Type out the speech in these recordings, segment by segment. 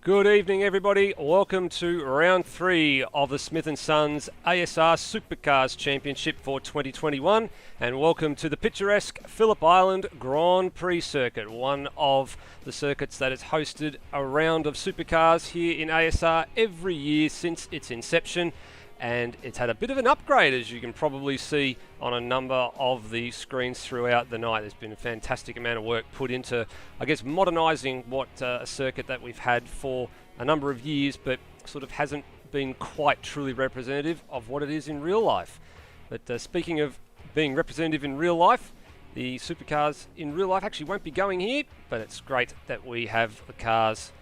Good evening, everybody. Welcome to round 3 of the Smith & Sons ASR Supercars Championship for 2021, and welcome to the picturesque Phillip Island Grand Prix circuit, one of the circuits that has hosted a round of supercars here in ASR every year since its inception. And it's had a bit of an upgrade, as you can probably see on a number of the screens throughout the night. There's been a fantastic amount of work put into, I guess, modernising what a circuit that we've had for a number of years, but sort of hasn't been quite truly representative of what it is in real life. But speaking of being representative in real life, the supercars in real life actually won't be going here, but it's great that we have the cars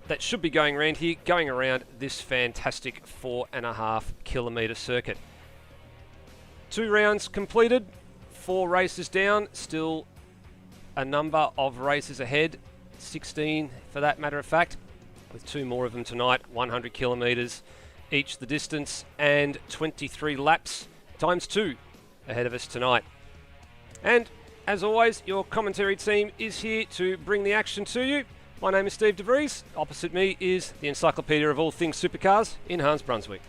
that should be going around here, going around this fantastic 4.5 kilometre circuit. 2 rounds completed, 4 races down, still a number of races ahead, 16 for that matter of fact, with 2 more of them tonight, 100 kilometres each the distance and 23 laps times 2 ahead of us tonight. And as always, your commentary team is here to bring the action to you. My name is Steve DeVries. Opposite me is the encyclopedia of all things supercars in Hans Brunswick.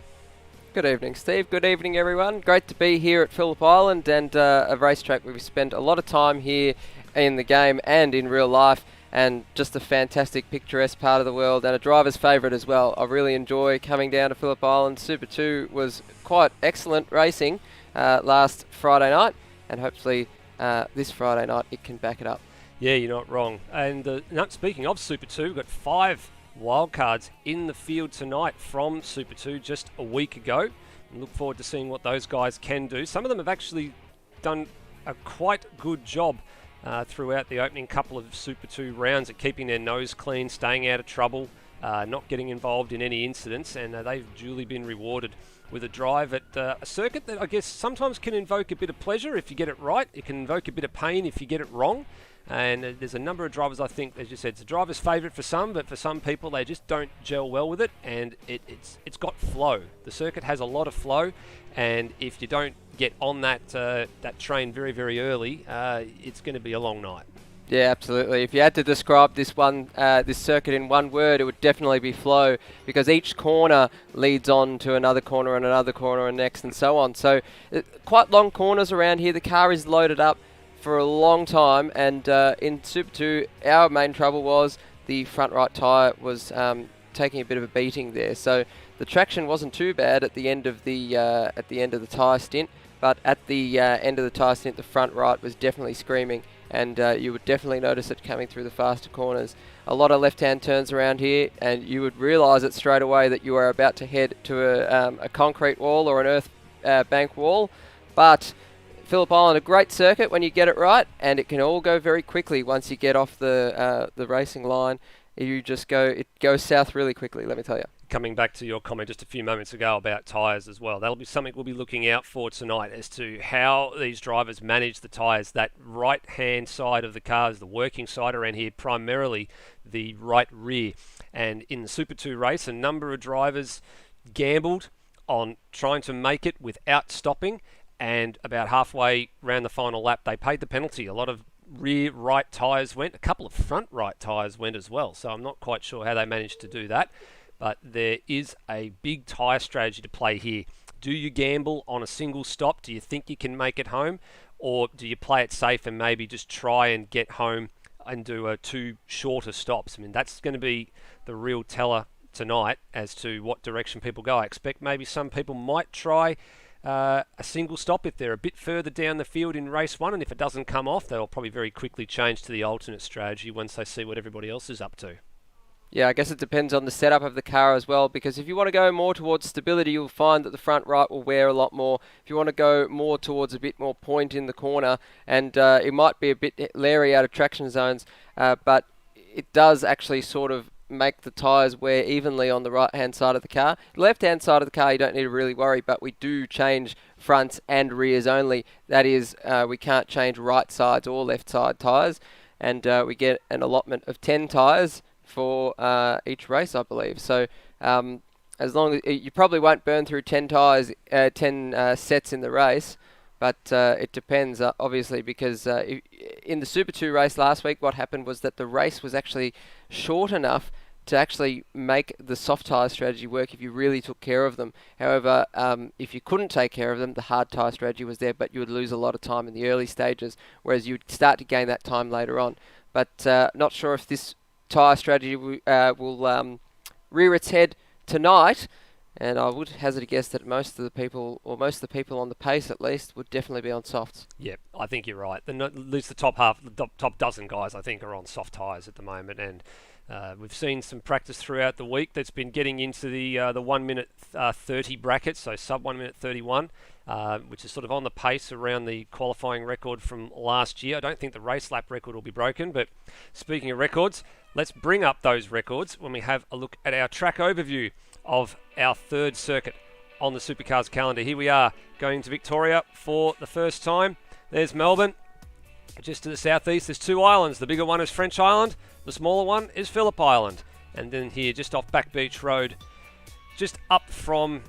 Good evening, Steve. Good evening, everyone. Great to be here at Phillip Island and a racetrack where we spent a lot of time here in the game and in real life, and just a fantastic picturesque part of the world and a driver's favourite as well. I really enjoy coming down to Phillip Island. Super 2 was quite excellent racing last Friday night, and hopefully this Friday night it can back it up. Yeah, you're not wrong. And speaking of Super 2, we've got 5 wildcards in the field tonight from Super 2 just a week ago. And look forward to seeing what those guys can do. Some of them have actually done a quite good job throughout the opening couple of Super 2 rounds at keeping their nose clean, staying out of trouble, not getting involved in any incidents, and they've duly been rewarded with a drive at a circuit that I guess sometimes can invoke a bit of pleasure if you get it right. It can invoke a bit of pain if you get it wrong. And there's a number of drivers, I think, as you said, it's a driver's favourite for some, but for some people they just don't gel well with it, and it's got flow. The circuit has a lot of flow, and if you don't get on that train very, very early, it's going to be a long night. Yeah, absolutely. If you had to describe this circuit in one word, it would definitely be flow, because each corner leads on to another corner and another corner and next and so on. So quite long corners around here. The car is loaded up for a long time, and in Super 2 our main trouble was the front right tyre was taking a bit of a beating there, so the traction wasn't too bad at the end of the tyre stint, but at the end of the tyre stint the front right was definitely screaming, and you would definitely notice it coming through the faster corners. A lot of left-hand turns around here, and you would realise it straight away that you are about to head to a concrete wall or an earth bank wall. But Phillip Island, a great circuit when you get it right, and it can all go very quickly once you get off the racing line. It goes south really quickly, let me tell you. Coming back to your comment just a few moments ago about tyres as well, that'll be something we'll be looking out for tonight as to how these drivers manage the tyres. That right-hand side of the car is the working side around here, primarily the right rear. And in the Super 2 race, a number of drivers gambled on trying to make it without stopping, and about halfway around the final lap they paid the penalty. A lot of rear right tyres went, a couple of front right tyres went as well, so I'm not quite sure how they managed to do that, but there is a big tyre strategy to play here. Do you gamble on a single stop? Do you think you can make it home, or do you play it safe and maybe just try and get home and do 2 shorter stops? I mean, that's going to be the real teller tonight as to what direction people go. I expect maybe some people might try a single stop if they're a bit further down the field in race 1, and if it doesn't come off, they'll probably very quickly change to the alternate strategy once they see what everybody else is up to. Yeah, I guess it depends on the setup of the car as well, because if you want to go more towards stability, you'll find that the front right will wear a lot more. If you want to go more towards a bit more point in the corner, and it might be a bit leery out of traction zones, but it does actually sort of make the tyres wear evenly on the right-hand side of the car. The left-hand side of the car, you don't need to really worry, but we do change fronts and rears only. That is, we can't change right sides or left side tyres, and we get an allotment of 10 tyres for each race, I believe. So as long as you probably won't burn through 10 tyres, 10 sets in the race, but it depends, obviously, because in the Super 2 race last week, what happened was that the race was actually short enough to actually make the soft tyre strategy work if you really took care of them. However, if you couldn't take care of them, the hard tyre strategy was there, but you would lose a lot of time in the early stages, whereas you'd start to gain that time later on. But not sure if this tyre strategy will rear its head tonight, and I would hazard a guess that most of the people on the pace at least, would definitely be on softs. Yeah, I think you're right. At least the top half, the top dozen guys, I think, are on soft tyres at the moment, and we've seen some practice throughout the week that's been getting into the 1 minute 30 bracket, so sub 1 minute 31, which is sort of on the pace around the qualifying record from last year. I don't think the race lap record will be broken, but speaking of records, let's bring up those records when we have a look at our track overview of our third circuit on the Supercars calendar. Here we are going to Victoria for the first time. There's Melbourne. Just to the southeast, there's two islands. The bigger one is French Island. The smaller one is Phillip Island. And then here, just off Back Beach Road, just up from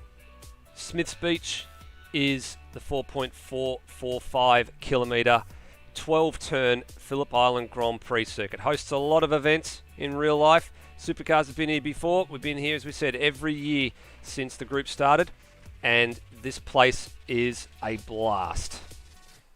Smiths Beach, is the 4.445 kilometre 12-turn Phillip Island Grand Prix circuit. Hosts a lot of events in real life. Supercars have been here before. We've been here, as we said, every year since the group started. And this place is a blast.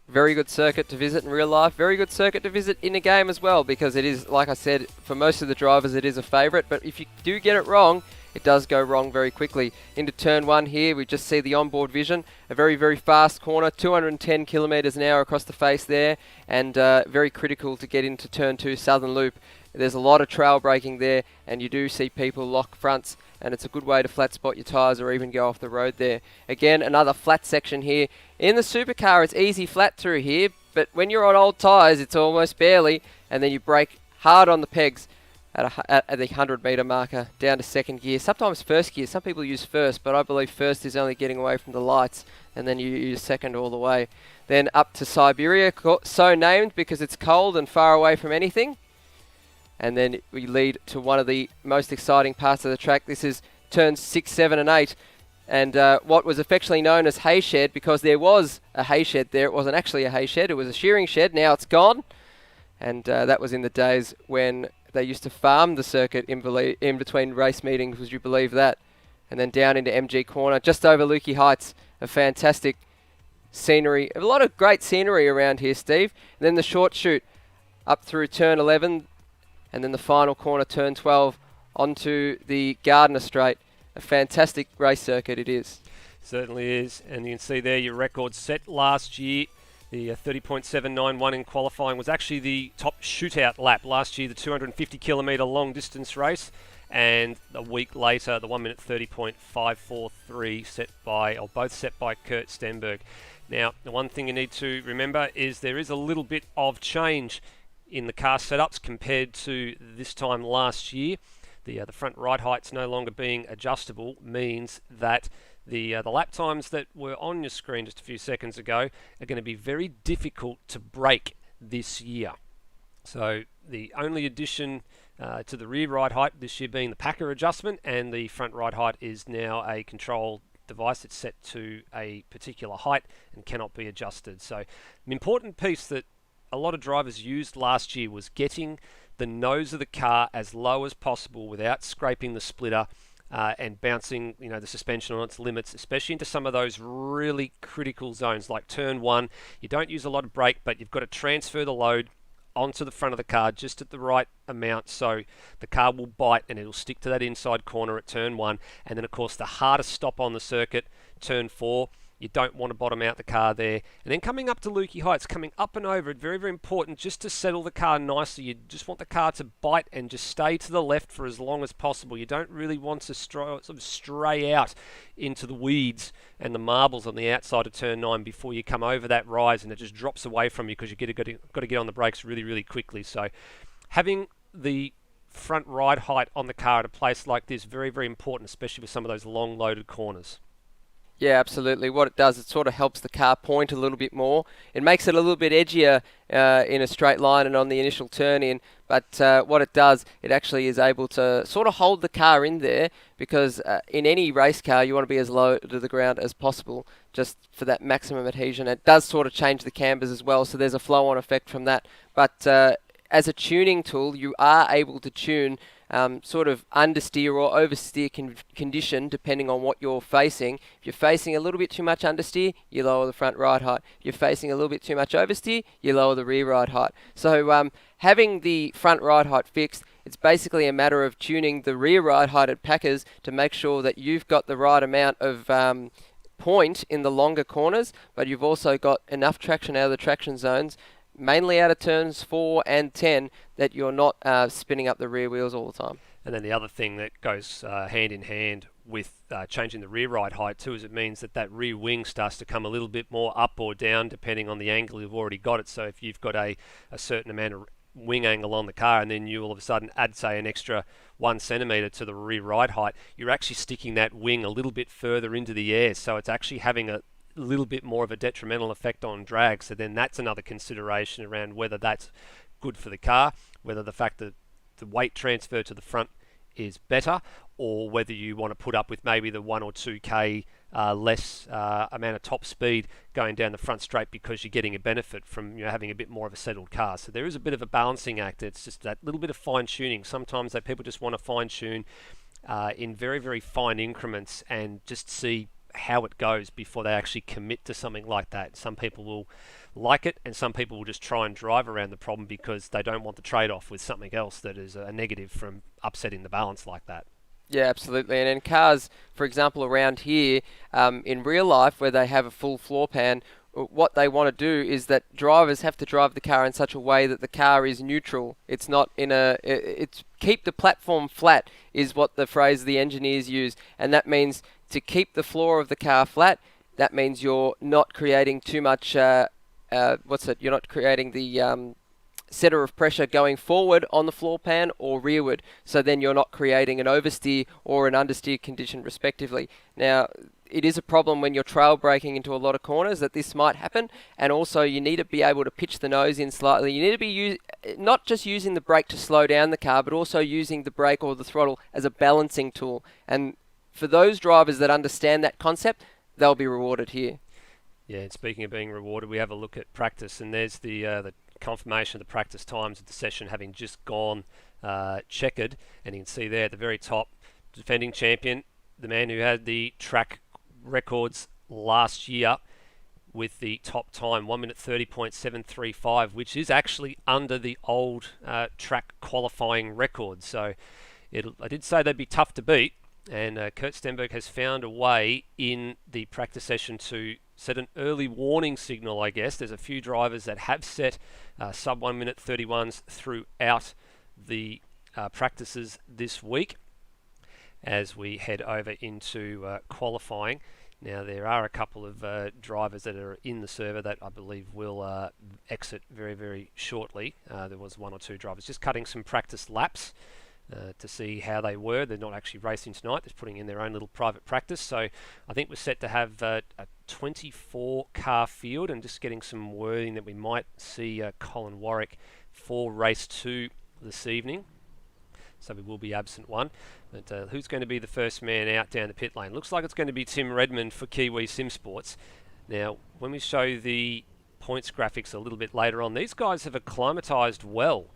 Very good circuit to visit in real life. Very good circuit to visit in a game as well, because it is, like I said, for most of the drivers it is a favourite. But if you do get it wrong, it does go wrong very quickly. Into turn one here, we just see the onboard vision. A very, very fast corner, 210 kilometres an hour across the face there, and very critical to get into turn two, Southern Loop. There's a lot of trail braking there, and you do see people lock fronts, and it's a good way to flat spot your tyres or even go off the road there. Again, another flat section here. In the supercar, it's easy flat through here, but when you're on old tyres, it's almost barely, and then you brake hard on the pegs at the 100-metre marker down to second gear, sometimes first gear. Some people use first, but I believe first is only getting away from the lights, and then you use second all the way. Then up to Siberia, so named because it's cold and far away from anything. And then we lead to one of the most exciting parts of the track. This is turns 6, 7 and 8. And what was affectionately known as hay shed, because there was a hay shed there. It wasn't actually a hay shed, it was a shearing shed. Now it's gone. And that was in the days when they used to farm the circuit in between race meetings, would you believe that? And then down into MG Corner, just over Lukey Heights. A fantastic scenery. A lot of great scenery around here, Steve. And then the short shoot up through turn 11. And then the final corner, turn 12, onto the Gardner Straight. A fantastic race circuit it is. Certainly is. And you can see there your record set last year. The 30.791 in qualifying was actually the top shootout lap last year, the 250 kilometre long distance race. And a week later, the 1 minute 30.543 both set by Kurt Stenberg. Now, the one thing you need to remember is there is a little bit of change in the car setups compared to this time last year. The front ride heights no longer being adjustable means that the lap times that were on your screen just a few seconds ago are going to be very difficult to break this year. So the only addition to the rear ride height this year being the Packer adjustment, and the front ride height is now a control device that's set to a particular height and cannot be adjusted. So an important piece that a lot of drivers used last year was getting the nose of the car as low as possible without scraping the splitter and bouncing, the suspension on its limits, especially into some of those really critical zones like turn 1. You don't use a lot of brake, but you've got to transfer the load onto the front of the car just at the right amount so the car will bite and it'll stick to that inside corner at turn 1. And then, of course, the hardest stop on the circuit, turn 4. You don't want to bottom out the car there. And then coming up to Lukey Heights, coming up and over it, very, very important just to settle the car nicely. You just want the car to bite and just stay to the left for as long as possible. You don't really want to sort of stray out into the weeds and the marbles on the outside of turn 9 before you come over that rise and it just drops away from you because you've got to get on the brakes really, really quickly. So having the front ride height on the car at a place like this, very, very important, especially with some of those long loaded corners. Yeah, absolutely. What it does, it sort of helps the car point a little bit more. It makes it a little bit edgier in a straight line and on the initial turn in. But what it does, it actually is able to sort of hold the car in there, because in any race car, you want to be as low to the ground as possible just for that maximum adhesion. It does sort of change the cambers as well, so there's a flow-on effect from that. But as a tuning tool, you are able to tune sort of understeer or oversteer condition depending on what you're facing. If you're facing a little bit too much understeer, you lower the front ride height. If you're facing a little bit too much oversteer, you lower the rear ride height. So having the front ride height fixed, it's basically a matter of tuning the rear ride height at packers to make sure that you've got the right amount of point in the longer corners, but you've also got enough traction out of the traction zones, mainly out of turns 4 and 10, that you're not spinning up the rear wheels all the time. And then the other thing that goes hand in hand with changing the rear ride height too is it means that rear wing starts to come a little bit more up or down depending on the angle you've already got it. So if you've got a certain amount of wing angle on the car and then you all of a sudden add, say, an extra 1 centimetre to the rear ride height, you're actually sticking that wing a little bit further into the air. So it's actually having a little bit more of a detrimental effect on drag. So then that's another consideration around whether that's good for the car, whether the fact that the weight transfer to the front is better, or whether you want to put up with maybe the 1 or 2k less amount of top speed going down the front straight because you're getting a benefit from having a bit more of a settled car. So there is a bit of a balancing act. It's just that little bit of fine tuning. Sometimes people just want to fine tune in very, very fine increments and just see how it goes before they actually commit to something like that. Some people will like it, and some people will just try and drive around the problem because they don't want the trade-off with something else that is a negative from upsetting the balance like that. Yeah, absolutely. And in cars, for example, around here, in real life, where they have a full floor pan, what they want to do is that drivers have to drive the car in such a way that the car is neutral. It's not it's keep the platform flat is what the phrase the engineers use. And that means to keep the floor of the car flat, that means you're not creating too much, you're not creating the center of pressure going forward on the floor pan or rearward. So then you're not creating an oversteer or an understeer condition respectively. Now, it is a problem when you're trail braking into a lot of corners that this might happen, and also you need to be able to pitch the nose in slightly. You need to be not just using the brake to slow down the car, but also using the brake or the throttle as a balancing tool. And for those drivers that understand that concept, they'll be rewarded here. Yeah, and speaking of being rewarded, we have a look at practice, and there's the confirmation of the practice times of the session having just gone checkered, and you can see there at the very top, defending champion, the man who had the track records last year with the top time, 1 minute 30.735, which is actually under the old track qualifying record. So I did say they'd be tough to beat, and Kurt Stenberg has found a way in the practice session to set an early warning signal, I guess. There's a few drivers that have set sub 1 minute 31s throughout the practices this week as we head over into qualifying. Now, there are a couple of drivers that are in the server that I believe will exit very, very shortly. There was 1 or 2 drivers just cutting some practice laps to see how they were. They're not actually racing tonight. They're putting in their own little private practice. So I think we're set to have a 24 car field, and just getting some wording that we might see Colin Warwick for race 2 this evening. So we will be absent one. But who's going to be the first man out down the pit lane? Looks like it's going to be Tim Redmond for Kiwi Sim Sports. Now, when we show the points graphics a little bit later on, these guys have acclimatised well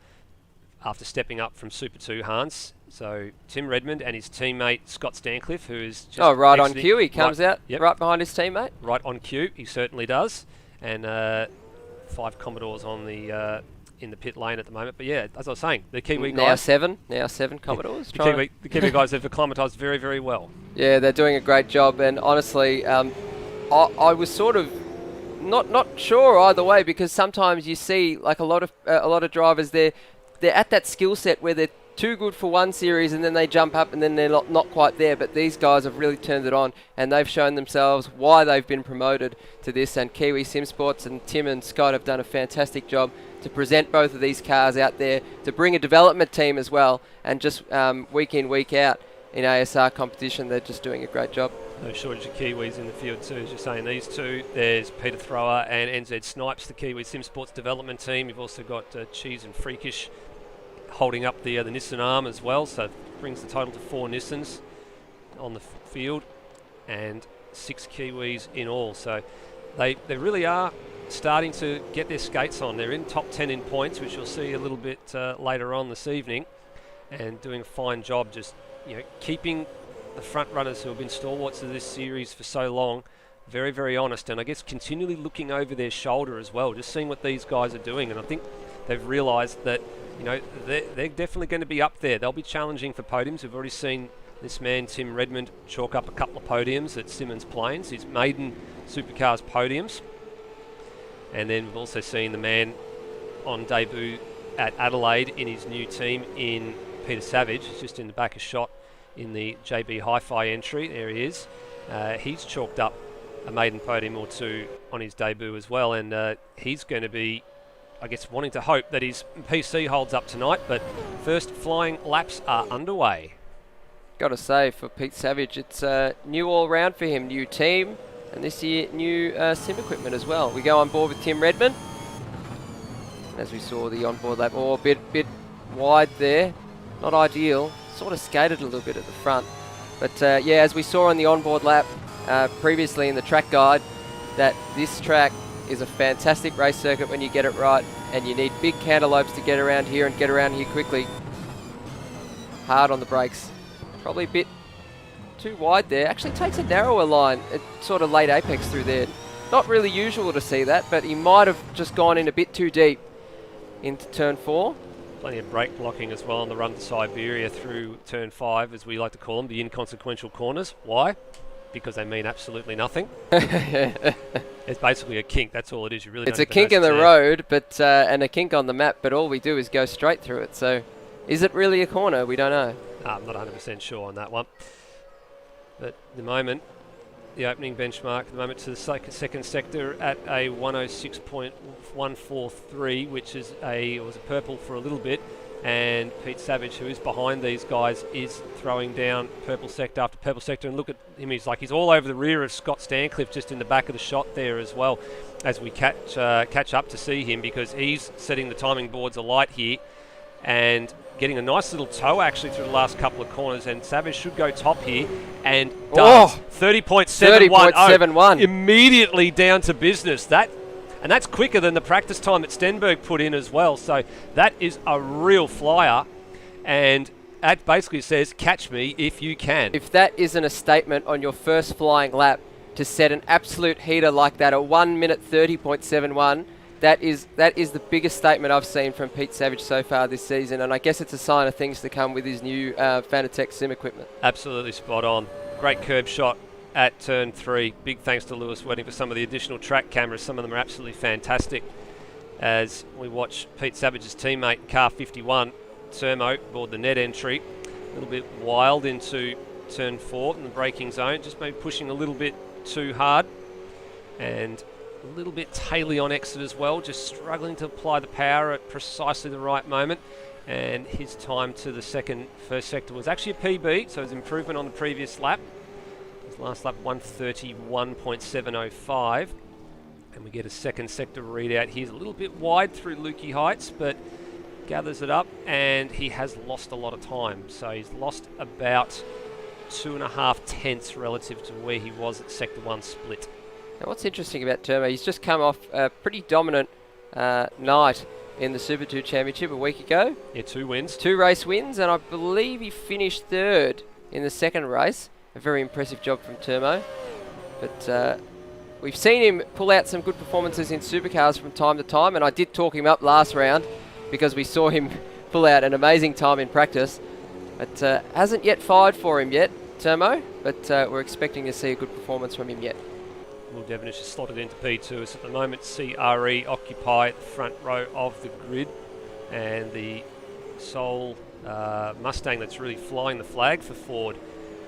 after stepping up from Super 2 Hans. So Tim Redmond and his teammate Scott Stancliffe, who is just right on cue. He comes out yep, right behind his teammate. Right on cue, he certainly does. And 5 Commodores on the in the pit lane at the moment. But yeah, as I was saying, the Kiwi guys... Now seven Commodores. Yeah, the Kiwi guys have acclimatised very, very well. Yeah, they're doing a great job. And honestly, I was sort of not sure either way, because sometimes you see like a lot of drivers, they're at that skill set where they're too good for one series and then they jump up and then they're not quite there. But these guys have really turned it on, and they've shown themselves why they've been promoted to this. And Kiwi Sim Sports and Tim and Scott have done a fantastic job to present both of these cars out there, to bring a development team as well, and just week in, week out in ASR competition, they're just doing a great job. No shortage of Kiwis in the field too, as you're saying. These two, there's Peter Thrower and NZ Snipes, the Kiwi Sim Sports development team. You've also got Cheese and Freakish holding up the Nissan arm as well, so it brings the total to 4 Nissans on the field and 6 Kiwis in all. So they really are starting to get their skates on. They're in top 10 in points, which you'll see a little bit later on this evening. and doing a fine job just, keeping the front runners who have been stalwarts of this series for so long very, very honest, and I guess continually looking over their shoulder as well, just seeing what these guys are doing. And I think they've realised that, they're definitely going to be up there. They'll be challenging for podiums. We've already seen this man, Tim Redmond, chalk up a couple of podiums at Symmons Plains, his maiden Supercars podiums. And then we've also seen the man on debut at Adelaide in his new team in Peter Savage. He's just in the back of shot in the JB Hi-Fi entry. There he is. He's chalked up a maiden podium or two on his debut as well, and he's going to be, I guess, wanting to hope that his PC holds up tonight. But first flying laps are underway. Got to say, for Pete Savage, it's new all round for him. New team, and this year new sim equipment as well. We go on board with Tim Redmond. As we saw the onboard lap, a bit wide there, not ideal. Sort of skated a little bit at the front, but yeah, as we saw on the onboard lap previously in the track guide, that this track is a fantastic race circuit when you get it right, and you need big cantaloupes to get around here and get around here quickly. Hard on the brakes, probably a bit too wide there. Actually takes a narrower line, it sort of late apex through there. Not really usual to see that, but he might have just gone in a bit too deep into turn 4. Plenty of brake blocking as well on the run to Siberia through turn 5, as we like to call them, the inconsequential corners. Why? Because they mean absolutely nothing. It's basically a kink, that's all it is. You really it's a kink in the road, but and a kink on the map, but all we do is go straight through it. So is it really a corner? We don't know. I'm not 100% sure on that one. But at the moment, the opening benchmark at the moment to the second sector at a 106.143, which is was a purple for a little bit, and Pete Savage, who is behind these guys, is throwing down purple sector after purple sector. And look at him, he's all over the rear of Scott Stancliffe, just in the back of the shot there as well, as we catch up to see him, because he's setting the timing boards alight here and getting a nice little tow actually through the last couple of corners, and Savage should go top here, and does. 30.71. Immediately down to business. And that's quicker than the practice time that Stenberg put in as well. So that is a real flyer, and that basically says, catch me if you can. If that isn't a statement on your first flying lap to set an absolute heater like that, a 1 minute 30.71, that is the biggest statement I've seen from Pete Savage so far this season, and I guess it's a sign of things to come with his new Fanatec sim equipment. Absolutely spot on. Great curb shot at turn 3. Big thanks to Lewis Wedding for some of the additional track cameras. Some of them are absolutely fantastic. As we watch Pete Savage's teammate, car 51, Termo, aboard the net entry. A little bit wild into turn 4 in the braking zone, just maybe pushing a little bit too hard. And a little bit taily on exit as well, just struggling to apply the power at precisely the right moment. And his time to the first sector was actually a PB, so it was improvement on the previous lap. His last lap 131.705, and we get a second sector readout. He's a little bit wide through Lukey Heights, but gathers it up, and he has lost a lot of time. So he's lost about 2.5 tenths relative to where he was at sector 1 split. Now, what's interesting about Termo, he's just come off a pretty dominant night in the Super 2 Championship a week ago. Yeah, 2 wins. 2 race wins, and I believe he finished 3rd in the second race. A very impressive job from Termo. But we've seen him pull out some good performances in Supercars from time to time, and I did talk him up last round because we saw him pull out an amazing time in practice. But hasn't yet fired for him yet, Termo, but we're expecting to see a good performance from him yet. Will Devonish is slotted into P2, so at the moment CRE occupy the front row of the grid, and the sole Mustang that's really flying the flag for Ford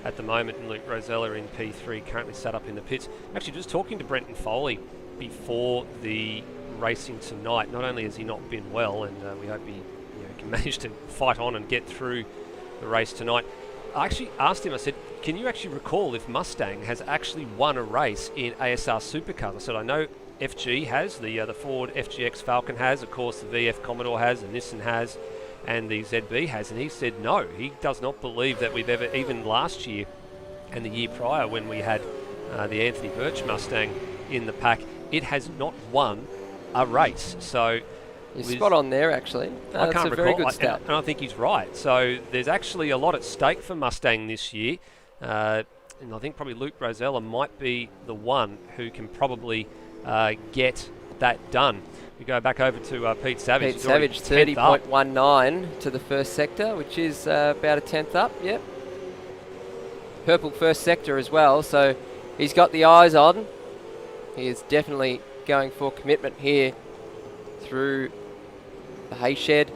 at the moment, and Luke Rosella in P3, currently sat up in the pits. Actually, just talking to Brenton Foley before the racing tonight, not only has he not been well, and we hope he can manage to fight on and get through the race tonight. I actually asked him, I said, can you actually recall if Mustang has actually won a race in ASR Supercars? I said, I know FG has, the Ford FGX Falcon has, of course the VF Commodore has, the Nissan has, and the ZB has. And he said no, he does not believe that we've ever, even last year and the year prior when we had the Anthony Birch Mustang in the pack, it has not won a race. So You're spot on there, actually. I That's can't a very recall, good stat. and I think he's right. So there's actually a lot at stake for Mustang this year. And I think probably Luke Rosella might be the one who can probably get that done. We go back over to Pete Savage. Pete Savage, 30.19 to the first sector, which is about a tenth up. Yep. Purple first sector as well, so he's got the eyes on. He is definitely going for commitment here through the hay shed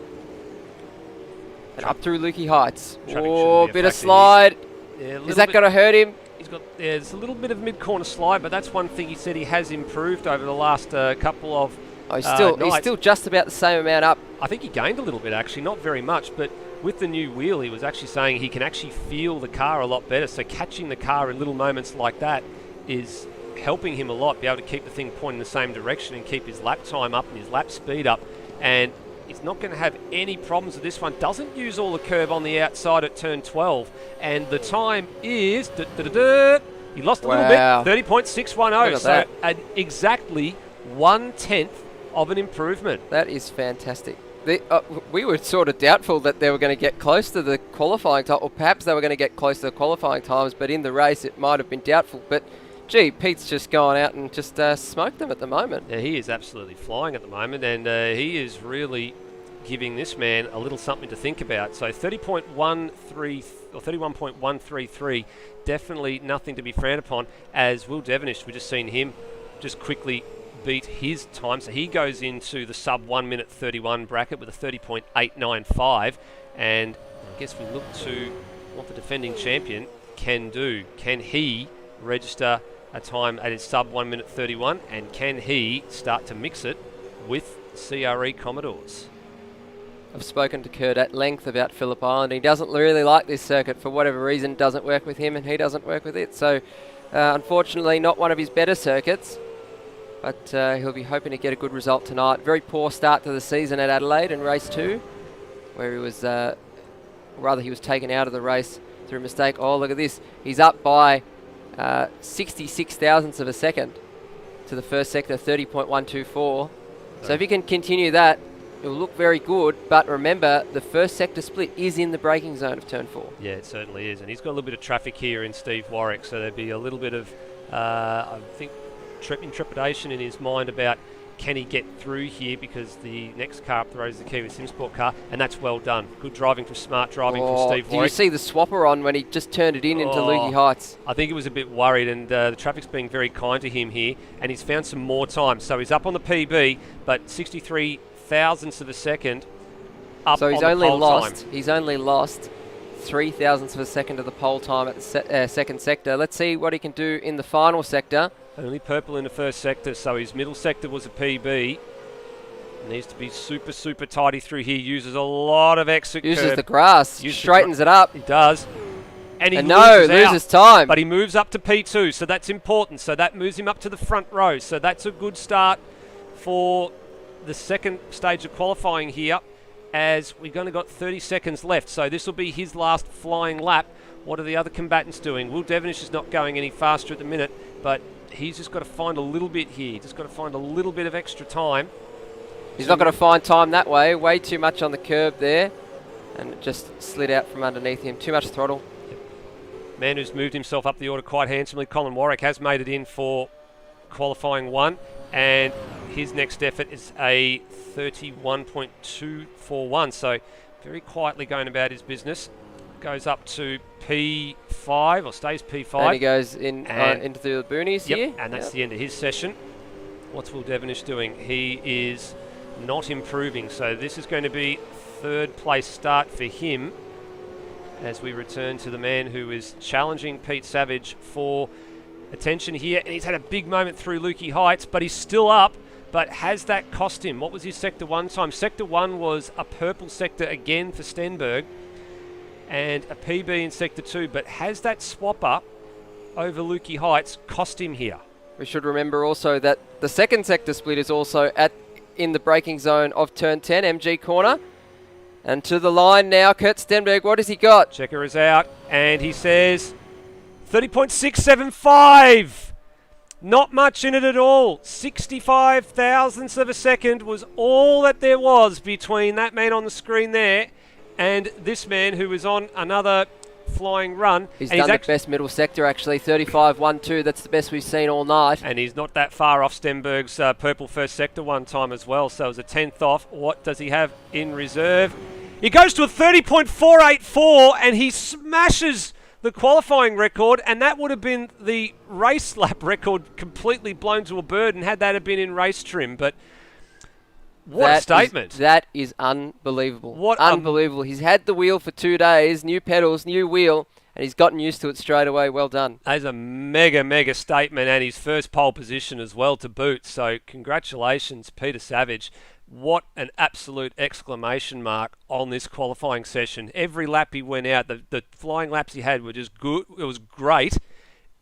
and up through Lukey Heights. Oh, bit of slide. Yeah, is that going to hurt him? He's got there's a little bit of mid-corner slide, but that's one thing he said he has improved over the last couple of he's nights. still just about the same amount up. I think he gained a little bit, actually, not very much, but with the new wheel, he was actually saying he can actually feel the car a lot better. So catching the car in little moments like that is helping him a lot, be able to keep the thing pointing the same direction and keep his lap time up and his lap speed up. And he's not going to have any problems with this one. Doesn't use all the curb on the outside at turn 12. And the time is... he lost a little bit, 30.610. So exactly 1/10 of an improvement. That is fantastic. We were sort of doubtful that they were going to get close to the qualifying time, or perhaps they were going to get close to the qualifying times, but in the race it might have been doubtful. But gee, Pete's just gone out and just smoked them at the moment. Yeah, he is absolutely flying at the moment, and he is really giving this man a little something to think about. So 30.13 or 31.133, definitely nothing to be frowned upon. As Will Devenish, we've just seen him just quickly beat his time, so he goes into the sub 1 minute 31 bracket with a 30.895, and I guess we look to what the defending champion can do. Can he register a time at his sub 1 minute 31, and can he start to mix it with CRE Commodores? I've spoken to Kurt at length about Phillip Island. He doesn't really like this circuit for whatever reason. It doesn't work with him, and he doesn't work with it. So unfortunately not one of his better circuits, but he'll be hoping to get a good result tonight. Very poor start to the season at Adelaide in race 2, where he was he was taken out of the race through a mistake. Oh, look at this. He's up by 66 thousandths of a second to the first sector, 30.124. So if he can continue that, it'll look very good. But remember, the first sector split is in the braking zone of turn 4. Yeah, it certainly is. And he's got a little bit of traffic here in Steve Warwick, so there'd be a little bit of, I think, intrepidation in his mind about can he get through here, because the next car up the road is the Kiwi SimSport car, and that's well done. Good driving from smart driving from Steve Warwick. Did you see the swapper on when he just turned it into Lukey Heights? I think he was a bit worried, and the traffic's being very kind to him here, and he's found some more time. So he's up on the PB, but 63 thousandths of a second up so on the pole time. He's only lost 3 thousandths of a second to the pole time at the second sector. Let's see what he can do in the final sector. Only purple in the first sector, so his middle sector was a PB. Needs to be super, super tidy through here. Uses a lot of exit curb. Uses the grass, straightens it up. He does. And he loses time. But he moves up to P2, so that's important. So that moves him up to the front row. So that's a good start for the second stage of qualifying here, as we've only got 30 seconds left. So this will be his last flying lap. What are the other combatants doing? Will Devenish is not going any faster at the minute, but he's just got to find a little bit here. Just got to find a little bit of extra time. He's not going to find time that way. Way too much on the curb there. And it just slid out from underneath him. Too much throttle. Yep. Man who's moved himself up the order quite handsomely. Colin Warwick has made it in for qualifying 1. And his next effort is a 31.241. So very quietly going about his business. Goes up to P5, or stays P5. And he goes in into the boonies here. And that's the end of his session. What's Will Devenish doing? He is not improving. So this is going to be third place start for him, as we return to the man who is challenging Pete Savage for attention here. And he's had a big moment through Lukey Heights, but he's still up. But has that cost him? What was his Sector 1 time? Sector 1 was a purple sector again for Stenberg, and a PB in Sector 2, but has that swap up over Lukey Heights cost him here? We should remember also that the second sector split is also in the braking zone of turn 10, MG corner. And to the line now, Kurt Stenberg, what has he got? Checker is out, and he says 30.675. Not much in it at all. 65 thousandths of a second was all that there was between that man on the screen there and this man who was on another flying run. He's done the best middle sector, actually. 35.12. That's the best we've seen all night. And he's not that far off Stenberg's purple first sector one time as well. So it was a 10th off. What does he have in reserve? He goes to a 30.484 and he smashes the qualifying record, and that would have been the race lap record completely blown to a bird, and had that have been in race trim. But what a statement. That is unbelievable. What unbelievable. He's had the wheel for 2 days, new pedals, new wheel, and he's gotten used to it straight away. Well done. That's a mega statement, and his first pole position as well to boot. So congratulations, Peter Savage. What an absolute exclamation mark on this qualifying session. Every lap he went out, the flying laps he had were just good. It was great.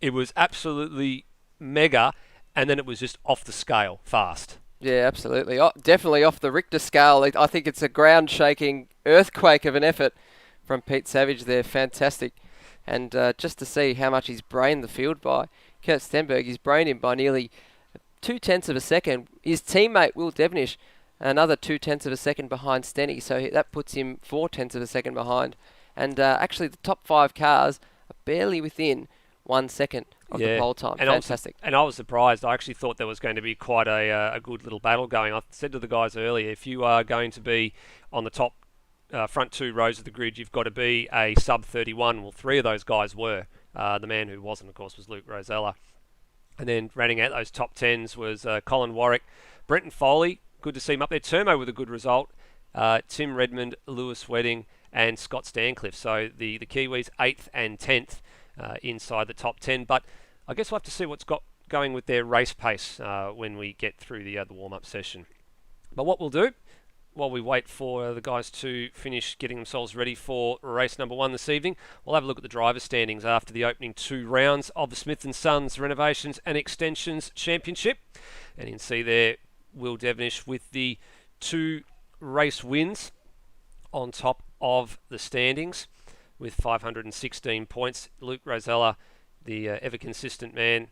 It was absolutely mega, and then it was just off the scale fast. Yeah, absolutely. Definitely off the Richter scale. I think it's a ground-shaking earthquake of an effort from Pete Savage there. Fantastic. And just to see how much he's brained the field by. Kurt Stenberg, he's brained him by nearly 0.2 of a second. His teammate, Will Devenish, another 0.2 of a second behind Stenny, so that puts him 0.4 of a second behind. And actually, the top 5 cars are barely within 1 second of the pole time. And fantastic. I was surprised. I actually thought there was going to be quite a good little battle going. I said to the guys earlier, if you are going to be on the top front 2 rows of the grid, you've got to be a sub 31. Well, 3 of those guys were. The man who wasn't, of course, was Luke Rosella. And then rounding out those top 10s was Colin Warwick, Brenton Foley. Good to see him up there. Termo with a good result. Tim Redmond, Lewis Wedding, and Scott Stancliffe. So the Kiwis 8th and 10th inside the top 10. But I guess we'll have to see what's got going with their race pace when we get through the warm-up session. But what we'll do, while we wait for the guys to finish getting themselves ready for race number 1 this evening, we'll have a look at the driver's standings after the opening 2 rounds of the Smith & Sons Renovations and Extensions Championship. And you can see there Will Devenish with the 2 race wins on top of the standings with 516 points. Luke Rosella, the ever-consistent man,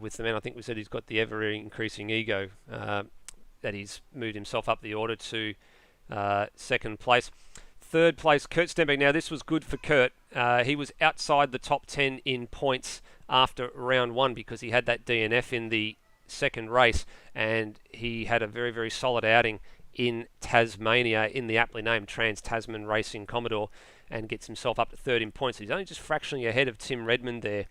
with the man I think we said he's got the ever-increasing ego, that he's moved himself up the order to 2nd place. 3rd place, Kurt Stenberg. Now, this was good for Kurt. He was outside the top 10 in points after round 1 because he had that DNF in the second race, and he had a very solid outing in Tasmania in the aptly named Trans-Tasman Racing Commodore, and gets himself up to 3rd in points. He's only just fractionally ahead of Tim Redmond there,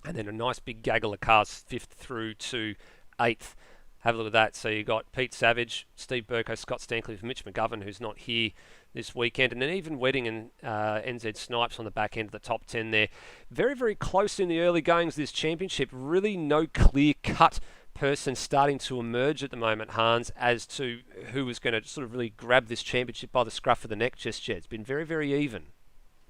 and then a nice big gaggle of cars 5th through to 8th. Have a look at that. So you got Pete Savage, Steve Burko, Scott Stancliffe, Mitch McGovern, who's not here this weekend, and then even Wedding and NZ Snipes on the back end of the top 10 there. Very close in the early goings of this championship. Really no clear-cut person starting to emerge at the moment, Hans, as to who is going to sort of really grab this championship by the scruff of the neck just yet. It's been very even.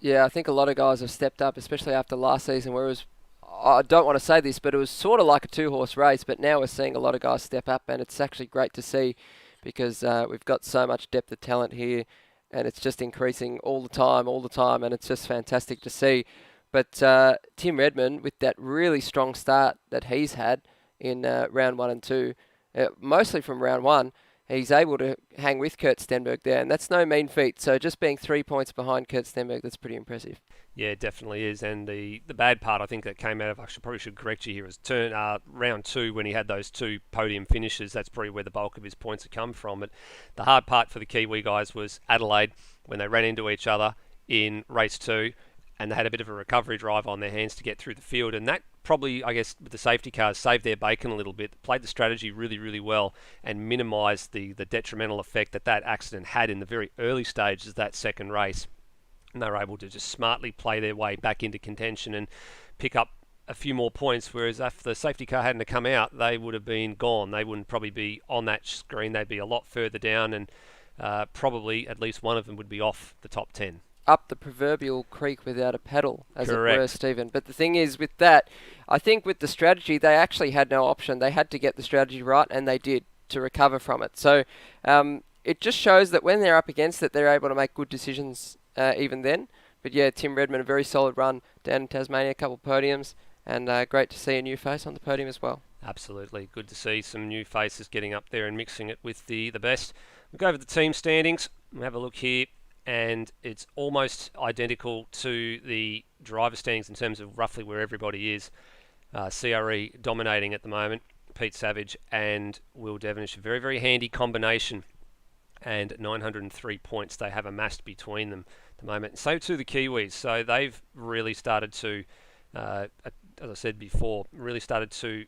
Yeah, I think a lot of guys have stepped up, especially after last season where it was, I don't want to say this, but it was sort of like a 2-horse race, but now we're seeing a lot of guys step up, and it's actually great to see because we've got so much depth of talent here, and it's just increasing all the time, and it's just fantastic to see. But Tim Redmond, with that really strong start that he's had in round 1 and 2, mostly from round 1, he's able to hang with Kurt Stenberg there, and that's no mean feat. So just being 3 points behind Kurt Stenberg, that's pretty impressive. Yeah, it definitely is. And the bad part, I think, that came out of, probably should correct you here, is round 2 when he had those 2 podium finishes. That's probably where the bulk of his points have come from. But the hard part for the Kiwi guys was Adelaide, when they ran into each other in race 2, and they had a bit of a recovery drive on their hands to get through the field. And that probably, I guess, with the safety cars, saved their bacon a little bit, played the strategy really well, and minimised the detrimental effect that accident had in the very early stages of that second race. And they were able to just smartly play their way back into contention and pick up a few more points, whereas if the safety car hadn't come out, they would have been gone. They wouldn't probably be on that screen. They'd be a lot further down, and probably at least one of them would be off the top 10. Up the proverbial creek without a paddle, as Correct. It were, Stephen. But the thing is, with that, I think with the strategy, they actually had no option. They had to get the strategy right, and they did, to recover from it. So it just shows that when they're up against it, they're able to make good decisions even then. But yeah, Tim Redmond, a very solid run down in Tasmania, a couple of podiums, and great to see a new face on the podium as well. Absolutely. Good to see some new faces getting up there and mixing it with the best. We'll go over the team standings. We'll have a look here, and it's almost identical to the driver standings in terms of roughly where everybody is. CRE dominating at the moment. Pete Savage and Will Devonish, a very, very handy combination, and 903 points they have amassed between them at the moment. So too the Kiwis. So they've really started to, as I said before, really started to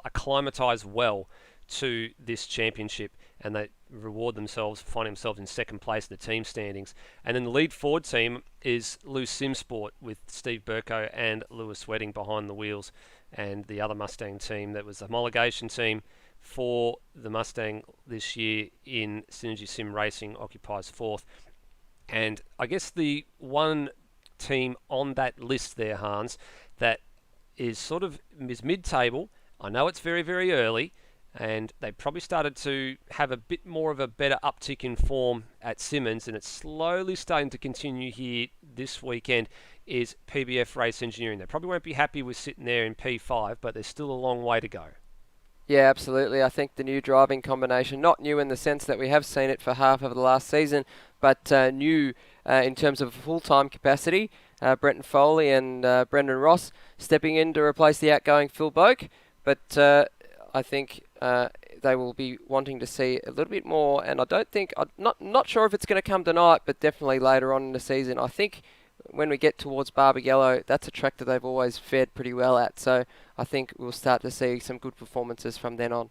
acclimatise well to this championship, and they reward themselves, find themselves in second place in the team standings. And then the lead forward team is Lou Simsport with Steve Burko and Lewis Wedding behind the wheels, and the other Mustang team that was the homologation team for the Mustang this year in Synergy Sim Racing occupies fourth. And I guess the one team on that list there, Hans, that is sort of mid-table. I know it's very, very early, and they probably started to have a bit more of a better uptick in form at Simmons, and it's slowly starting to continue here this weekend, is PBF Race Engineering. They probably won't be happy with sitting there in P5, but there's still a long way to go. Yeah, absolutely. I think the new driving combination, not new in the sense that we have seen it for half of the last season, but new in terms of full-time capacity. Brenton Foley and Brendan Ross stepping in to replace the outgoing Phil Boak. But I think they will be wanting to see a little bit more, and I don't think, I'm not sure if it's going to come tonight, but definitely later on in the season. I think when we get towards Barbagallo, that's a track that they've always fared pretty well at. So I think we'll start to see some good performances from then on.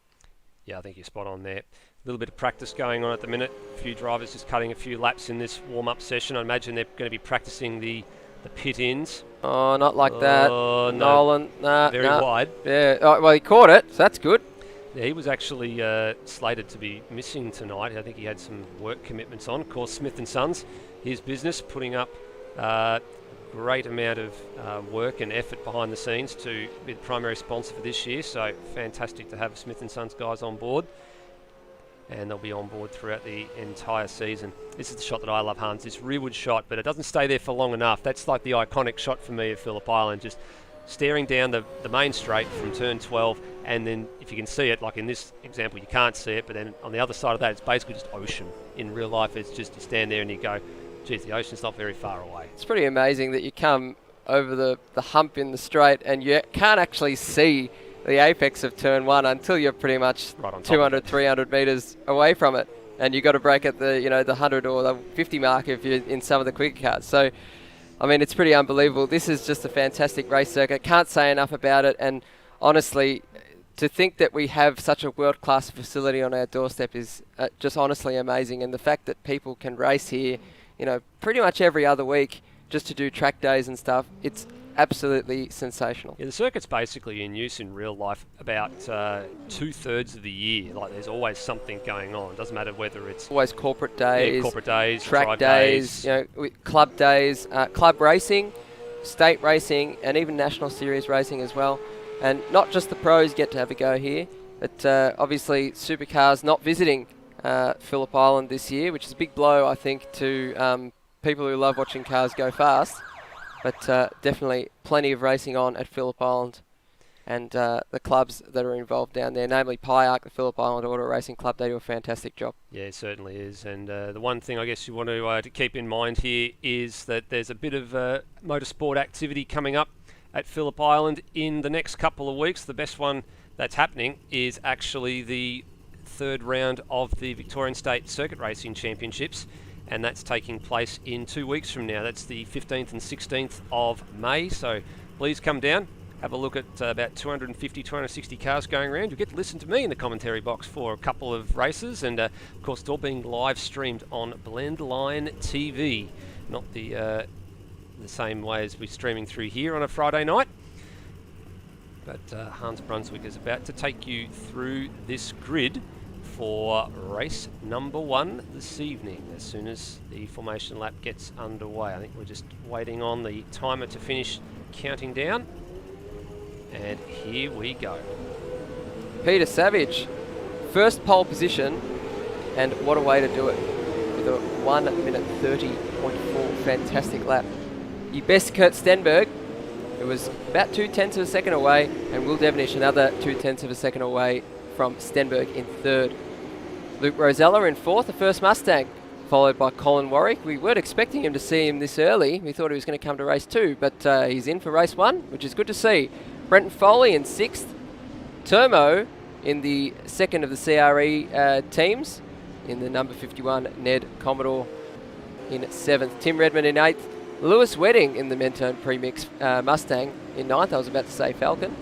Yeah, I think you're spot on there. A little bit of practice going on at the minute. A few drivers just cutting a few laps in this warm-up session. I imagine they're going to be practicing the pit-ins. Oh, not like that. No. Nolan, Very wide. Yeah, well, he caught it, so that's good. Yeah, he was actually slated to be missing tonight. I think he had some work commitments on. Of course, Smith & Sons, his business, putting up a great amount of work and effort behind the scenes to be the primary sponsor for this year. So fantastic to have Smith & Sons guys on board. And they'll be on board throughout the entire season. This is the shot that I love, Hans, this rearward shot, but it doesn't stay there for long enough. That's like the iconic shot for me of Phillip Island, just staring down the main straight from turn 12, and then if you can see it, like in this example you can't see it, but then on the other side of that it's basically just ocean. In real life it's just you stand there and you go, geez, the ocean's not very far away. It's pretty amazing that you come over the hump in the straight and you can't actually see the apex of turn 1 until you're pretty much right on 200, 300 metres away from it. And you've got to brake at the 100 or the 50 mark if you're in some of the quicker cars. So, I mean, it's pretty unbelievable. This is just a fantastic race circuit. Can't say enough about it. And honestly, to think that we have such a world-class facility on our doorstep is just honestly amazing. And the fact that people can race here, pretty much every other week just to do track days and stuff, it's absolutely sensational. Yeah, the circuit's basically in use in real life about 2/3 of the year. Like there's always something going on. It doesn't matter whether it's always corporate days, track days, club days, club racing, state racing, and even national series racing as well. And not just the pros get to have a go here, but obviously Supercars not visiting Phillip Island this year, which is a big blow, I think, to people who love watching cars go fast. But definitely plenty of racing on at Phillip Island, and the clubs that are involved down there, namely PIARC, the Phillip Island Auto Racing Club, they do a fantastic job. Yeah, it certainly is. And the one thing I guess you want to keep in mind here is that there's a bit of motorsport activity coming up at Phillip Island in the next couple of weeks. The best one that's happening is actually the third round of the Victorian State Circuit Racing Championships, and that's taking place in 2 weeks from now. That's the 15th and 16th of May, so please come down, have a look at about 250, 260 cars going around. You'll get to listen to me in the commentary box for a couple of races, and of course it's all being live streamed on Blendline TV, not the same way as we're streaming through here on a Friday night. But Hans Brunswick is about to take you through this grid for race number 1 this evening, as soon as the formation lap gets underway. I think we're just waiting on the timer to finish counting down, and here we go. Peter Savage, first pole position, and what a way to do it, with a 1 minute 30.4 fantastic lap. He best Kurt Stenberg It was about 0.2 of a second away, and Will Devonish another 0.2 of a second away from Stenberg in third. Luke Rosella in fourth, the first Mustang, followed by Colin Warwick. We weren't expecting him to see him this early. We thought he was going to come to race 2, but he's in for race 1, which is good to see. Brenton Foley in 6th. Termo in the second of the CRE teams, in the number 51 Ned Commodore in 7th. Tim Redmond in 8th. Lewis Wedding in the Mentone Premix Mustang in 9th. I was about to say Falcon.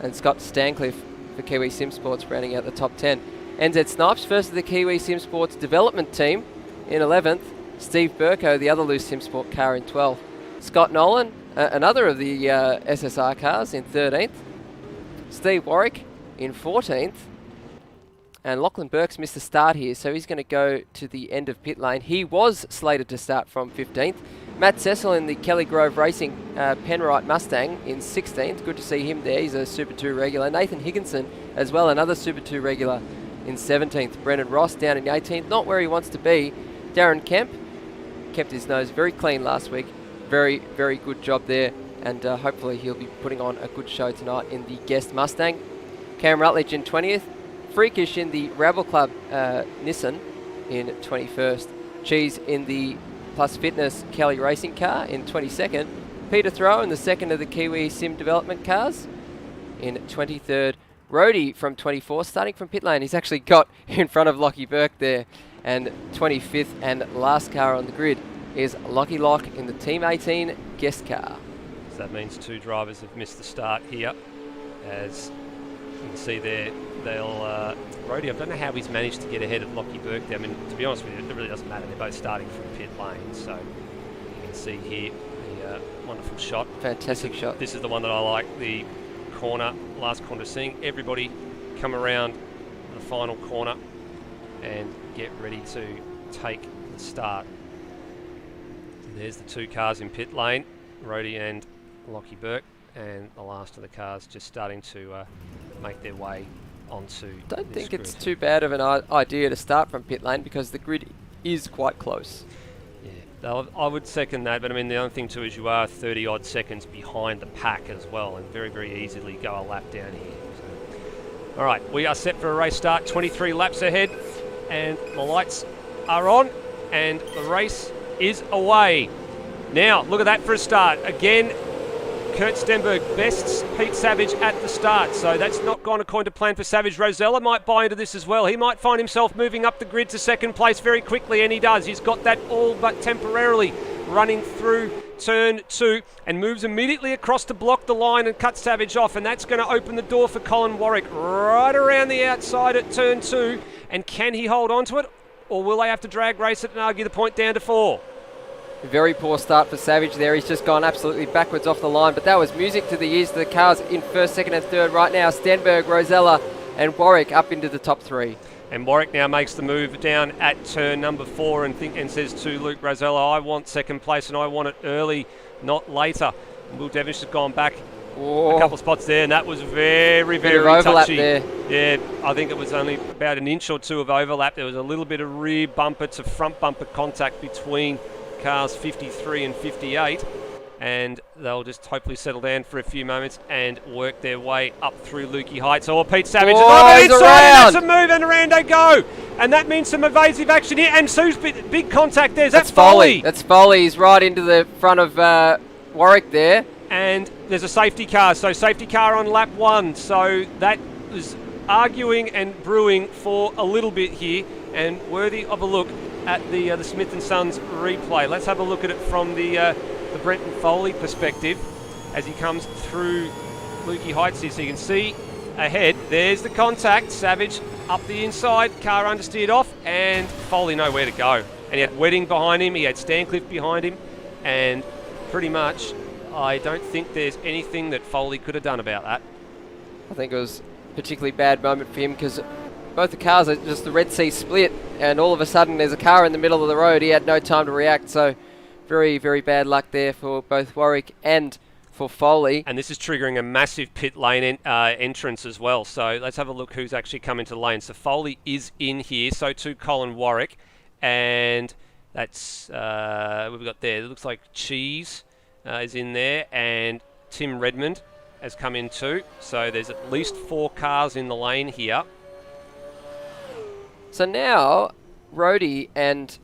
And Scott Stancliffe for Kiwi Sim Sports rounding out the top 10. NZ Snipes, first of the Kiwi Sim Sports development team in 11th. Steve Burko, the other loose Sim Sport car, in 12th. Scott Nolan, another of the SSR cars, in 13th. Steve Warwick in 14th. And Lachlan Burks missed the start here, so he's going to go to the end of pit lane. He was slated to start from 15th. Matt Cecil in the Kelly Grove Racing Penrite Mustang in 16th. Good to see him there. He's a Super 2 regular. Nathan Higginson as well, another Super 2 regular, in 17th. Brendan Ross down in 18th. Not where he wants to be. Darren Kemp kept his nose very clean last week. Very, very good job there. And hopefully he'll be putting on a good show tonight in the guest Mustang. Cam Rutledge in 20th. Freakish in the Rabble Club Nissan in 21st. Cheese in the Plus Fitness Kelly Racing car in 22nd. Peter Throw in the second of the Kiwi Sim development cars in 23rd. Rhodey from 24th, starting from pit lane. He's actually got in front of Lockie Burke there. And 25th and last car on the grid is Lockie Lock in the Team 18 guest car. So that means 2 drivers have missed the start here. As you can see there, Rhodey, I don't know how he's managed to get ahead of Lockie Burke there. I mean, to be honest with you, it really doesn't matter. They're both starting from pit lane. So you can see here the wonderful shot. Fantastic shot. This is the one that I like, the corner, last corner, seeing everybody come around the final corner and get ready to take the start. And there's the 2 cars in pit lane, Rhodey and Lockie Burke, and the last of the cars just starting to make their way onto Don't this think it's grid. too bad of an idea to start from pit lane because the grid is quite close. Yeah, I would second that, but I mean the only thing too is you are 30 odd seconds behind the pack as well, and very, very easily go a lap down here. So. All right, we are set for a race start, 23 laps ahead, and the lights are on, and the race is away. Now, look at that for a start. Again, Kurt Stenberg bests Pete Savage at the start, so that's not gone according to plan for Savage. Rosella might buy into this as well. He might find himself moving up the grid to second place very quickly, and he does. He's got that all but temporarily running through turn 2 and moves immediately across to block the line and cut Savage off, and that's going to open the door for Colin Warwick right around the outside at turn 2. And can he hold on to it, or will they have to drag race it and argue the point down to 4? Very poor start for Savage there. He's just gone absolutely backwards off the line, but that was music to the ears of the cars in first, second and third right now. Stenberg, Rosella and Warwick up into the top 3. And Warwick now makes the move down at turn number 4 and says to Luke Rosella, I want second place and I want it early, not later. And Will Devonish has gone back a couple of spots there, and that was very, very overlap touchy. there. Yeah, I think it was only about an inch or 2 of overlap. There was a little bit of rear bumper to front bumper contact between cars 53 and 58, and they'll just hopefully settle down for a few moments and work their way up through Lukey Heights. Oh, Pete Savage is he's inside, around. and that's a move, and around they go. And that means some evasive action here, and Sue's big contact there. That's Foley. That's Foley. He's right into the front of Warwick there. And there's a safety car, so safety car on lap 1. So that was arguing and brewing for a little bit here, and worthy of a look at the Smith & Sons replay. Let's have a look at it from the Brenton Foley perspective as he comes through Lukey Heights here. So you can see ahead, there's the contact. Savage up the inside, car understeered off, and Foley nowhere to go. And he had Wedding behind him, he had Stancliffe behind him, and pretty much I don't think there's anything that Foley could have done about that. I think it was a particularly bad moment for him because both the cars are just the Red Sea split, and all of a sudden there's a car in the middle of the road. He had no time to react, so very, very bad luck there for both Warwick and for Foley. And this is triggering a massive pit lane entrance as well. So let's have a look who's actually come into the lane. So Foley is in here, so too Colin Warwick, and that's we've got there. It looks like Cheese is in there, and Tim Redmond has come in too. So there's at least 4 cars in the lane here. So now, Rhodey and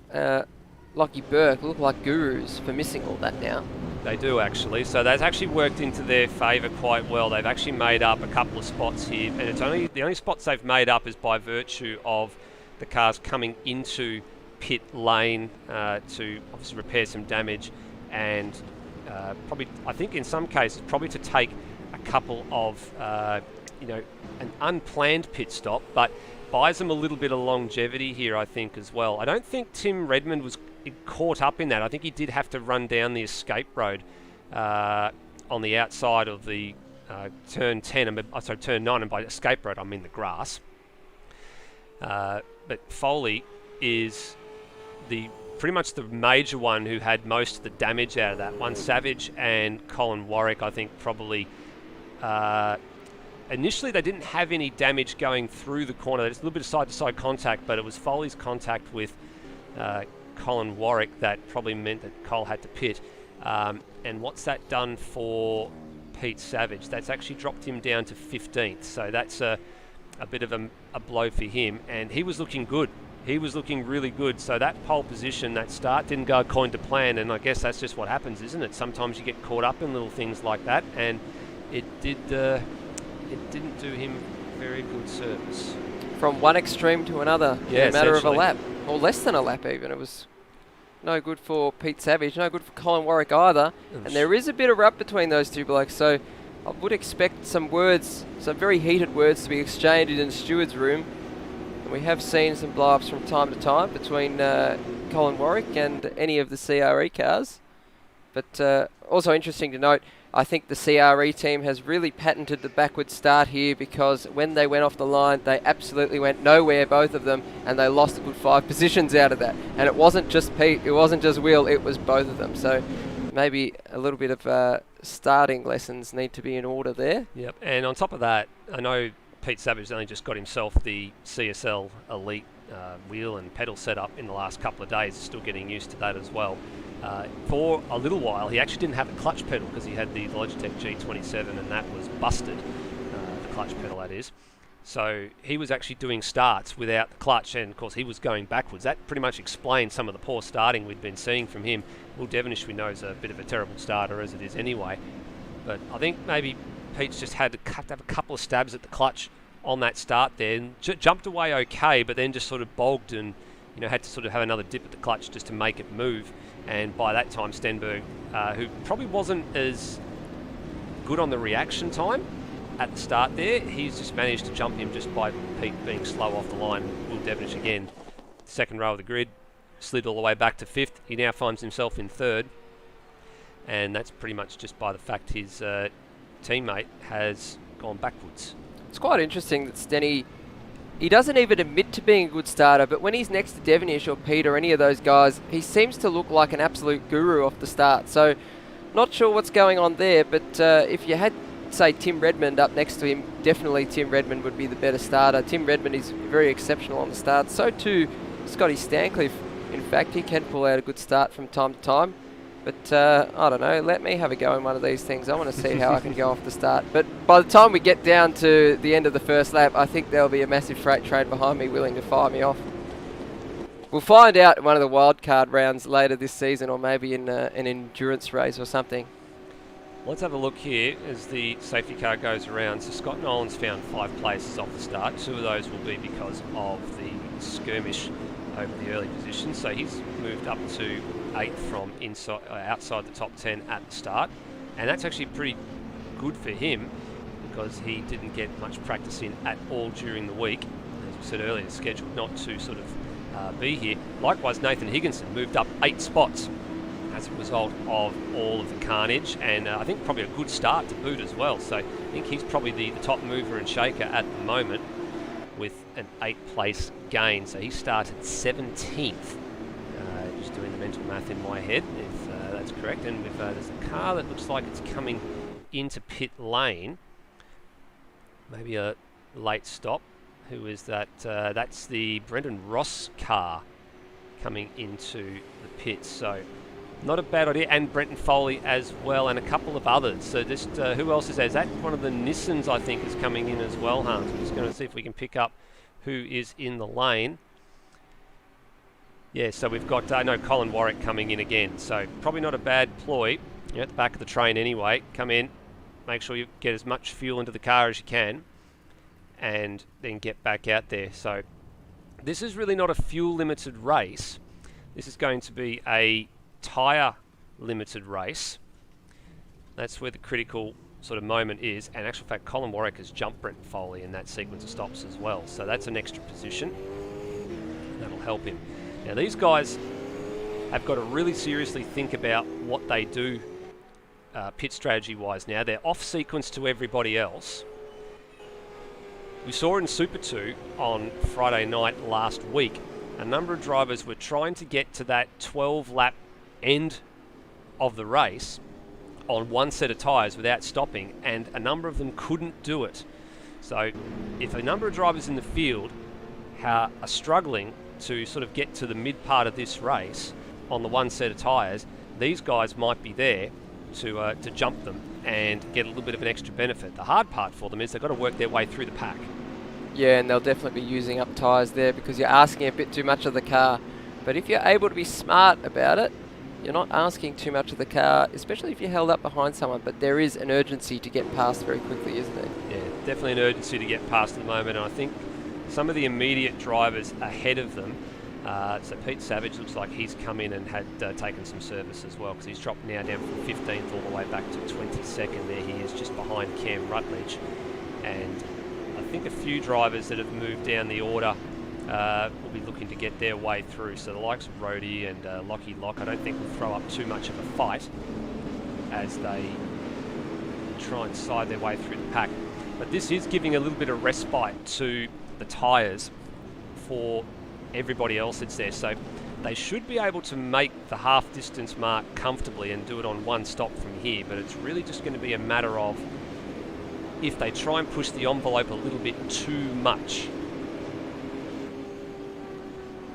Lockie Burke look like gurus for missing all that now. They do actually. So that's actually worked into their favour quite well. They've actually made up a couple of spots here, and it's only the only spots they've made up is by virtue of the cars coming into pit lane to obviously repair some damage, and probably, I think in some cases, probably to take a couple of, an unplanned pit stop, but buys them a little bit of longevity here, I think, as well. I don't think Tim Redmond was caught up in that. I think he did have to run down the escape road on the outside of the turn 10, turn 9, and by escape road I mean the grass. But Foley is pretty much the major one who had most of the damage out of that one. Savage and Colin Warwick, I think, probably initially they didn't have any damage going through the corner. There's a little bit of side-to-side contact, but it was Foley's contact with Colin Warwick that probably meant that Cole had to pit. And what's that done for Pete Savage? That's actually dropped him down to 15th, so that's a bit of a blow for him, and he was looking good. He was looking really good. So that pole position, that start, didn't go according to plan, and I guess that's just what happens, isn't it? Sometimes you get caught up in little things like that, and it didn't do him very good service. From one extreme to another in a matter of a lap, or less than a lap even. It was no good for Pete Savage, no good for Colin Warwick either, and there is a bit of rub between those two blokes, so I would expect some very heated words to be exchanged in the steward's room. And we have seen some blow-ups from time to time between Colin Warwick and any of the CRE cars. But also interesting to note, I think the CRE team has really patented the backward start here, because when they went off the line, they absolutely went nowhere, both of them, and they lost a good 5 positions out of that. And it wasn't just Pete, it wasn't just Will, it was both of them. So maybe a little bit of starting lessons need to be in order there. Yep, and on top of that, I know Pete Savage only just got himself the CSL Elite wheel and pedal set up in the last couple of days, still getting used to that as well. For a little while, he actually didn't have a clutch pedal because he had the Logitech G27 and that was busted, the clutch pedal that is. So he was actually doing starts without the clutch, and of course he was going backwards. That pretty much explains some of the poor starting we'd been seeing from him. Will Devonish, we know, is a bit of a terrible starter as it is anyway, but I think maybe Pete's just had to have a couple of stabs at the clutch on that start there, and jumped away okay, but then just sort of bogged and had to sort of have another dip at the clutch just to make it move. And by that time, Stenberg, who probably wasn't as good on the reaction time at the start there, he's just managed to jump him just by Pete being slow off the line. Will Devonish again, second row of the grid, slid all the way back to 5th. He now finds himself in 3rd, and that's pretty much just by the fact his teammate has gone backwards. It's quite interesting that Stenny, he doesn't even admit to being a good starter, but when he's next to Devonish or Pete or any of those guys, he seems to look like an absolute guru off the start. So not sure what's going on there, but if you had, say, Tim Redmond up next to him, definitely Tim Redmond would be the better starter. Tim Redmond is very exceptional on the start. So too Scotty Stancliffe. In fact, he can pull out a good start from time to time. But I don't know, let me have a go in one of these things. I want to see how I can go off the start. But by the time we get down to the end of the first lap, I think there'll be a massive freight train behind me willing to fire me off. We'll find out in one of the wildcard rounds later this season, or maybe in an endurance race or something. Let's have a look here as the safety car goes around. So Scott Nolan's found 5 places off the start. 2 of those will be because of the skirmish over the early positions. So he's moved up to 8th from outside the top 10 at the start, and that's actually pretty good for him because he didn't get much practice in at all during the week. As we said earlier, scheduled not to sort of be here. Likewise, Nathan Higginson moved up 8 spots as a result of all of the carnage, and I think probably a good start to boot as well. So I think he's probably the top mover and shaker at the moment with an 8th place gain. So he started 17th. Just doing the mental math in my head, if that's correct. And there's a car that looks like it's coming into pit lane. Maybe a late stop. Who is that? That's the Brendan Ross car coming into the pits. So Not a bad idea, and Brenton Foley as well, and a couple of others. So just who else is there? Is that one of the Nissans, I think, is coming in as well, Hans? We're just going to see if we can pick up who is in the lane. Yeah, so we've got, Colin Warwick coming in again. So probably not a bad ploy. You're at the back of the train anyway. Come in, make sure you get as much fuel into the car as you can, and then get back out there. So this is really not a fuel limited race. This is going to be a tyre limited race. That's where the critical sort of moment is. And in actual fact, Colin Warwick has jumped Brenton Foley in that sequence of stops as well. So that's an extra position. That'll help him. Now these guys have got to really seriously think about what they do pit strategy wise now. They're off sequence to everybody else. We saw in Super 2 on Friday night last week, a number of drivers were trying to get to that 12 lap end of the race on one set of tyres without stopping, and a number of them couldn't do it. So if a number of drivers in the field are struggling to sort of get to the mid part of this race on the one set of tyres, these guys might be there to jump them and get a little bit of an extra benefit. The hard part for them is they've got to work their way through the pack. Yeah, and they'll definitely be using up tyres there because you're asking a bit too much of the car. But if you're able to be smart about it, you're not asking too much of the car, especially if you're held up behind someone. But there is an urgency to get past very quickly, isn't there? Yeah, definitely an urgency to get past at the moment. And I think some of the immediate drivers ahead of them, so Pete Savage looks like he's come in and had taken some service as well, because he's dropped now down from 15th all the way back to 22nd. There he is, just behind Cam Rutledge. And I think a few drivers that have moved down the order will be looking to get their way through. So the likes of Rhodey and Lockie Lock, I don't think will throw up too much of a fight as they try and side their way through the pack. But this is giving a little bit of respite to the tyres for everybody else that's there. So they should be able to make the half distance mark comfortably and do it on one stop from here. But it's really just going to be a matter of if they try and push the envelope a little bit too much.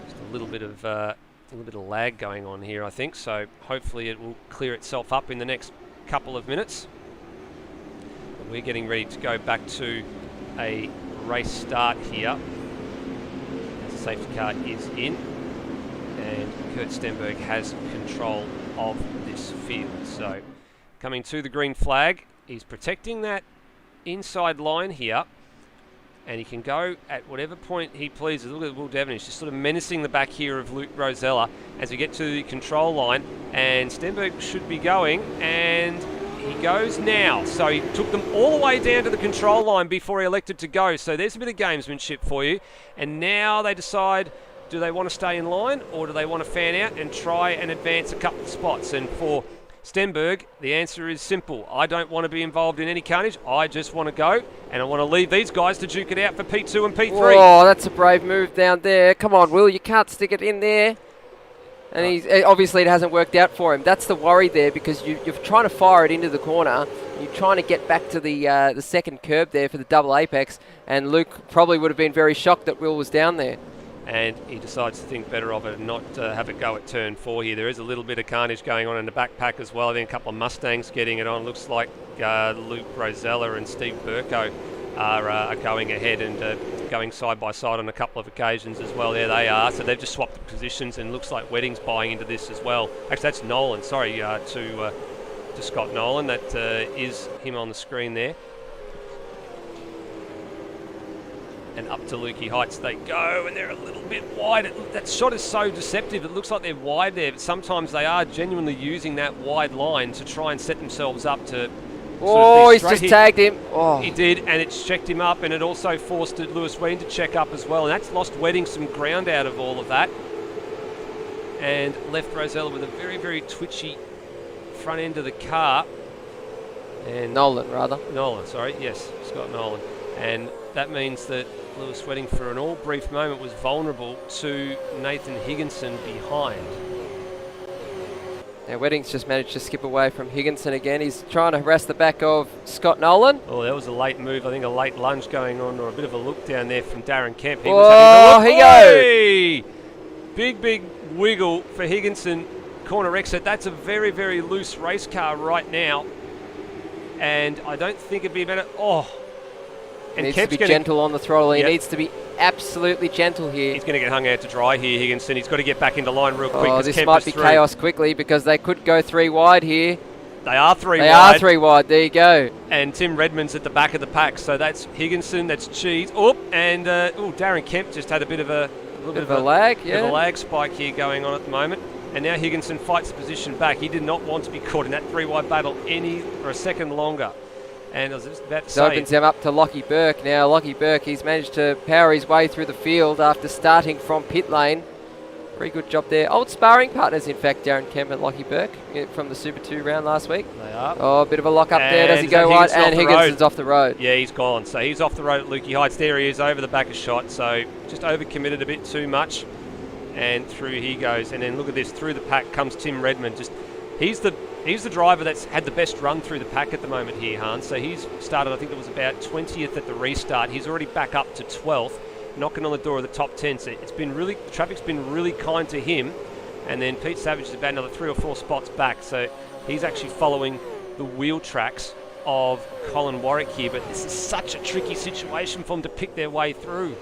Just a little bit of lag going on here, I think. So hopefully it will clear itself up in the next couple of minutes. But we're getting ready to go back to a race start here. As the safety car is in, and Kurt Stenberg has control of this field. So coming to the green flag, he's protecting that inside line here, and he can go at whatever point he pleases. Look at Will Devon, he's just sort of menacing the back here of Luke Rosella as we get to the control line, and Stenberg should be going, and he goes now. So he took them all the way down to the control line before he elected to go. So there's a bit of gamesmanship for you, and now they decide, do they want to stay in line or do they want to fan out and try and advance a couple of spots? And for Stenberg, the answer is simple. I don't want to be involved in any carnage. I just want to go, and I want to leave these guys to duke it out for P2 and P3. Oh, that's a brave move down there. Come on, Will, you can't stick it in there. And he's obviously it hasn't worked out for him. That's the worry there, because you're trying to fire it into the corner. You're trying to get back to the second curb there for the double apex, and Luke probably would have been very shocked that Will was down there. And he decides to think better of it and not have it go at turn 4 here. There is a little bit of carnage going on in the backpack as well. Then a couple of Mustangs getting it on. Looks like Luke Rosella and Steve Burko are going ahead and going side by side on a couple of occasions as well. There they are. So they've just swapped the positions, and looks like Wedding's buying into this as well. Actually, that's Nolan. Sorry to Scott Nolan. That is him on the screen there. And up to Lukey Heights they go, and they're a little bit wide. That shot is so deceptive. It looks like they're wide there, but sometimes they are genuinely using that wide line to try and set themselves up to... Oh, he's just tagged him. Oh. He did, and it's checked him up, and it also forced Lewis Ween to check up as well, and that's lost Wedding some ground out of all of that. And left Rosella with a very, very twitchy front end of the car. And Nolan, rather. Nolan, sorry. Yes, Scott Nolan. And that means that Lewis Wedding, for an all brief moment, was vulnerable to Nathan Higginson behind. Now Wedding's just managed to skip away from Higginson again. He's trying to harass the back of Scott Nolan. Oh, that was a late move. I think a late lunge going on, or a bit of a look down there from Darren Kemp. He was having a look. Big, big wiggle for Higginson corner exit. That's a very, very loose race car right now. And I don't think it'd be better. Oh. And needs to be gentle on the throttle. He needs to be absolutely gentle here. He's going to get hung out to dry here, Higginson. He's got to get back into line real quick. Oh, this might be chaos quickly because they could go 3 wide here. They are 3 wide. They are 3 wide. There you go. And Tim Redmond's at the back of the pack. So that's Higginson. That's Cheese. Oh, and Darren Kemp just had a bit of a lag. Bit of a lag spike here going on at the moment. And now Higginson fights the position back. He did not want to be caught in that 3 wide battle for a second longer. And I was just about to say, opens him up to Lockie Burke. Now Lockie Burke, he's managed to power his way through the field after starting from pit lane. Very good job there. Old sparring partners, in fact, Darren Kemp and Lockie Burke from the Super 2 round last week. They are. Oh, a bit of a lock up there. Does he go wide? And Higginson's off the road. Yeah, he's gone. So he's off the road at Lukey Heights. There he is over the back of shot. So just overcommitted a bit too much. And through he goes. And then look at this. Through the pack comes Tim Redmond. He's the driver that's had the best run through the pack at the moment here, Hans. So he's started, I think it was about 20th at the restart. He's already back up to 12th, knocking on the door of the top 10. So the traffic's been really kind to him. And then Pete Savage is about another 3 or 4 spots back. So he's actually following the wheel tracks of Colin Warwick here. But this is such a tricky situation for them to pick their way through.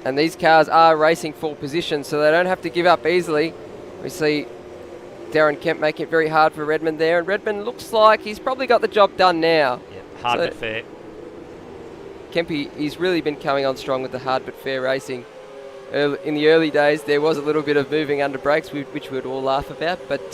And these cars are racing for position, so they don't have to give up easily. We see Darren Kemp making it very hard for Redmond there, and Redmond looks like he's probably got the job done now. Yeah, hard but fair. Kempy, he's really been coming on strong with the hard but fair racing. In the early days, there was a little bit of moving under brakes, which we'd all laugh about, but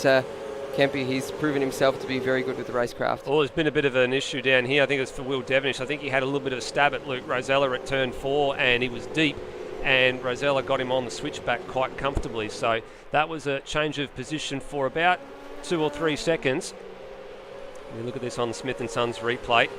Kempy, he's proven himself to be very good with the racecraft. Well, there's been a bit of an issue down here. I think it was for Will Devenish. I think he had a little bit of a stab at Luke Rosella at turn 4, and he was deep. And Rosella got him on the switchback quite comfortably. So that was a change of position for about 2 or 3 seconds. We look at this on the Smith & Sons replay.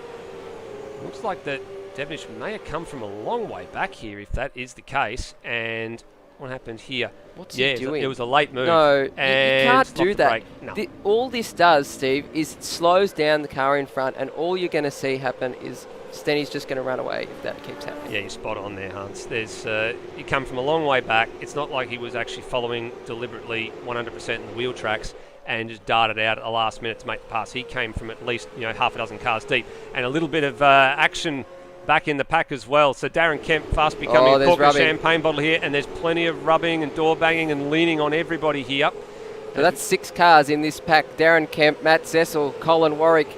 Looks like that Devenish may have come from a long way back here, if that is the case. And what happened here? What's he doing? It was a late move. No, and you can't do that. No. All this does, Steve, is it slows down the car in front, and all you're going to see happen is Stenny's just going to run away if that keeps happening. Yeah, you're spot on there, Hans. You come from a long way back. It's not like he was actually following deliberately 100% in the wheel tracks and just darted out at the last minute to make the pass. He came from at least half a dozen cars deep, and a little bit of action back in the pack as well. So Darren Kemp fast becoming a cork champagne bottle here, and there's plenty of rubbing and door banging and leaning on everybody here. So that's 6 cars in this pack. Darren Kemp, Matt Cecil, Colin Warwick,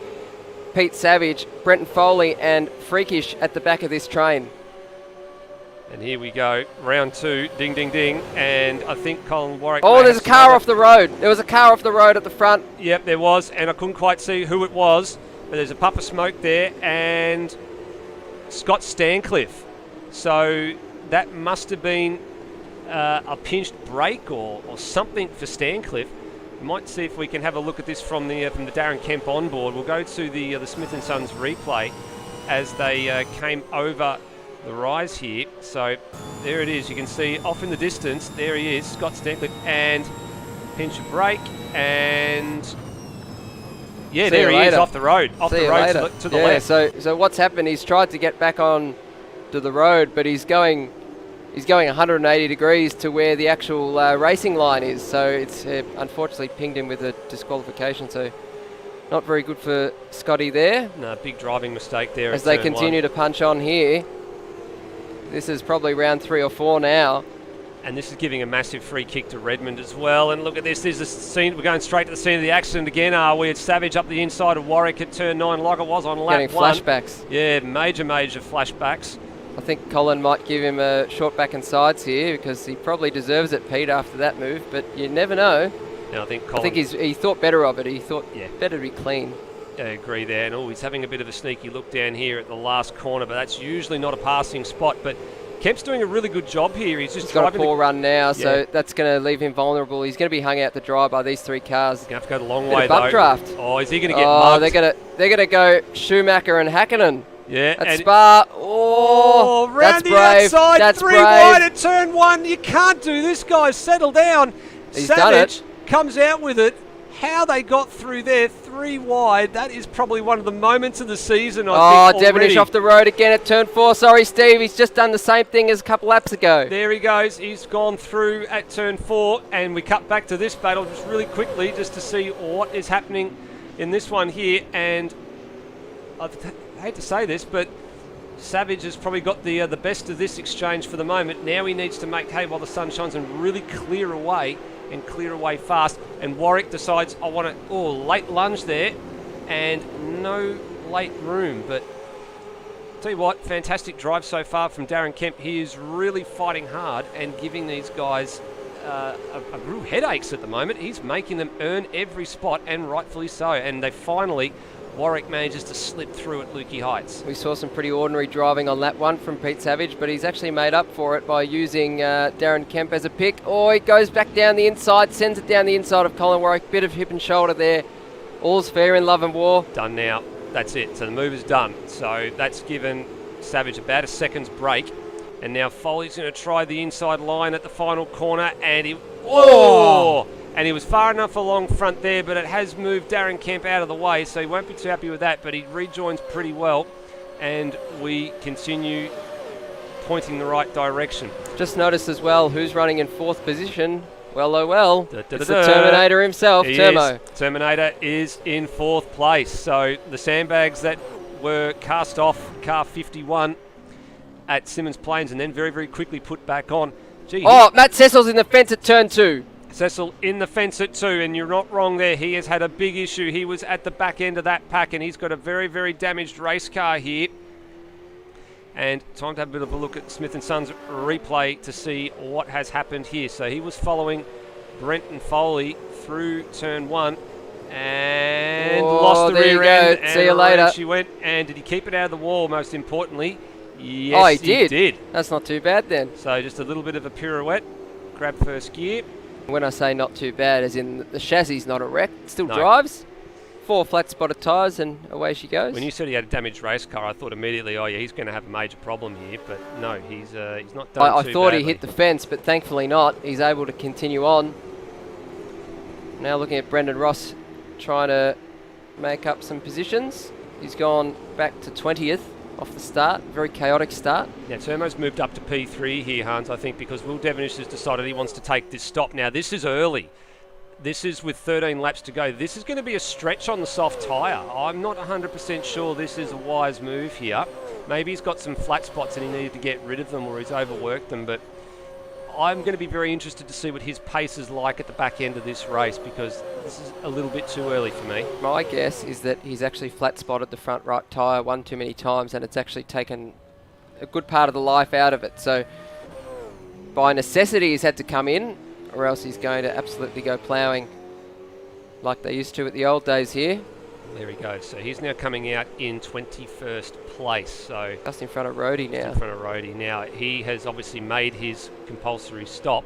Pete Savage, Brenton Foley and Freakish at the back of this train. And here we go, round 2, ding, ding, ding, and I think Colin Warwick... Oh, there's a car off the road. There was a car off the road at the front. Yep, there was, and I couldn't quite see who it was, but there's a puff of smoke there, and Scott Stancliffe. So that must have been a pinched brake or something for Stancliffe. We might see if we can have a look at this from the Darren Kemp onboard. We'll go to the Smith & Sons replay as they came over the rise here. So there it is. You can see off in the distance, there he is, Scott Stancliffe, and pinch of brake, and yeah, there he is off the road. Off the road to the left. So what's happened, he's tried to get back on to the road, but he's going 180 degrees to where the actual racing line is. So it's unfortunately pinged him with a disqualification. So not very good for Scotty there. No, big driving mistake there. As they continue to punch on here. This is probably round 3 or 4 now. And this is giving a massive free kick to Redmond as well. And look at this. There's the scene. We're going straight to the scene of the accident again, are we? It's Savage up the inside of Warwick at turn 9 like it was on lap 1. Getting flashbacks. Yeah, major flashbacks. I think Colin might give him a short back and sides here because he probably deserves it, Pete, after that move. But you never know. And I think he thought better of it. He thought better to be clean. I agree there. And he's having a bit of a sneaky look down here at the last corner, but that's usually not a passing spot. But Kemp's doing a really good job here. He's got a poor run now, so that's going to leave him vulnerable. He's going to be hung out to dry by these 3 cars. He's going to have to go the long way, though. Draft. Oh, is he going to get mugged? They're going to go Schumacher and Hakkinen. Yeah, at Spa. Oh, round that's the brave. outside, that's 3 brave. wide at turn 1. You can't do this, guys. Settle down. He's done it. Comes out with it. how they got through there 3 wide. That is probably one of the moments of the season, I think. Devonish off the road again at turn 4. Sorry, Steve. He's just done the same thing as a couple laps ago. There he goes. He's gone through at turn 4, and we cut back to this battle just really quickly just to see what is happening in this one here. And I hate to say this, but Savage has probably got the best of this exchange for the moment. Now he needs to make hay while the sun shines and really clear away fast. And Warwick decides, I want to, late lunge there, and no late room. But tell you what, fantastic drive so far from Darren Kemp. He is really fighting hard and giving these guys a real headaches at the moment. He's making them earn every spot, and rightfully so. And they finally, Warwick manages to slip through at Lukey Heights. We saw some pretty ordinary driving on that one from Pete Savage, but he's actually made up for it by using Darren Kemp as a pick. He goes back down the inside, sends it down the inside of Colin Warwick. Bit of hip and shoulder there. All's fair in love and war. Done now. That's it. So the move is done. So that's given Savage about a second's break. And now Foley's going to try the inside line at the final corner, and he... And he was far enough along front there, but it has moved Darren Kemp out of the way, so he won't be too happy with that, but he rejoins pretty well, and we continue pointing the right direction. Just noticed as well who's running in 4th position. Well. It's the Terminator himself, Termo. Terminator is in 4th place, so the sandbags that were cast off car 51 at Simmons Plains and then very, very quickly put back on. Matt Cecil's in the fence at turn 2. Cecil in the fence at 2, and you're not wrong there. He has had a big issue. He was at the back end of that pack, and he's got a very, very damaged race car here. And time to have a bit of a look at Smith & Son's replay to see what has happened here. So he was following Brenton Foley through turn 1 and lost the rear end. See you later. She went, and did he keep it out of the wall, most importantly? Yes, he did. That's not too bad then. So just a little bit of a pirouette. Grab first gear. When I say not too bad, as in the chassis is not a wreck, it still drives. 4 flat spotted tyres and away she goes. When you said he had a damaged race car, I thought immediately, he's going to have a major problem here. But no, he's not done I too thought badly. he hit the fence, but thankfully not. He's able to continue on. Now looking at Brendan Ross trying to make up some positions. He's gone back to 20th. Off the start, very chaotic start. Now Termo's moved up to P3 here, Hans, I think, because Will Devonish has decided he wants to take this stop. Now this is early. This is with 13 laps to go. This is going to be a stretch on the soft tyre. I'm not 100% sure this is a wise move here. Maybe he's got some flat spots and he needed to get rid of them, or he's overworked them, but I'm going to be very interested to see what his pace is like at the back end of this race, because this is a little bit too early for me. My guess is that he's actually flat spotted the front right tyre one too many times, and it's actually taken a good part of the life out of it. So by necessity he's had to come in, or else he's going to absolutely go ploughing like they used to at the old days here. There he goes. So he's now coming out in 21st place. So just in front of Rhodey now. In front of Rhodey now. He has obviously made his compulsory stop.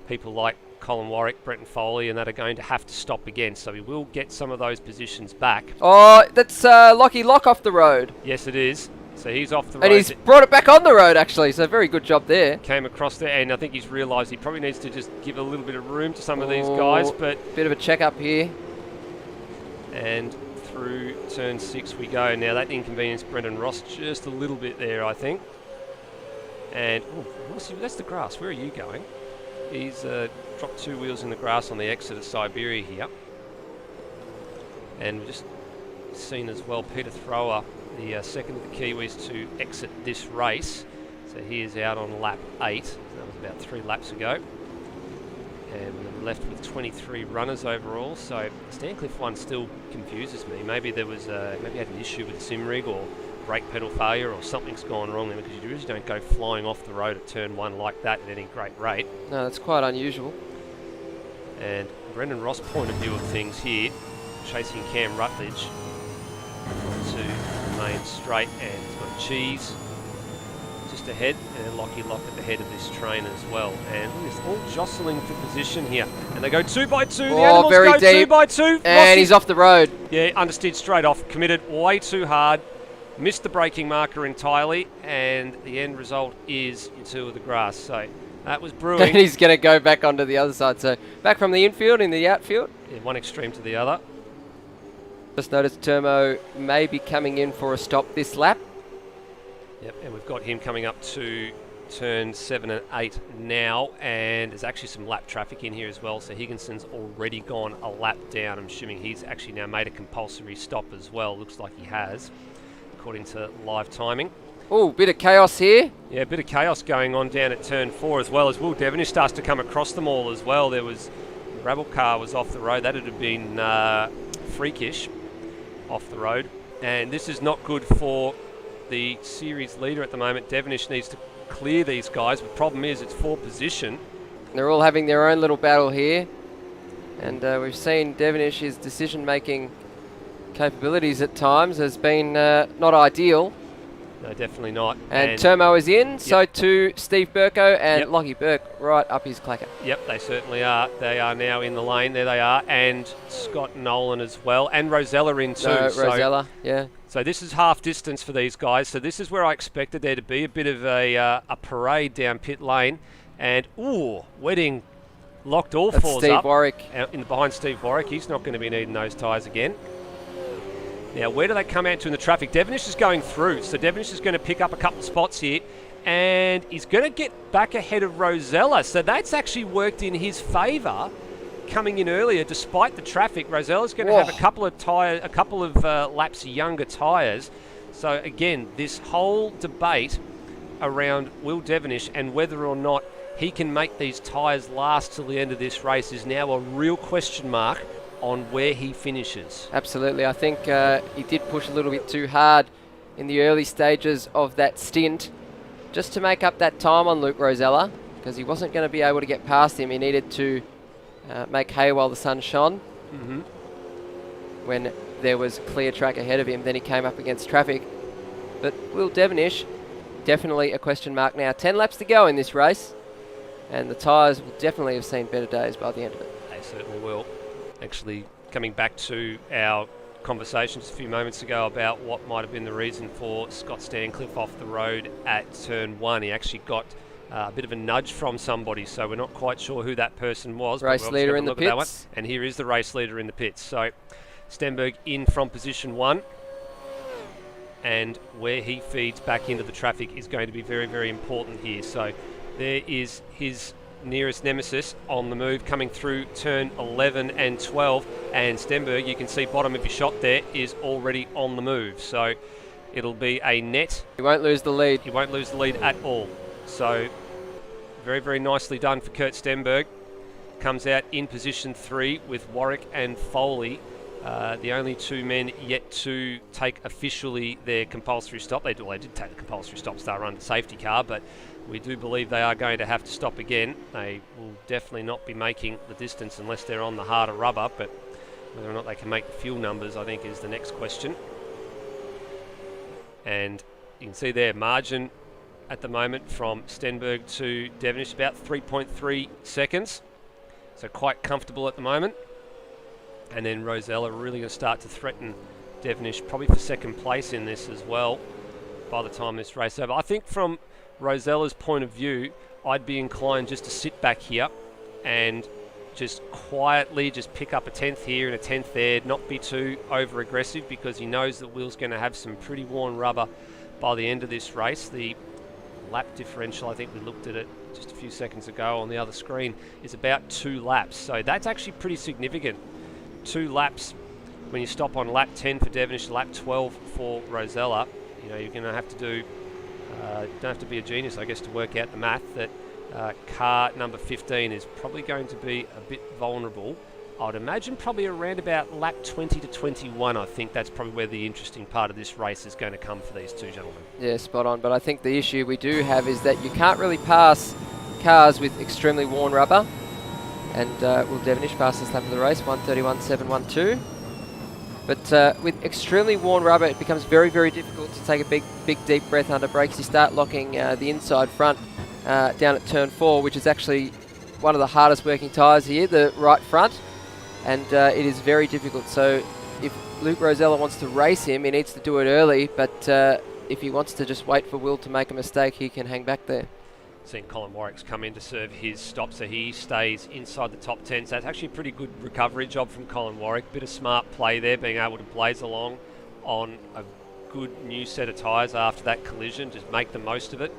People like Colin Warwick, Brenton Foley, and that are going to have to stop again. So he will get some of those positions back. That's Lockie Lock off the road. Yes, it is. So he's off the road. And he's brought it back on the road, actually. So very good job there. Came across there, and I think he's realised he probably needs to just give a little bit of room to some of these guys. But bit of a check-up here. And through turn 6 we go. Now that inconvenienced Brendan Ross just a little bit there, I think. And that's the grass. Where are you going? He's dropped 2 wheels in the grass on the exit of Siberia here. And we've just seen as well Peter Thrower, the second of the Kiwis to exit this race. So he is out on lap 8. So that was about 3 laps ago. And we're left with 23 runners overall. So the Stancliffe one still confuses me. Maybe there was maybe had an issue with the sim rig or brake pedal failure, or something's gone wrong there, because you usually don't go flying off the road at turn 1 like that at any great rate. No, that's quite unusual. And Brendan Ross' point of view of things here, chasing Cam Rutledge to the main straight, and he's got Cheese just ahead, and Lockie Lock at the head of this train as well. And it's all jostling for position here. And they go 2 by 2. The animals very go deep. 2 by 2. And he's off the road. Yeah, understeered straight off. Committed way too hard. Missed the braking marker entirely. And the end result is into the grass. So That was And brewing. he's going to go back onto the other side. So back from the infield in the outfield. Yeah, one extreme to the other. Just noticed Turmo may be coming in for a stop this lap. Yep, and we've got him coming up to turn 7 and 8 now, and there's actually some lap traffic in here as well, so Higginson's already gone a lap down. I'm assuming he's actually now made a compulsory stop as well. Looks like he has, according to live timing. Oh, bit of chaos here. Yeah, a bit of chaos going on down at turn 4 as well, as Will Devonish starts to come across them all as well. There was, the Rabble car was off the road. That would have been freakish off the road, and this is not good for the series leader at the moment. Devonish needs to clear these guys, but the problem is it's for position. They're all having their own little battle here. And we've seen Devonish's decision-making capabilities at times has been not ideal. No, definitely not. And Turmo is in, yep. so too Steve Burko and Yep. Lockie Burke right up his clacker. Yep, they certainly are. They are now in the lane. There they are. And Scott Nolan as well. And Rosella in too. No, Rosella, yeah. So this is half distance for these guys. So this is where I expected there to be a bit of a parade down pit lane. And, ooh, Wedding locked all That's fours Steve up. Warwick. Out in behind Steve Warwick. He's not going to be needing those tyres again. Now, where do they come out to in the traffic? Devonish is going through. So Devonish is going to pick up a couple of spots here. And he's going to get back ahead of Rosella. So that's actually worked in his favour. Coming in earlier, despite the traffic, Rosella's going to have a couple of laps younger tyres. So again, this whole debate around Will Devonish and whether or not he can make these tyres last till the end of this race is now a real question mark on where he finishes. Absolutely. I think he did push a little bit too hard in the early stages of that stint just to make up that time on Luke Rosella, because he wasn't going to be able to get past him. He needed to make hay while the sun shone. Mm-hmm. When there was clear track ahead of him, then he came up against traffic. But Will Devonish, definitely a question mark now. 10 laps to go in this race, and the tyres will definitely have seen better days by the end of it. They certainly will. Actually, coming back to our conversations a few moments ago about what might have been the reason for Scott Stancliffe off the road at turn 1, he actually got a bit of a nudge from somebody, so we're not quite sure who that person was. Race leader in the pits. And here is the race leader in the pits. So Stenberg in from position 1, and where he feeds back into the traffic is going to be very, very important here. So there is his nearest nemesis on the move coming through turn 11 and 12, and Stenberg, you can see bottom of your shot there, is already on the move. So it'll be a net. He won't lose the lead. He won't lose the lead at all. So very, very nicely done for Kurt Stenberg. Comes out in position 3 with Warwick and Foley, the only two men yet to take officially their compulsory stop. They did take the compulsory stop, start run the safety car, but we do believe they are going to have to stop again. They will definitely not be making the distance unless they're on the harder rubber, but whether or not they can make the fuel numbers, I think, is the next question. And you can see there, margin at the moment from Stenberg to Devonish, about 3.3 seconds. So quite comfortable at the moment. And then Rosella really going to start to threaten Devonish, probably for second place in this as well, by the time this race is over. I think from Rosella's point of view, I'd be inclined just to sit back here and just quietly just pick up a 10th here and a 10th there, not be too over aggressive, because he knows that Will's going to have some pretty worn rubber by the end of this race. The lap differential, I think we looked at it just a few seconds ago on the other screen, is about 2 laps. So that's actually pretty significant. 2 laps when you stop on lap 10 for Devonish, lap 12 for Rosella. You know, you're going to have to do, don't have to be a genius, I guess, to work out the math that car number 15 is probably going to be a bit vulnerable. I would imagine probably around about lap 20 to 21. I think that's probably where the interesting part of this race is going to come for these two gentlemen. Yeah, spot on. But I think the issue we do have is that you can't really pass cars with extremely worn rubber. And Will Devonish pass this lap of the race, 1:31.712. But with extremely worn rubber, it becomes very, very difficult to take a big, deep breath under brakes. You start locking the inside front down at turn 4, which is actually one of the hardest working tyres here, the right front. And it is very difficult. So if Luke Rosella wants to race him, he needs to do it early. But if he wants to just wait for Will to make a mistake, he can hang back there. seen Colin Warwick's come in to serve his stop, so he stays inside the top 10. So that's actually a pretty good recovery job from Colin Warwick. Bit of smart play there, being able to blaze along on a good new set of tyres after that collision. Just make the most of it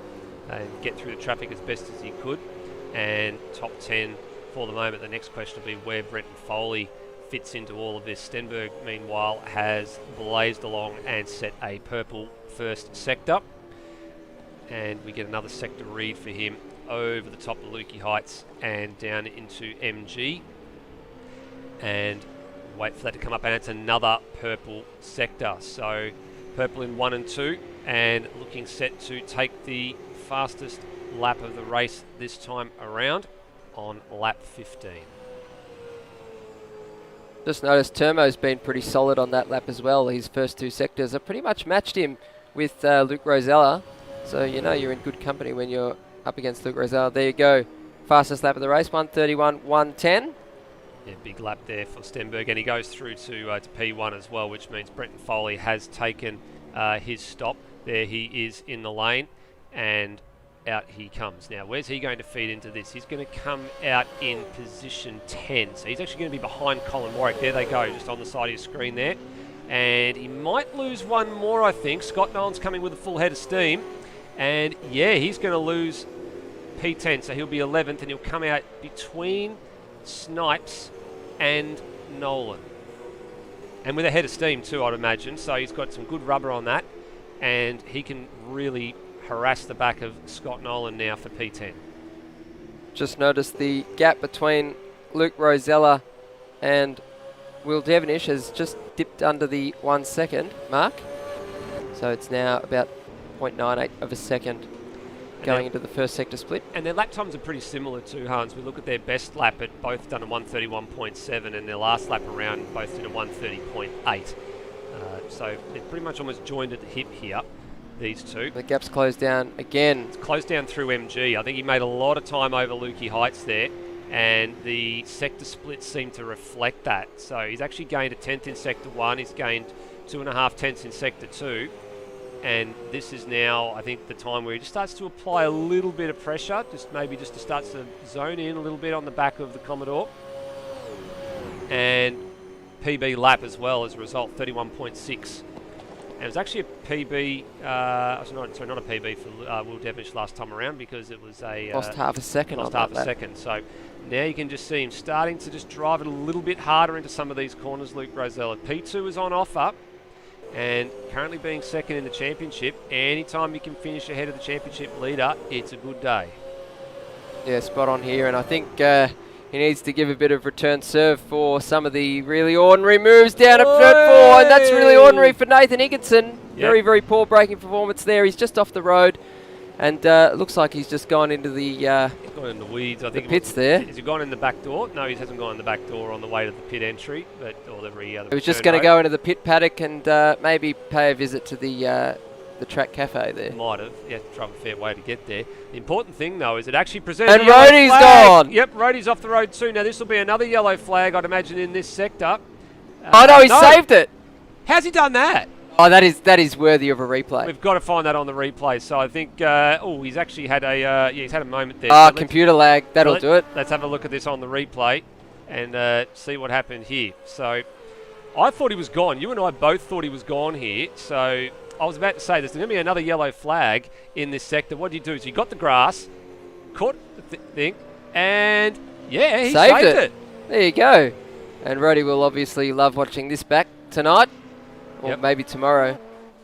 and get through the traffic as best as he could. And top 10 for the moment. The next question will be where Brenton Foley fits into all of this. Stenberg, meanwhile, has blazed along and set a purple first sector. And we get another sector read for him over the top of Lukey Heights and down into MG. And wait for that to come up, and it's another purple sector. So purple in 1 and 2, and looking set to take the fastest lap of the race this time around on lap 15. Just noticed Termo's been pretty solid on that lap as well. His first 2 sectors have pretty much matched him with Luke Rosella. So you know you're in good company when you're up against Luke Rosella. There you go. Fastest lap of the race, 1:31, 1:10. Yeah, big lap there for Stenberg, and he goes through to P1 as well, which means Brenton Foley has taken his stop. There he is in the lane, and out he comes. Now, where's he going to feed into this? He's going to come out in position 10. So he's actually going to be behind Colin Warwick. There they go, just on the side of your screen there. And he might lose one more, I think. Scott Nolan's coming with a full head of steam. And yeah, he's going to lose P10. So he'll be 11th, and he'll come out between Snipes and Nolan. And with a head of steam too, I'd imagine. So he's got some good rubber on that. And he can really harass the back of Scott Nolan now for P10. Just noticed the gap between Luke Rosella and Will Devonish has just dipped under the 1 second mark. So it's now about 0.98 of a second going into the first sector split. And their lap times are pretty similar too, Hans. We look at their best lap at both done a 1:31.7, and their last lap around both did a 1:30.8. So they're pretty much almost joined at the hip here, these two. The gap's closed down again. It's closed down through MG. I think he made a lot of time over Lukey Heights there, and the sector splits seem to reflect that. So he's actually gained a 10th in sector 1. He's gained 2.5 tenths in sector 2. And this is now, I think, the time where he just starts to apply a little bit of pressure, maybe just to start to zone in a little bit on the back of the Commodore. And PB lap as well as a result, 31.6. And it was actually a PB, sorry, not a PB for Will Devonish last time around, because it was a... lost half a second lost half a second. So now you can just see him starting to just drive it a little bit harder into some of these corners, Luke Rosella. P2 is on offer, and currently being second in the championship. Anytime you can finish ahead of the championship leader, it's a good day. Yeah, spot on here, and I think he needs to give a bit of return serve for some of the really ordinary moves down at turn 4, and that's really ordinary for Nathan Higginson. Yep. Very, very poor braking performance there. He's just off the road, and it looks like he's just gone into the he's gone in the weeds. I think the pits there. Has he gone in the back door? No, he hasn't gone in the back door on the way to the pit entry, but or every other. He was just going to go into the pit paddock and maybe pay a visit to the track cafe there. Might have. You have to travel a fair way to get there. The important thing, though, is it actually presents. And Rhodey's gone. Yep, Rhodey's off the road too. Now this will be another yellow flag, I'd imagine, in this sector. Oh no, he saved it. How's he done that? Oh, that is worthy of a replay. We've got to find that on the replay. So I think, he's actually had a, he's had a moment there. Computer lag. That'll do it. Let's have a look at this on the replay and see what happened here. So I thought he was gone. You and I both thought he was gone here. So I was about to say there's going to be another yellow flag in this sector. What did you do? So you got the grass, caught the thing, and yeah, he saved it. There you go. And Rhodey will obviously love watching this back tonight. Or maybe tomorrow.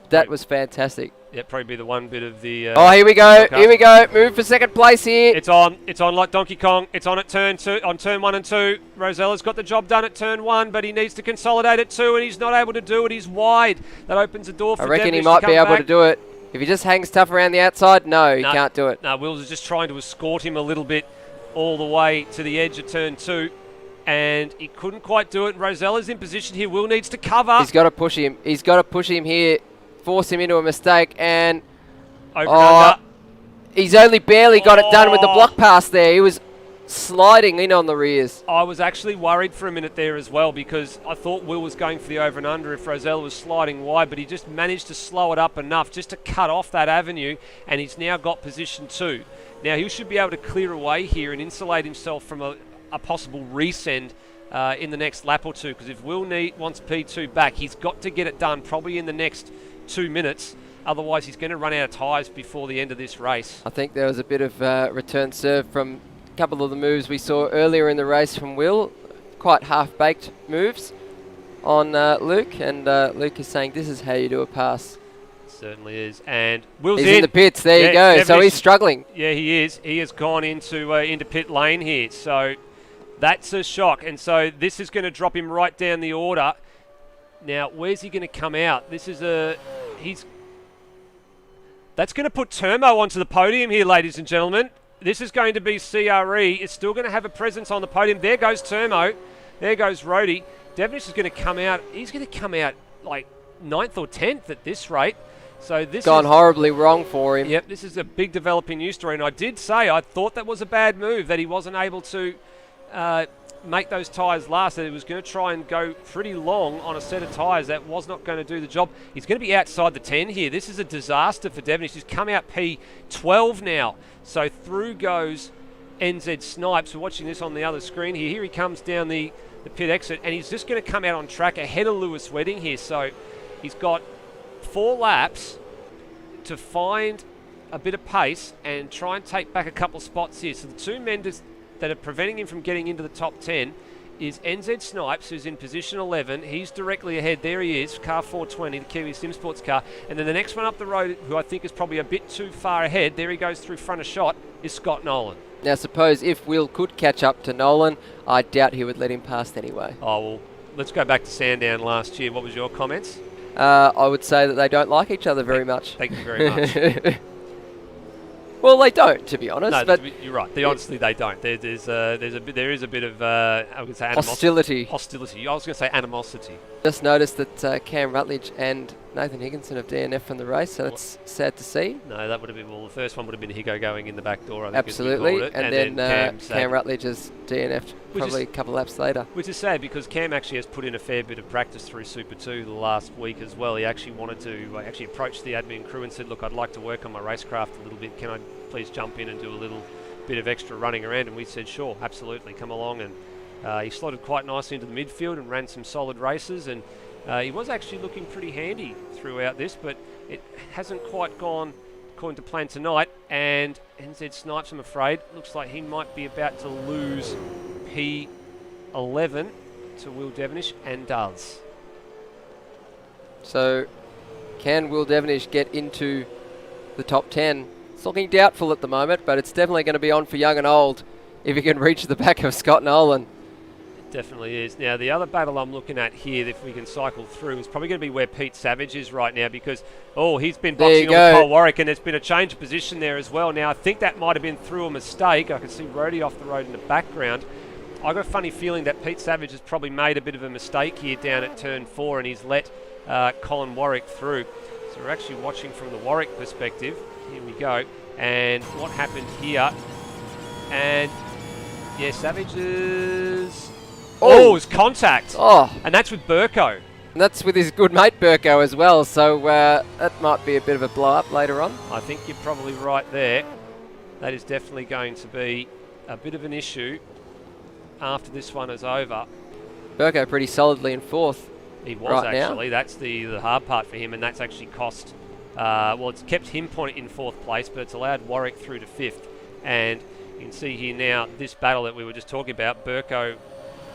That was fantastic. Yeah, probably be the one bit of the... oh, here we go. Here we go. Move for second place here. It's on. It's on like Donkey Kong. It's on at turn 2, on turn 1 and 2. Rosella's got the job done at turn 1, but he needs to consolidate at 2, and he's not able to do it. He's wide. That opens the door for I reckon Devonish he might to be able back. to do it. If he just hangs tough around the outside, no, he can't do it. No, Wills is just trying to escort him a little bit all the way to the edge of turn 2. And he couldn't quite do it. Rosella's in position here. Will needs to cover. He's got to push him. He's got to push him here, force him into a mistake, and over under. He's only barely got it done with the block pass there. He was sliding in on the rears. I was actually worried for a minute there as well, because I thought Will was going for the over and under if Rosella was sliding wide, but he just managed to slow it up enough just to cut off that avenue, and he's now got position 2. Now he should be able to clear away here and insulate himself from a possible resend in the next lap or two, because if Will wants P2 back, he's got to get it done probably in the next 2 minutes. Otherwise, he's going to run out of tyres before the end of this race. I think there was a bit of return serve from a couple of the moves we saw earlier in the race from Will. Quite half-baked moves on Luke, and Luke is saying this is how you do a pass. Certainly is. And Will's in the pits. There you go. So he's struggling. Yeah, he is. He has gone into pit lane here. So that's a shock. And so this is going to drop him right down the order. Now, where's he going to come out? This is that's going to put Turmo onto the podium here, ladies and gentlemen. This is going to be CRE. It's still going to have a presence on the podium. There goes Turmo. There goes Rhodey. Devonish is going to come out. He's going to come out like 9th or 10th at this rate. So this gone horribly wrong for him. Yep, this is a big developing news story. And I did say I thought that was a bad move, that he wasn't able to make those tyres last, that he was going to try and go pretty long on a set of tyres. That was not going to do the job. He's going to be outside the 10 here. This is a disaster for Devonish. He's come out P12 now. So through goes NZ Snipes. We're watching this on the other screen here. Here he comes down the pit exit, and he's just going to come out on track ahead of Lewis Wedding here. So he's got 4 laps to find a bit of pace and try and take back a couple of spots here. So the 2 men that are preventing him from getting into the top 10 is NZ Snipes, who's in position 11. He's directly ahead. There he is, car 420, the Kiwi Sim Sports car. And then the next one up the road, who I think is probably a bit too far ahead, there he goes through front of shot, is Scott Nolan. Now, suppose if Will could catch up to Nolan, I doubt he would let him past anyway. Oh, well, let's go back to Sandown last year. What was your comments? I would say that they don't like each other very much. Thank you very much. Well, they don't, to be honest. No, but you're right. Honestly, they don't. There is a bit of I would say hostility. Hostility. I was going to say animosity. Just noticed that Cam Rutledge and Nathan Higginson have DNF from the race, so that's sad to see. No, that would have been, well, the first one would have been Higo going in the back door, I think. Absolutely, it. and then Cam Rutledge has DNF'd probably a couple laps later. Which is sad, because Cam actually has put in a fair bit of practice through Super 2 the last week as well. He actually wanted to actually approach the admin crew and said, look, I'd like to work on my racecraft a little bit. Can I please jump in and do a little bit of extra running around? And we said, sure, absolutely, come along. And he slotted quite nicely into the midfield and ran some solid races, and he was actually looking pretty handy throughout this, but it hasn't quite gone according to plan tonight. And NZ Snipes, I'm afraid, looks like he might be about to lose P11 to Will Devonish, and does. So can Will Devonish get into the top 10? It's looking doubtful at the moment, but it's definitely going to be on for young and old if he can reach the back of Scott Nolan. Definitely is. Now, the other battle I'm looking at here, if we can cycle through, is probably going to be where Pete Savage is right now, because, he's been boxing on Paul Warwick, and there's been a change of position there as well. Now, I think that might have been through a mistake. I can see Rhodey off the road in the background. I got a funny feeling that Pete Savage has probably made a bit of a mistake here down at turn 4, and he's let Colin Warwick through. So we're actually watching from the Warwick perspective. Here we go. And what happened here? And, yeah, Savage is... it's contact. And that's with Burko. And that's with his good mate Burko as well, so that might be a bit of a blow-up later on. I think you're probably right there. That is definitely going to be a bit of an issue after this one is over. Burko pretty solidly in 4th. He was actually. That's the hard part for him, and that's actually cost... it's kept him in 4th place, but it's allowed Warwick through to 5th. And you can see here now, this battle that we were just talking about, Burko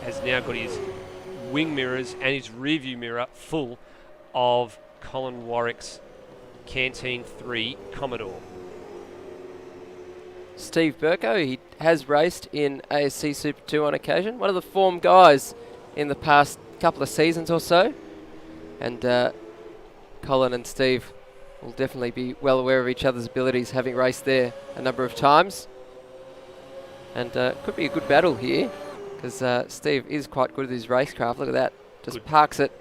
has now got his wing mirrors and his rear view mirror full of Colin Warwick's Canteen 3 Commodore. Steve Burko, he has raced in ASC Super 2 on occasion. One of the form guys in the past couple of seasons or so. And Colin and Steve will definitely be well aware of each other's abilities, having raced there a number of times. And could be a good battle here, because Steve is quite good at his racecraft. Look at that. Just parks it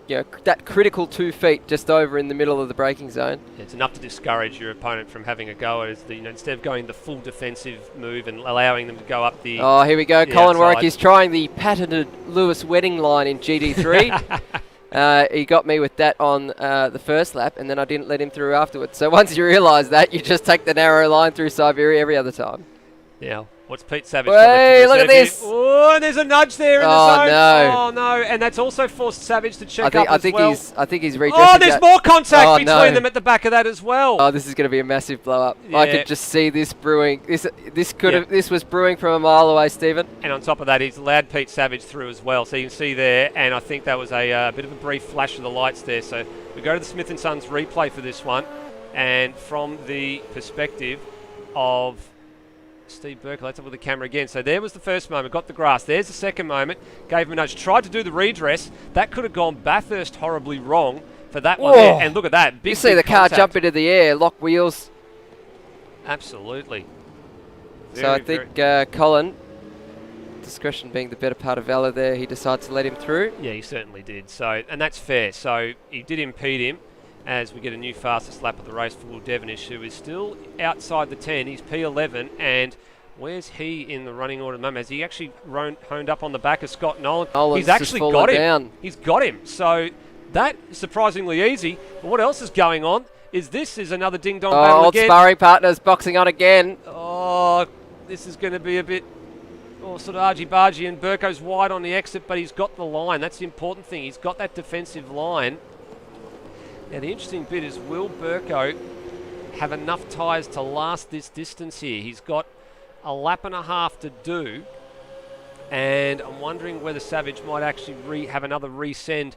that critical 2 feet just over in the middle of the braking zone. It's enough to discourage your opponent from having a go at it. Instead of going the full defensive move and allowing them to go up the Oh, here we go. Colin outside. Warwick is trying the patented Lewis wedding line in GD3. He got me with that on the first lap, and then I didn't let him through afterwards. So once you realise that, you just take the narrow line through Siberia every other time. Yeah. What's Pete Savage? Hey, look at this! Oh, and there's a nudge there in the zone. No. Oh, no. And that's also forced Savage to check up I as think well. I think he's redressing. Oh, there's more contact between them at the back of that as well. Oh, this is going to be a massive blow up. Yeah. I could just see this brewing. This was brewing from a mile away, Stephen. And on top of that, he's allowed Pete Savage through as well. So you can see there, and I think that was a bit of a brief flash of the lights there. So we go to the Smith & Sons replay for this one. And from the perspective of Steve Burke, let's have a look at the camera again. So there was the first moment, got the grass. There's the second moment, gave him a nudge, tried to do the redress. That could have gone Bathurst horribly wrong for that one there. And look at that. Big, you see the car jump into the air, lock wheels. Absolutely. So I think Colin, discretion being the better part of valor there, he decided to let him through. Yeah, he certainly did. So, and that's fair. So he did impede him as we get a new fastest lap of the race for Will Devonish, who is still outside the 10. He's P11, and where's he in the running order at the moment? Has he actually honed up on the back of Scott Nolan? He's actually got him. Down. He's got him. So that is surprisingly easy. But what else is going on is this is another ding-dong battle old again. sparring partners boxing on again. Oh, this is going to be a bit sort of argy-bargy, and Burko's wide on the exit, but he's got the line. That's the important thing. He's got that defensive line. Now, the interesting bit is, will Burko have enough tyres to last this distance here? He's got a lap and a half to do, and I'm wondering whether Savage might actually have another resend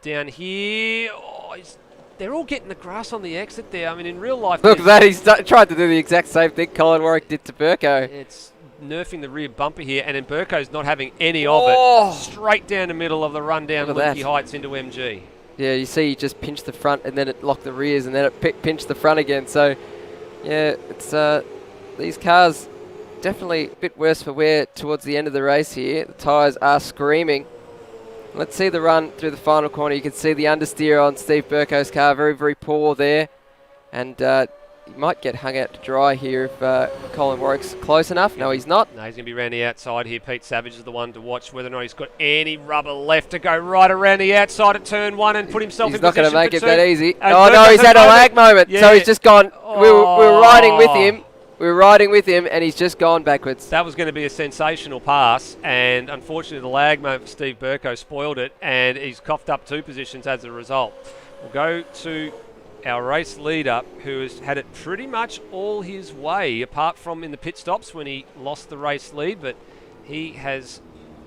down here. Oh, they're all getting the grass on the exit there. I mean, in real life... Look at that. He's tried to do the exact same thing Colin Warwick did to Burko. It's nerfing the rear bumper here, and then Burko's not having any of it. Straight down the middle of the run down Linky Heights into MG. Yeah, you see he just pinched the front, and then it locked the rears, and then it pinched the front again. So, yeah, it's these cars definitely a bit worse for wear towards the end of the race here. The tyres are screaming. Let's see the run through the final corner. You can see the understeer on Steve Burko's car, very, very poor there. And he might get hung out to dry here if Colin Warwick's close enough. No, he's not. No, he's going to be around the outside here. Pete Savage is the one to watch whether or not he's got any rubber left to go right around the outside at turn one and put himself in position. He's not going to make it that easy. And oh, no, he's had a lag moment. Yeah. So he's just gone. We were riding with him. We were riding with him, and he's just gone backwards. That was going to be a sensational pass, and unfortunately the lag moment for Steve Burko spoiled it, and he's coughed up 2 positions as a result. We'll go to our race leader, who has had it pretty much all his way, apart from in the pit stops when he lost the race lead, but he has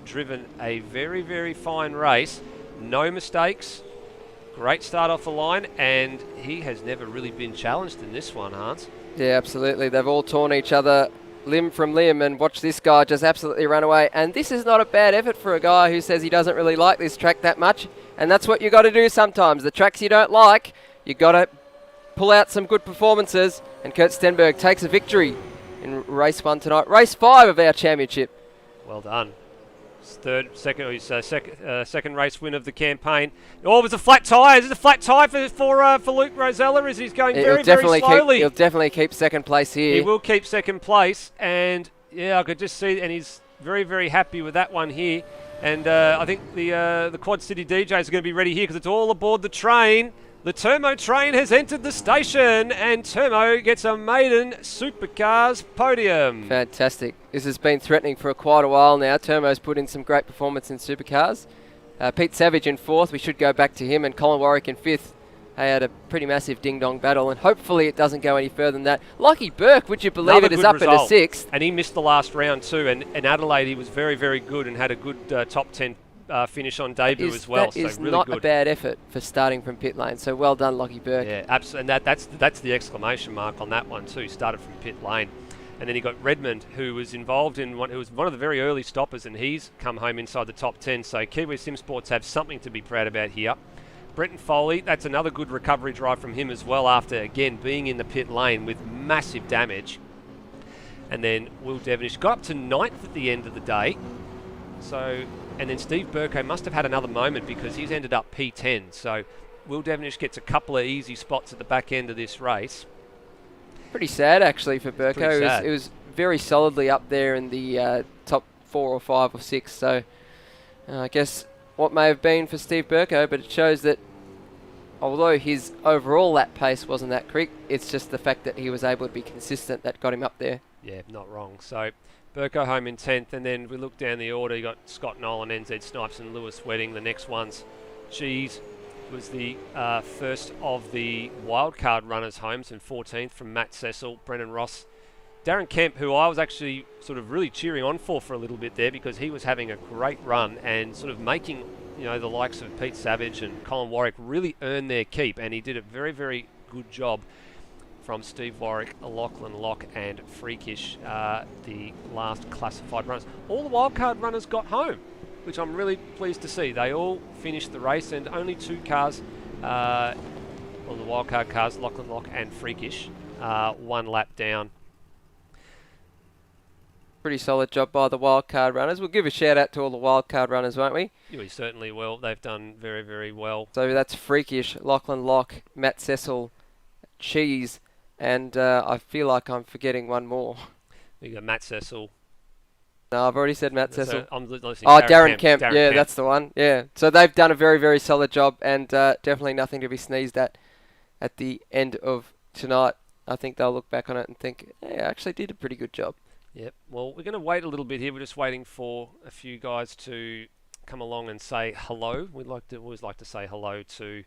driven a very, very fine race. No mistakes. Great start off the line, and he has never really been challenged in this one, Hans. Yeah, absolutely. They've all torn each other limb from limb, and watch this guy just absolutely run away. And this is not a bad effort for a guy who says he doesn't really like this track that much, and that's what you got to do sometimes. The tracks you don't like, you got to pull out some good performances, and Kurt Stenberg takes a victory in race 1 tonight. Race 5 of our championship. Well done. Second race win of the campaign. Oh, it was a flat tyre. Is it a flat tyre for Luke Rosella? Is he's going very slowly? He'll definitely keep second place here. He will keep second place, and yeah, I could just see, and he's very, very happy with that one here. And I think the Quad City DJs are going to be ready here because it's all aboard the train. The Termo train has entered the station, and Termo gets a maiden Supercars podium. Fantastic. This has been threatening for quite a while now. Termo's put in some great performance in Supercars. Pete Savage in 4th. We should go back to him. And Colin Warwick in 5th. They had a pretty massive ding-dong battle, and hopefully it doesn't go any further than that. Lucky Burke, would you believe it, is up into 6th. And he missed the last round too. And in Adelaide, he was very, very good and had a good top 10 finish on debut as well. That is really not good. A bad effort for starting from pit lane. So well done, Lucky Burke. Yeah, absolutely. And that's the exclamation mark on that one too. He started from pit lane. And then you got Redmond, who was involved in who was one of the very early stoppers, and he's come home inside the top 10. So Kiwi Sim Sports have something to be proud about here. Brenton Foley, that's another good recovery drive from him as well, after again being in the pit lane with massive damage. And then Will Devonish got up to 9th at the end of the day. So And then Steve Burko must have had another moment because he's ended up P10. So Will Devenish gets a couple of easy spots at the back end of this race. Pretty sad, actually, for Burko. It was very solidly up there in the top 4 or 5 or 6. So I guess what may have been for Steve Burko, but it shows that although his overall lap pace wasn't that quick, it's just the fact that he was able to be consistent that got him up there. Yeah, not wrong. So Burko home in 10th, and then we look down the order. You got Scott Nolan, NZ Snipes, and Lewis Wedding. The next one's Cheese was the first of the wildcard runners home, and 14th from Matt Cecil, Brennan Ross, Darren Kemp, who I was actually sort of really cheering on for a little bit there because he was having a great run and sort of making, you know, the likes of Pete Savage and Colin Warwick really earn their keep, and he did a very, very good job from Steve Warwick, Lachlan Locke and Freakish, the last classified runners. All the wildcard runners got home, which I'm really pleased to see. They all finished the race, and only 2 cars, well, the wildcard cars, Lachlan Locke and Freakish, 1 lap down. Pretty solid job by the wildcard runners. We'll give a shout out to all the wildcard runners, won't we? Yeah, we certainly will. They've done very, very well. So that's Freakish, Lachlan Locke, Matt Cecil, Cheese, and I feel like I'm forgetting one more. You got Matt Cecil. No, I've already said Matt Cecil. I'm listening. Oh, Darren Kemp. Darren Yeah, Kemp. that's the one. Yeah. So they've done a very, very solid job, and definitely nothing to be sneezed at the end of tonight. I think they'll look back on it and think, hey, I actually did a pretty good job. Yep. Well, we're going to wait a little bit here. We're just waiting for a few guys to come along and say hello. We'd always like to say hello to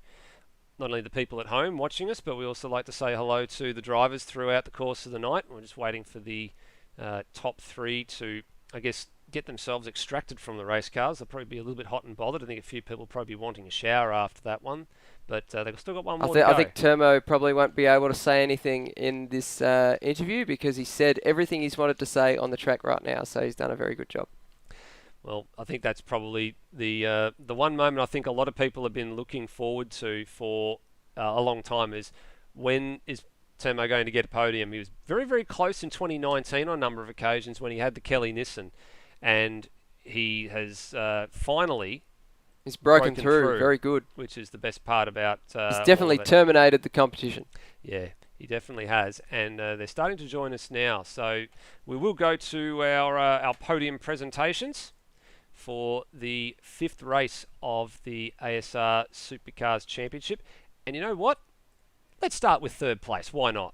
not only the people at home watching us, but we also like to say hello to the drivers throughout the course of the night. We're just waiting for the top 3 to, I guess, get themselves extracted from the race cars. They'll probably be a little bit hot and bothered. I think a few people will probably be wanting a shower after that one, but they've still got one more to go. I think Termo probably won't be able to say anything in this interview because he said everything he's wanted to say on the track right now, so he's done a very good job. Well, I think that's probably the one moment I think a lot of people have been looking forward to for a long time is when is Termo going to get a podium. He was very, very close in 2019 on a number of occasions when he had the Kelly Nissan, and he has finally... He's broken through. Very good. Which is the best part about... He's definitely terminated the competition. Yeah, he definitely has. And they're starting to join us now. So we will go to our podium presentations for the 5th race of the ASR Supercars Championship. And you know what? Let's start with 3rd place. Why not?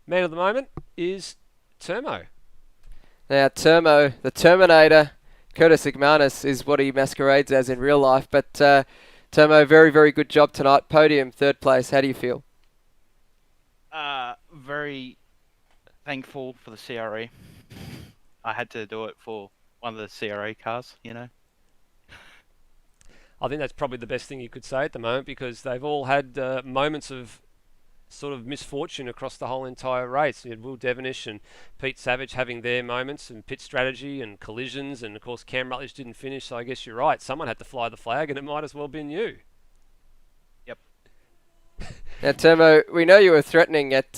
Man of the moment is Termo. Now, Termo, the Terminator, Curtis Igmanis is what he masquerades as in real life. But Termo, very, very good job tonight. Podium, 3rd place. How do you feel? Very thankful for the CRE. I had to do it for one of the CRE cars, you know. I think that's probably the best thing you could say at the moment because they've all had moments of sort of misfortune across the whole entire race. You had Will Devenish and Pete Savage having their moments and pit strategy and collisions, and of course Cam Rutledge didn't finish, so I guess you're right. Someone had to fly the flag and it might as well have been you. Yep. Now, Termo, we know you were threatening at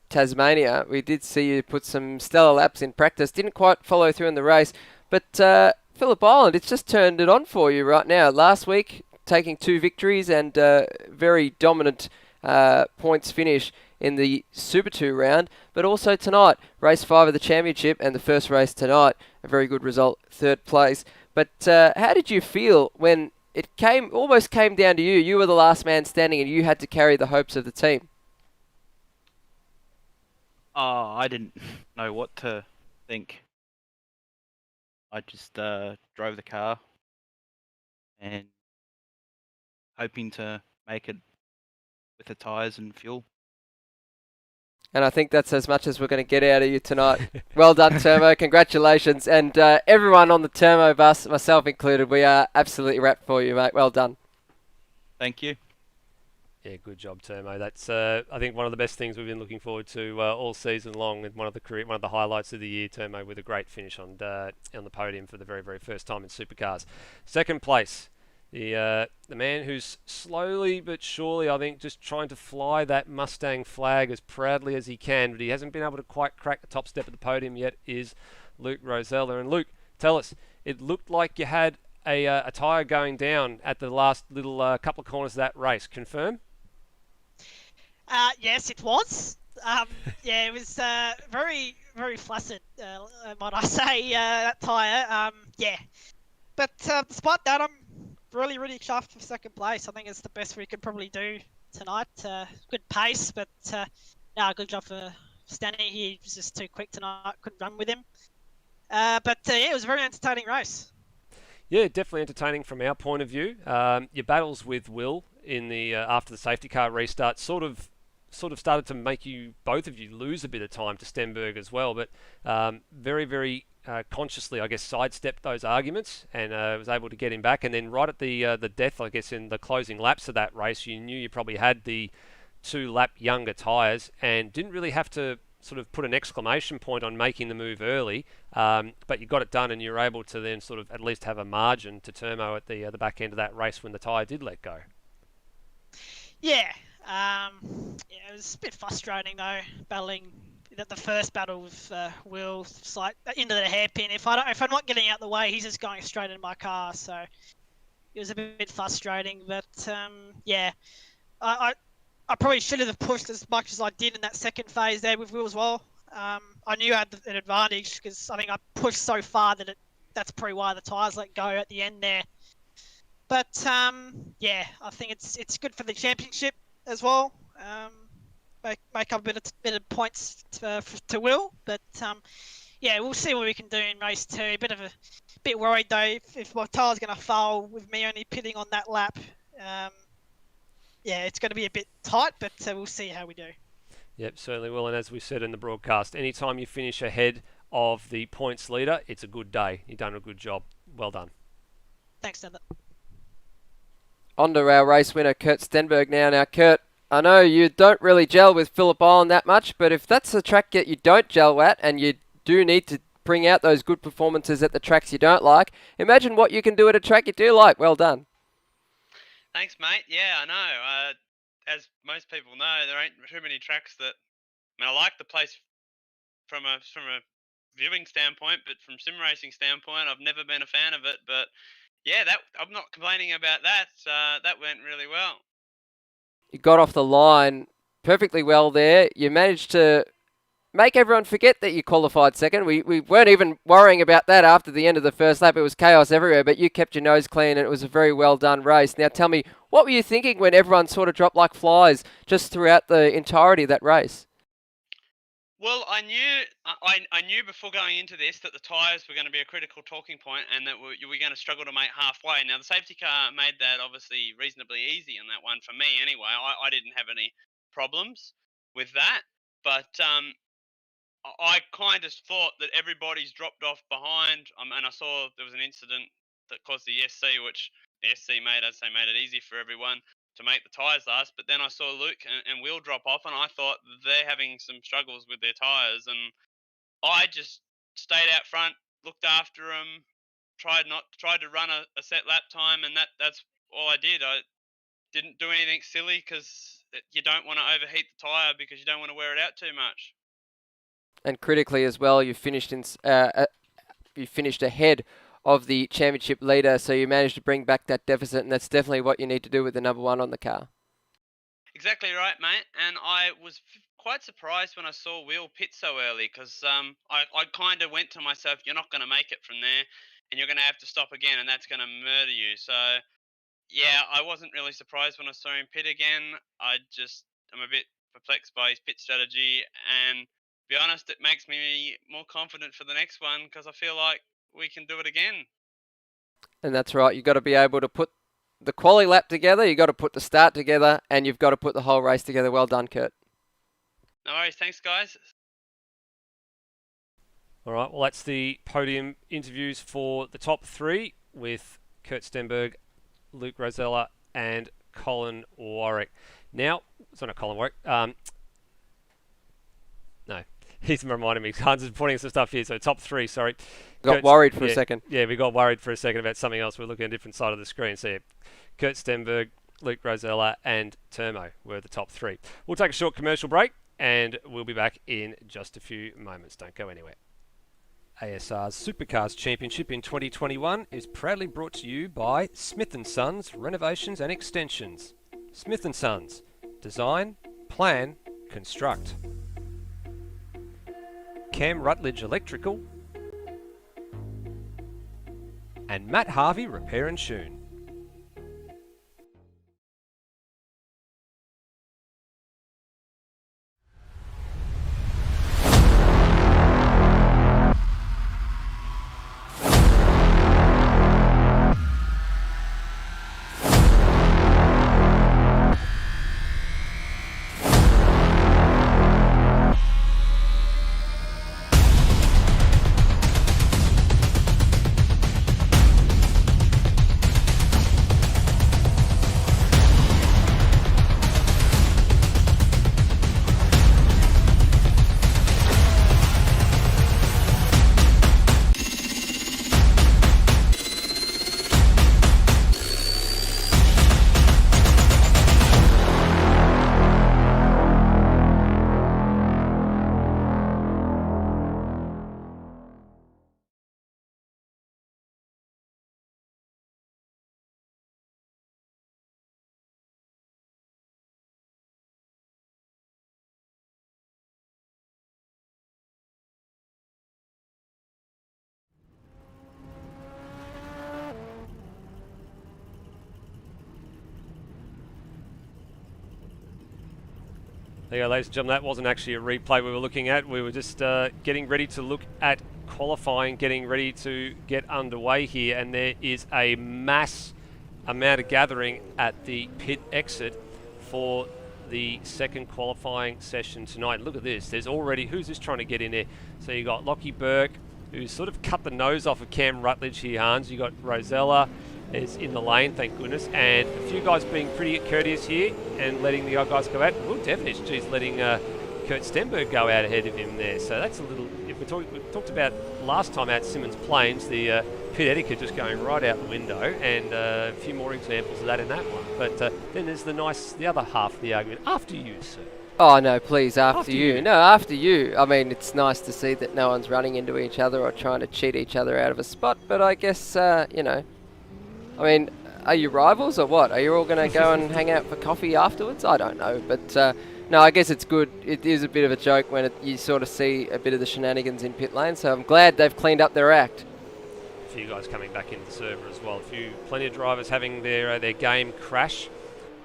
Tasmania. We did see you put some stellar laps in practice. Didn't quite follow through in the race, but Phillip Island, it's just turned it on for you right now. Last week, taking 2 victories and very dominant points finish in the Super 2 round, but also tonight, race 5 of the championship and the first race tonight, a very good result, 3rd place. But how did you feel when it almost came down to you? You were the last man standing and you had to carry the hopes of the team. Oh, I didn't know what to think. I just drove the car and hoping to make it with the tyres and fuel. And I think that's as much as we're going to get out of you tonight. Well done, Termo. Congratulations. And everyone on the Termo bus, myself included, we are absolutely wrapped for you, mate. Well done. Thank you. Yeah, good job, Termo. That's I think one of the best things we've been looking forward to all season long, and one of the highlights of the year. Termo with a great finish on the podium for the very, very first time in Supercars. 2nd place, The man who's slowly but surely, I think, just trying to fly that Mustang flag as proudly as he can, but he hasn't been able to quite crack the top step of the podium yet, is Luke Rosella. And Luke, tell us, it looked like you had a tyre going down at the last little couple of corners of that race. Confirm? Yes, it was. Yeah, it was very, very flaccid, might I say, that tyre. Yeah. But despite that, I'm really, really chuffed for second place. I think it's the best we could probably do tonight. Good pace, but good job for Stanley. He was just too quick tonight. Couldn't run with him. Yeah, it was a very entertaining race. Yeah, definitely entertaining from our point of view. Your battles with Will in the after the safety car restart sort of started to make both of you lose a bit of time to Stenberg as well, but very, very consciously, I guess, sidestepped those arguments and was able to get him back. And then right at the death, I guess, in the closing laps of that race, you knew you probably had the 2-lap younger tyres and didn't really have to sort of put an exclamation point on making the move early, but you got it done and you were able to then sort of at least have a margin to Termo at the back end of that race when the tyre did let go. Yeah, it was a bit frustrating though, battling the first battle with Will. It's like into the hairpin. If I'm not getting out the way, he's just going straight into my car. So it was a bit frustrating. But yeah, I probably should have pushed as much as I did in that second phase there with Will as well. I knew I had an advantage because I think I pushed so far that that's probably why the tyres let go at the end there. But yeah, I think it's good for the championship as well. Make up a bit of points to Will. But yeah, we'll see what we can do in race 2. Bit worried though if my tyre's going to fail with me only pitting on that lap. Yeah, it's going to be a bit tight, but we'll see how we do. Yep, certainly will. And as we said in the broadcast, anytime you finish ahead of the points leader, it's a good day. You've done a good job. Well done. Thanks, Nether. On to our race winner, Kurt Stenberg now. Now, Kurt, I know you don't really gel with Phillip Island that much, but if that's a track that you don't gel at and you do need to bring out those good performances at the tracks you don't like, imagine what you can do at a track you do like. Well done. Thanks, mate. Yeah, I know. As most people know, there ain't too many tracks that. I mean, I like the place from a viewing standpoint, but from sim racing standpoint, I've never been a fan of it. But yeah, I'm not complaining about that. That went really well. You got off the line perfectly well there. You managed to make everyone forget that you qualified second. We weren't even worrying about that after the end of the first lap. It was chaos everywhere, but you kept your nose clean and it was a very well done race. Now tell me, what were you thinking when everyone sort of dropped like flies just throughout the entirety of that race? Well, I knew before going into this that the tyres were going to be a critical talking point and that we were going to struggle to make halfway. Now, the safety car made that obviously reasonably easy in that one for me anyway. I didn't have any problems with that, but I kind of thought that everybody's dropped off behind, and I saw there was an incident that caused the SC, which the SC made it easy for everyone to make the tyres last. But then I saw Luke and Will drop off, and I thought they're having some struggles with their tyres, and I just stayed out front, looked after them, tried to run a set lap time, and that's all I did. I didn't do anything silly because you don't want to overheat the tyre because you don't want to wear it out too much. And critically as well, you finished ahead of the championship leader, so you managed to bring back that deficit, and that's definitely what you need to do with the number one on the car. Exactly right, mate. And I was quite surprised when I saw Will pit so early because I kind of went to myself, you're not going to make it from there, and you're going to have to stop again, and that's going to murder you. So, yeah, I wasn't really surprised when I saw him pit again. I'm a bit perplexed by his pit strategy, and to be honest, it makes me more confident for the next one because I feel like we can do it again. And that's right. You've got to be able to put the quali lap together, you've got to put the start together, and you've got to put the whole race together. Well done, Kurt. No worries. Thanks, guys. All right, well, that's the podium interviews for the top 3 with Kurt Stenberg, Luke Rosella, and Colin Warwick. Now, it's not Colin Warwick. No. He's reminding me. Hans is pointing some stuff here. So top 3, sorry. Got worried for a second. Yeah, we got worried for a second about something else. We're looking at a different side of the screen. So yeah, Kurt Stenberg, Luke Rosella and Termo were the top 3. We'll take a short commercial break and we'll be back in just a few moments. Don't go anywhere. ASR's Supercars Championship in 2021 is proudly brought to you by Smith & Sons Renovations and Extensions. Smith & Sons. Design, plan, construct. Cam Rutledge Electrical. And Matt Harvey Repair and Shoon. There you go, ladies and gentlemen, that wasn't actually a replay we were looking at. We were just getting ready to look at qualifying, getting ready to get underway here, and there is a mass amount of gathering at the pit exit for the second qualifying session tonight. Look at this, there's already, who's this trying to get in there? So you got Lockie Burke, who's sort of cut the nose off of Cam Rutledge here, Hans. You got Rosella is in the lane, thank goodness, and a few guys being pretty courteous here and letting the other guys go out. Will Devonish, geez, letting Kurt Stenberg go out ahead of him there. So that's a little, if we talked about last time out Simmons Plains, the pit etiquette just going right out the window, and a few more examples of that in that one. But then there's the other half of the argument. After you, sir. Oh no, please, after you. No, after you. I mean, it's nice to see that no one's running into each other or trying to cheat each other out of a spot, but I guess, you know, I mean, are you rivals or what? Are you all going to go and hang out for coffee afterwards? I don't know, but no, I guess it's good. It is a bit of a joke when you sort of see a bit of the shenanigans in pit lane, so I'm glad they've cleaned up their act. A few guys coming back into the server as well. Plenty of drivers having their game crash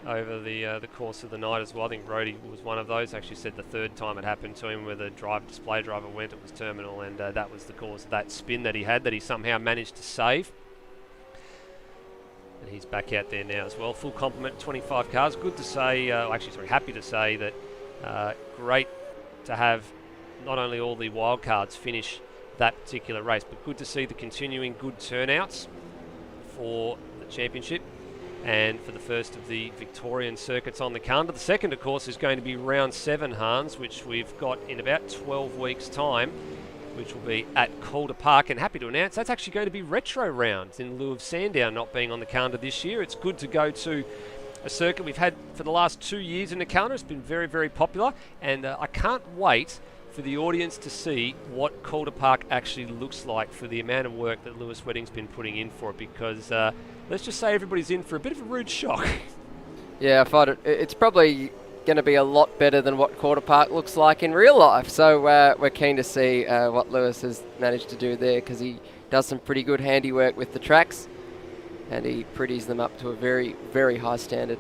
over the course of the night as well. I think Brody was one of those. Actually said the third time it happened to him where the display driver went, it was terminal, and that was the cause of that spin that he had that he somehow managed to save. And he's back out there now as well. Full complement, 25 cars. Good to say, happy to say that great to have not only all the wildcards finish that particular race, but good to see the continuing good turnouts for the championship and for the first of the Victorian circuits on the calendar. The second, of course, is going to be round 7, Hans, which we've got in about 12 weeks' time, which will be at Calder Park, and happy to announce that's actually going to be retro rounds in lieu of Sandown not being on the calendar this year. It's good to go to a circuit we've had for the last 2 years in the calendar. It's been very, very popular, and I can't wait for the audience to see what Calder Park actually looks like for the amount of work that Lewis Wedding's been putting in for it, because let's just say everybody's in for a bit of a rude shock. Yeah, I find it's probably going to be a lot better than what Calder Park looks like in real life, so we're keen to see what Lewis has managed to do there, because he does some pretty good handiwork with the tracks and he pretties them up to a very, very high standard.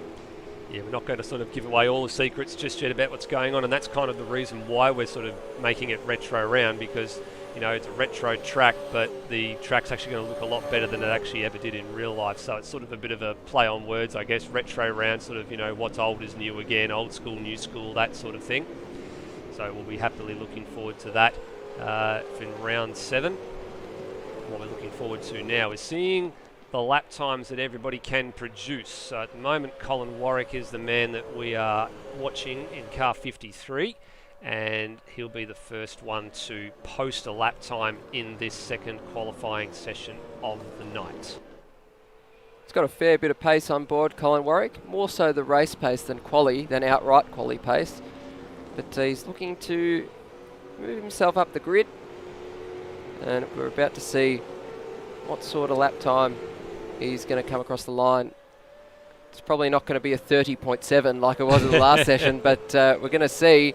Yeah, we're not going to sort of give away all the secrets just yet about what's going on, and that's kind of the reason why we're sort of making it retro round, because you know it's a retro track, but the track's actually going to look a lot better than it actually ever did in real life. So it's sort of a bit of a play on words, I guess. Retro round, sort of, you know, what's old is new again, old school, new school, that sort of thing. So we'll be happily looking forward to that in round 7. What we're looking forward to now is seeing the lap times that everybody can produce. So at the moment, Colin Warwick is the man that we are watching in car 53, and he'll be the first one to post a lap time in this second qualifying session of the night. He's got a fair bit of pace on board, Colin Warwick. More so the race pace than outright quali pace. But he's looking to move himself up the grid. And we're about to see what sort of lap time he's going to come across the line. It's probably not going to be a 30.7 like it was in the last session, but we're going to see.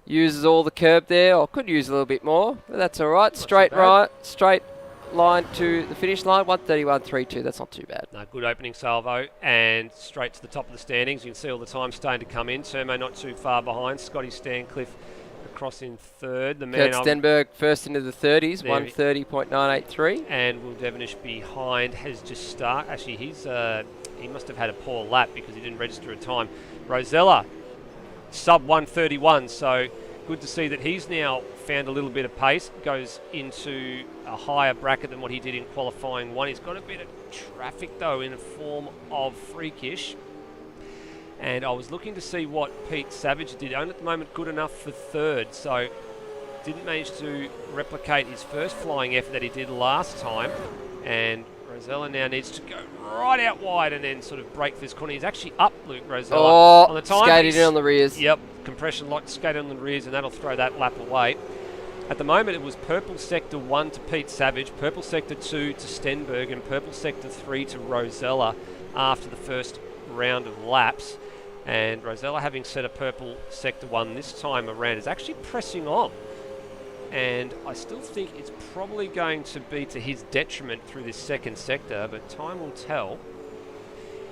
Uses all the curb there, or could use a little bit more, but that's all right. Straight line to the finish line, 1:31.32. That's not too bad. No, good opening salvo, and straight to the top of the standings. You can see all the time starting to come in. Termo not too far behind. Scotty Stancliffe across in third. The man Kurt Stenberg first into the 30s, 1:30.983. And Will Devonish behind has just started. Actually, he must have had a poor lap because he didn't register a time. Rosella, sub 1:31, so good to see that he's now found a little bit of pace, goes into a higher bracket than what he did in qualifying one. He's got a bit of traffic though in the form of Freakish, and I was looking to see what Pete Savage did. Only at the moment good enough for third, so didn't manage to replicate his first flying effort that he did last time, and Rosella now needs to go right out wide and then sort of break this corner. He's actually up, Luke Rosella, on the time. Skated in on the rears. Yep, compression lock, skated on the rears, and that'll throw that lap away. At the moment, it was Purple Sector 1 to Pete Savage, Purple Sector 2 to Stenberg, and Purple Sector 3 to Rosella after the first round of laps. And Rosella, having set a Purple Sector 1 this time around, is actually pressing on. And I still think it's probably going to be to his detriment through this second sector, but time will tell.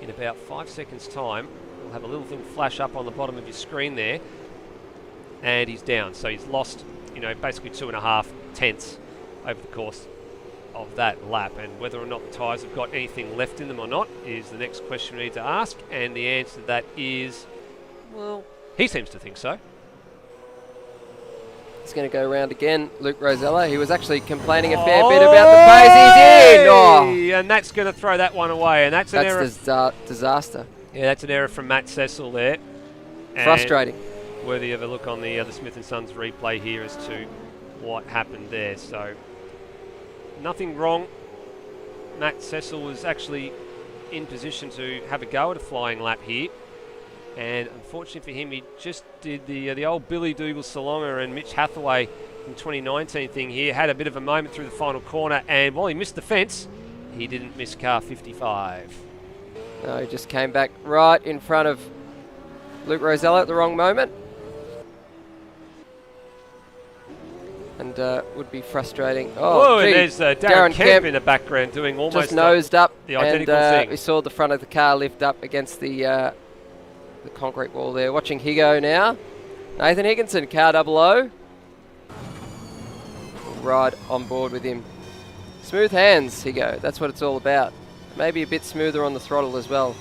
In about 5 seconds' time, we'll have a little thing flash up on the bottom of your screen there, and he's down. So he's lost, basically 2.5 tenths over the course of that lap. And whether or not the tyres have got anything left in them or not is the next question we need to ask. And the answer to that is, well, he seems to think so. He's going to go around again, Luke Rosella. He was actually complaining a fair bit about the pace. He's in! Oh. And that's going to throw that one away. And that's an error. Disaster. Yeah, that's an error from Matt Cecil there. Frustrating. And worthy of a look on the Smith & Sons replay here as to what happened there. So, nothing wrong. Matt Cecil was actually in position to have a go at a flying lap here. And unfortunately for him, he just did the old Billy Dougal Salonga and Mitch Hathaway in 2019 thing here. Had a bit of a moment through the final corner, and while he missed the fence, he didn't miss car 55. No, he just came back right in front of Luke Rosella at the wrong moment. And would be frustrating. Oh, and there's Darren Kemp in the background doing almost just nosed up the identical and, thing. We saw the front of the car lift up against the concrete wall there. Watching Higo now. Nathan Higginson, car 00. Ride on board with him. Smooth hands, Higo. That's what it's all about. Maybe a bit smoother on the throttle as well.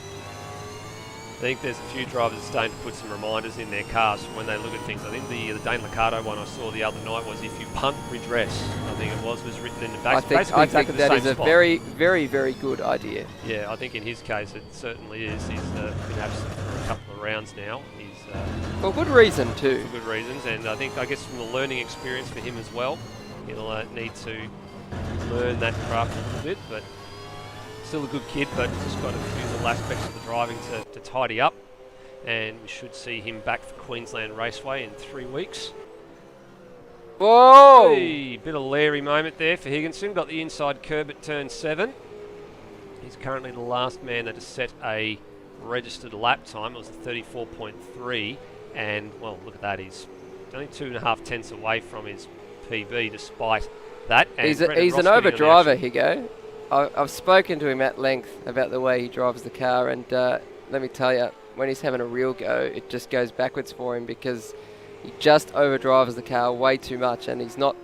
I think there's a few drivers starting to put some reminders in their cars when they look at things. I think the Dane Liccardo one I saw the other night was, if you punt, redress. I think it was written in the back. I think that is a very, very, very good idea. Yeah, I think in his case it certainly is. He's been absent for a couple of rounds now. He's for good reason too. For good reasons, and I guess from a learning experience for him as well, he'll need to learn that craft a little bit, but still a good kid, but just got a few little aspects of the driving to tidy up, and we should see him back for Queensland Raceway in 3 weeks. Whoa! Hey, bit of Larry moment there for Higginson. Got the inside curb at turn 7. He's currently the last man that has set a registered lap time. It was a 34.3, and well, look at that. He's only 2.5 tenths away from his PB, despite that. And he's an over driver, Higo. I've spoken to him at length about the way he drives the car, and let me tell you, when he's having a real go, it just goes backwards for him because he just overdrives the car way too much, and he's not.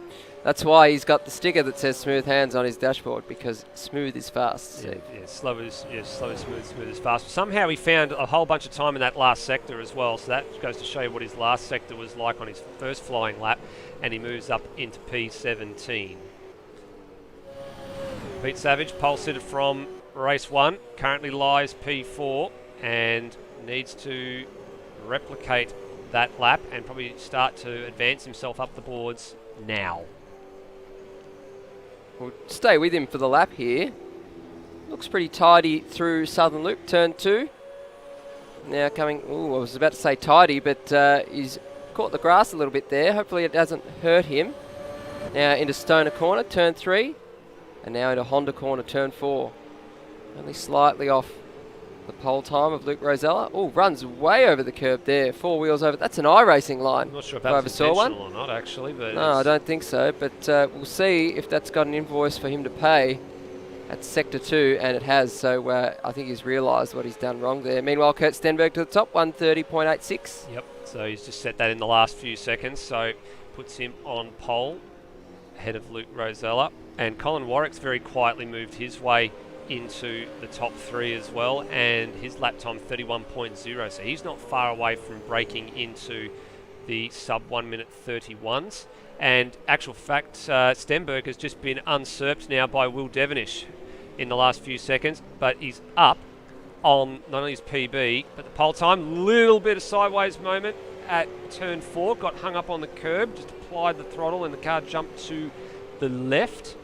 That's why he's got the sticker that says smooth hands on his dashboard, because smooth is fast. Yeah, slow is smooth is fast. Somehow he found a whole bunch of time in that last sector as well, so that goes to show you what his last sector was like on his first flying lap, and he moves up into P17. Pete Savage, pole sitter from race 1, currently lies P4 and needs to replicate that lap and probably start to advance himself up the boards now. We'll stay with him for the lap here. Looks pretty tidy through Southern Loop, turn 2. Now coming, I was about to say tidy, but he's caught the grass a little bit there. Hopefully it doesn't hurt him. Now into Stoner Corner, turn 3. And now into Honda Corner, turn 4. Only slightly off the pole time of Luke Rosella. Oh, runs way over the curb there. 4 wheels over. That's an iRacing line. I'm not sure if that was intentional or not, actually. But no, I don't think so. But we'll see if that's got an invoice for him to pay at Sector 2, and it has. So I think he's realised what he's done wrong there. Meanwhile, Kurt Stenberg to the top, 130.86. Yep, so he's just set that in the last few seconds. So puts him on pole ahead of Luke Rosella. And Colin Warwick's very quietly moved his way into the top 3 as well, and his lap time 31.0, so he's not far away from breaking into the sub 1 minute 31s. And actual fact, Stenberg has just been usurped now by Will Devonish in the last few seconds, but he's up on not only his PB but the pole time. Little bit of sideways moment at turn 4, got hung up on the curb, just applied the throttle and the car jumped to the left.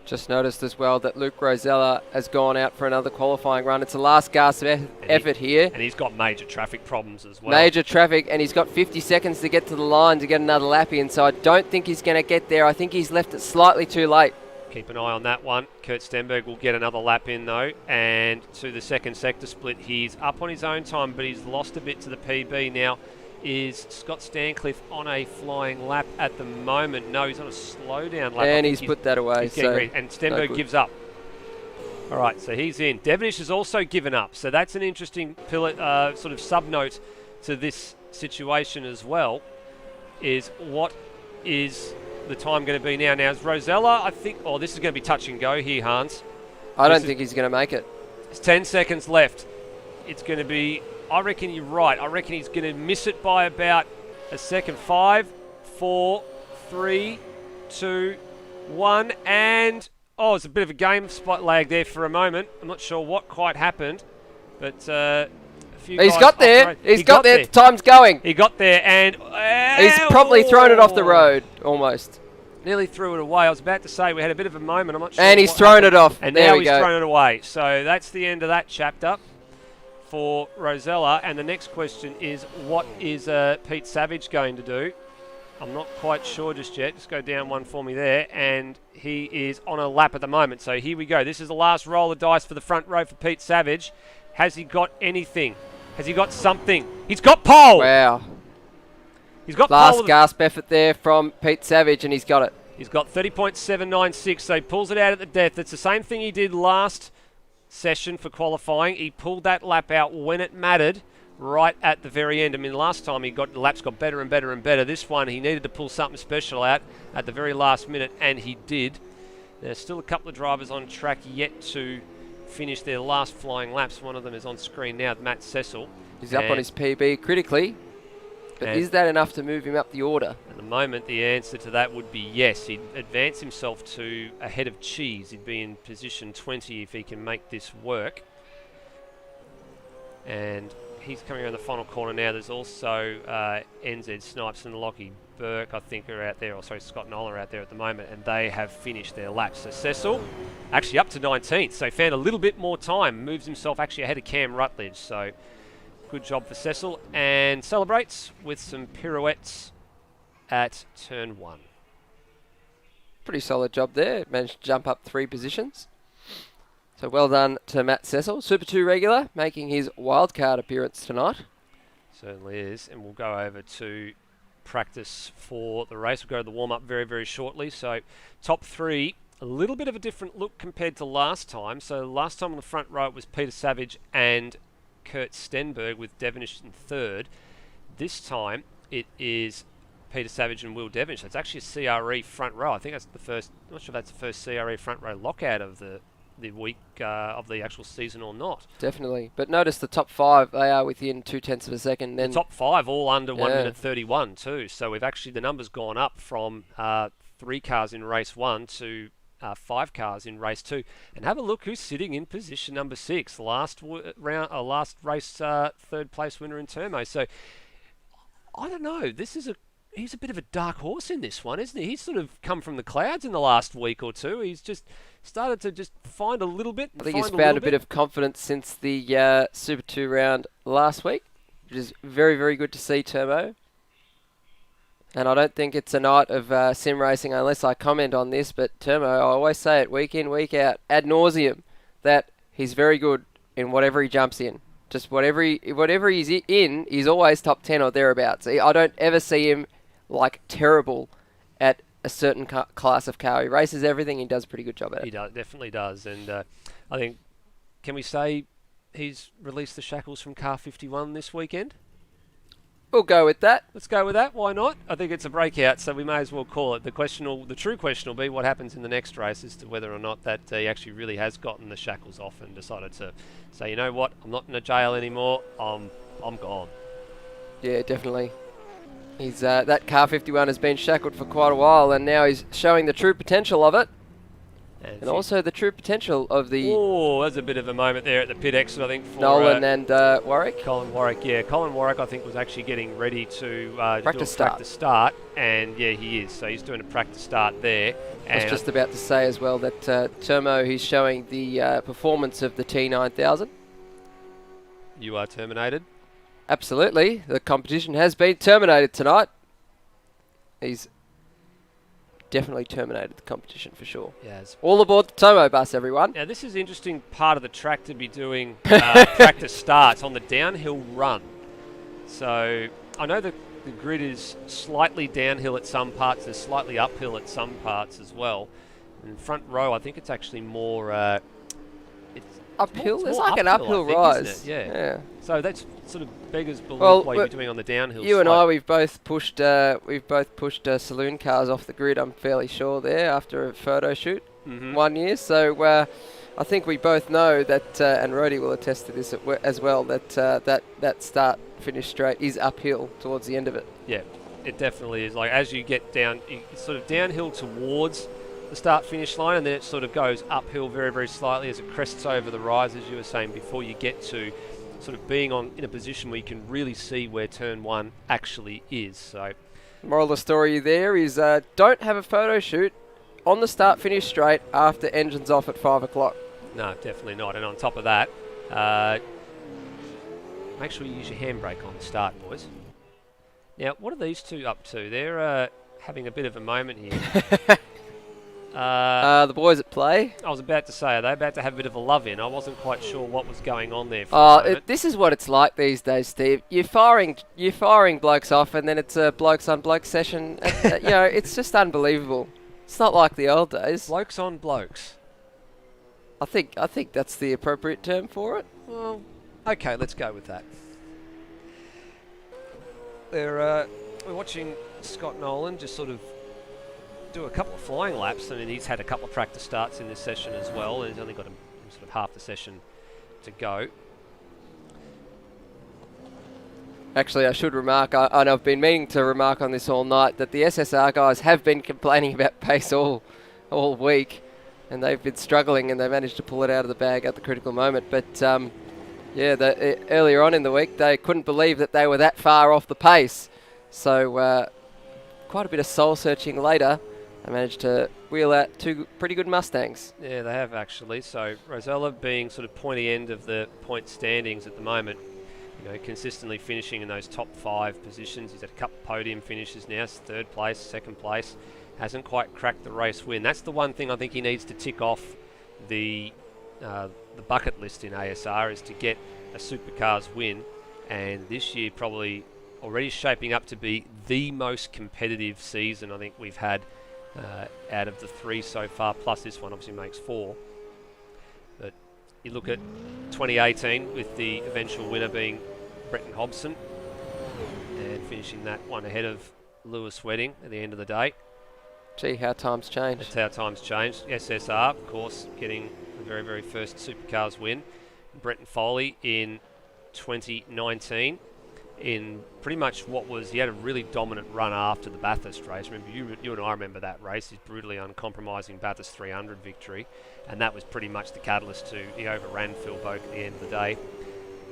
Just noticed as well that Luke Rosella has gone out for another qualifying run. It's a last gasp of effort here. And he's got major traffic problems as well. Major traffic, and he's got 50 seconds to get to the line to get another lap in, so I don't think he's going to get there. I think he's left it slightly too late. Keep an eye on that one. Kurt Stenberg will get another lap in though, and to the second sector split, he's up on his own time, but he's lost a bit to the PB now. Is Scott Stancliffe on a flying lap at the moment? No, he's on a slowdown lap. And he's put that away. And Stenberg gives up. All right, so he's in. Devonish has also given up. So that's an interesting sort of sub-note to this situation as well, is what is the time going to be now? Now, is Rosella, I think... Oh, this is going to be touch and go here, Hans. I don't think he's going to make it. It's 10 seconds left. It's going to be... I reckon you're right. I reckon he's going to miss it by about a second. 5, 4, 3, 2, 1, and it's a bit of a game spot lag there for a moment. I'm not sure what quite happened, but a few he's guys got there. He's got there. there. Time's going. He got there, and he's probably thrown it off the road almost. Nearly threw it away. I was about to say we had a bit of a moment. I'm not sure. And he's thrown it off. And there now we he's go. thrown it away. So that's the end of that chapter for Rosella, and the next question is, what is Pete Savage going to do? I'm not quite sure just yet. Just go down one for me there, and he is on a lap at the moment. So here we go. This is the last roll of dice for the front row for Pete Savage. Has he got anything? Has he got something? He's got pole! Wow. He's got last pole. gasp effort there from Pete Savage, and he's got it. He's got 30.796, so he pulls it out at the death. It's the same thing he did last session for qualifying. He pulled that lap out when it mattered, right at the very end. I mean, last time the laps got better and better and better. This one, he needed to pull something special out at the very last minute, and he did. There's still a couple of drivers on track yet to finish their last flying laps. One of them is on screen now, Matt Cecil. He's up on his PB critically, but is that enough to move him up the order? At the moment, the answer to that would be yes. He'd advance himself to ahead of Cheese. He'd be in position 20 if he can make this work. And he's coming around the final corner now. There's also NZ Snipes and Lockie Burke, I think, are out there. Or sorry, Scott Nolan are out there at the moment, and they have finished their laps. So Cecil, actually up to 19th, so found a little bit more time. Moves himself actually ahead of Cam Rutledge. So good job for Cecil, and celebrates with some pirouettes at turn 1. Pretty solid job there. Managed to jump up 3 positions. So well done to Matt Cecil. Super 2 regular, making his wildcard appearance tonight. Certainly is, and we'll go over to practice for the race. We'll go to the warm-up very, very shortly. So top 3, a little bit of a different look compared to last time. So last time on the front row it was Peter Savage and Kurt Stenberg with Devonish in third. This time it is Peter Savage and Will Devonish. So it's actually a CRE front row. I think that's the first, I'm not sure if that's the first CRE front row lockout of the week of the actual season or not. Definitely. But notice the top 5, they are within 0.2 of a second. Then the top 5 all under 1 minute 31 too. So we've actually, the numbers gone up from 3 cars in race 1 to 5 cars in race 2. And have a look who's sitting in position number 6. Last race, third place winner in Termo. So I don't know. He's a bit of a dark horse in this one, isn't he? He's sort of come from the clouds in the last week or two. He's just started to just find a little bit. I think he's found a bit of confidence since the Super 2 round last week, which is very, very good to see, Turbo. And I don't think it's a night of sim racing unless I comment on this, but Turbo, I always say it week in, week out, ad nauseum, that he's very good in whatever he jumps in. Just whatever he's in, he's always top 10 or thereabouts. I don't ever see him like terrible at a certain class of car. He races everything. He does a pretty good job at it. He definitely does. And I think, can we say he's released the shackles from car 51 this weekend? We'll go with that. Let's go with that. Why not? I think it's a breakout, so we may as well call it. The true question will be what happens in the next race as to whether or not that he actually really has gotten the shackles off and decided to say, you know what, I'm not in a jail anymore. I'm gone. Yeah, definitely. He's that car 51 has been shackled for quite a while, and now he's showing the true potential of it. And also the true potential of the... Oh, there's a bit of a moment there at the pit exit, I think, for... Nolan and Warwick. Colin Warwick, yeah. Colin Warwick, I think, was actually getting ready to do a practice start. And, yeah, he is. So he's doing a practice start there. I was just about to say as well that Termo, he's showing the performance of the T9000. You are terminated? Absolutely. The competition has been terminated tonight. He's definitely terminated the competition for sure. Yes. All aboard the Tomo bus, everyone. Now, this is an interesting part of the track to be doing practice starts on the downhill run. So I know that the grid is slightly downhill at some parts, there's slightly uphill at some parts as well. In front row, I think it's actually more... uphill? There's more like an uphill, uphill rise. Isn't it? Yeah. So that's sort of beggars belief what you're doing on the downhill. You and I, we've both pushed saloon cars off the grid. I'm fairly sure there after a photo shoot 1 year. So I think we both know that, and Rody will attest to this as well, that that start finish straight is uphill towards the end of it. Yeah, it definitely is. Like as you get down, it's sort of downhill towards the start finish line, and then it sort of goes uphill very, very slightly as it crests over the rise, as you were saying before you get to sort of being in a position where you can really see where turn one actually is. So, moral of the story there is don't have a photo shoot on the start finish straight after engine's off at 5 o'clock. No, definitely not. And on top of that, make sure you use your handbrake on the start, boys. Now, what are these two up to? They're having a bit of a moment here. The boys at play. I was about to say, are they about to have a bit of a love-in? I wasn't quite sure what was going on there. This is what it's like these days, Steve. You're firing blokes off, and then it's a blokes on blokes session. It's just unbelievable. It's not like the old days. Blokes on blokes. I think that's the appropriate term for it. Well, okay, let's go with that. We're watching Scott Nolan just sort of do a couple of flying laps. I mean, he's had a couple of practice starts in this session as well, and he's only got sort of half the session to go. Actually, I should remark, and I've been meaning to remark on this all night, that the SSR guys have been complaining about pace all week, and they've been struggling, and they managed to pull it out of the bag at the critical moment. But earlier on in the week, they couldn't believe that they were that far off the pace. So quite a bit of soul searching later, they managed to wheel out two pretty good Mustangs. Yeah, they have actually. So Rosella being sort of pointy end of the point standings at the moment, consistently finishing in those top 5 positions. He's had a couple of podium finishes now, 3rd place, 2nd place. Hasn't quite cracked the race win. That's the one thing I think he needs to tick off the bucket list in ASR, is to get a Supercars win. And this year probably already shaping up to be the most competitive season I think we've had out of the 3 so far, plus this one obviously makes 4. But you look at 2018 with the eventual winner being Bretton Hobson, and finishing that one ahead of Lewis Wedding at the end of the day. Gee, how times change. That's how times changed. SSR, of course, getting the very, very first Supercars win. Bretton Foley in 2019. In pretty much he had a really dominant run after the Bathurst race. Remember, you and I remember that race, his brutally uncompromising Bathurst 300 victory, and that was pretty much the catalyst to he overran Phil Boak at the end of the day.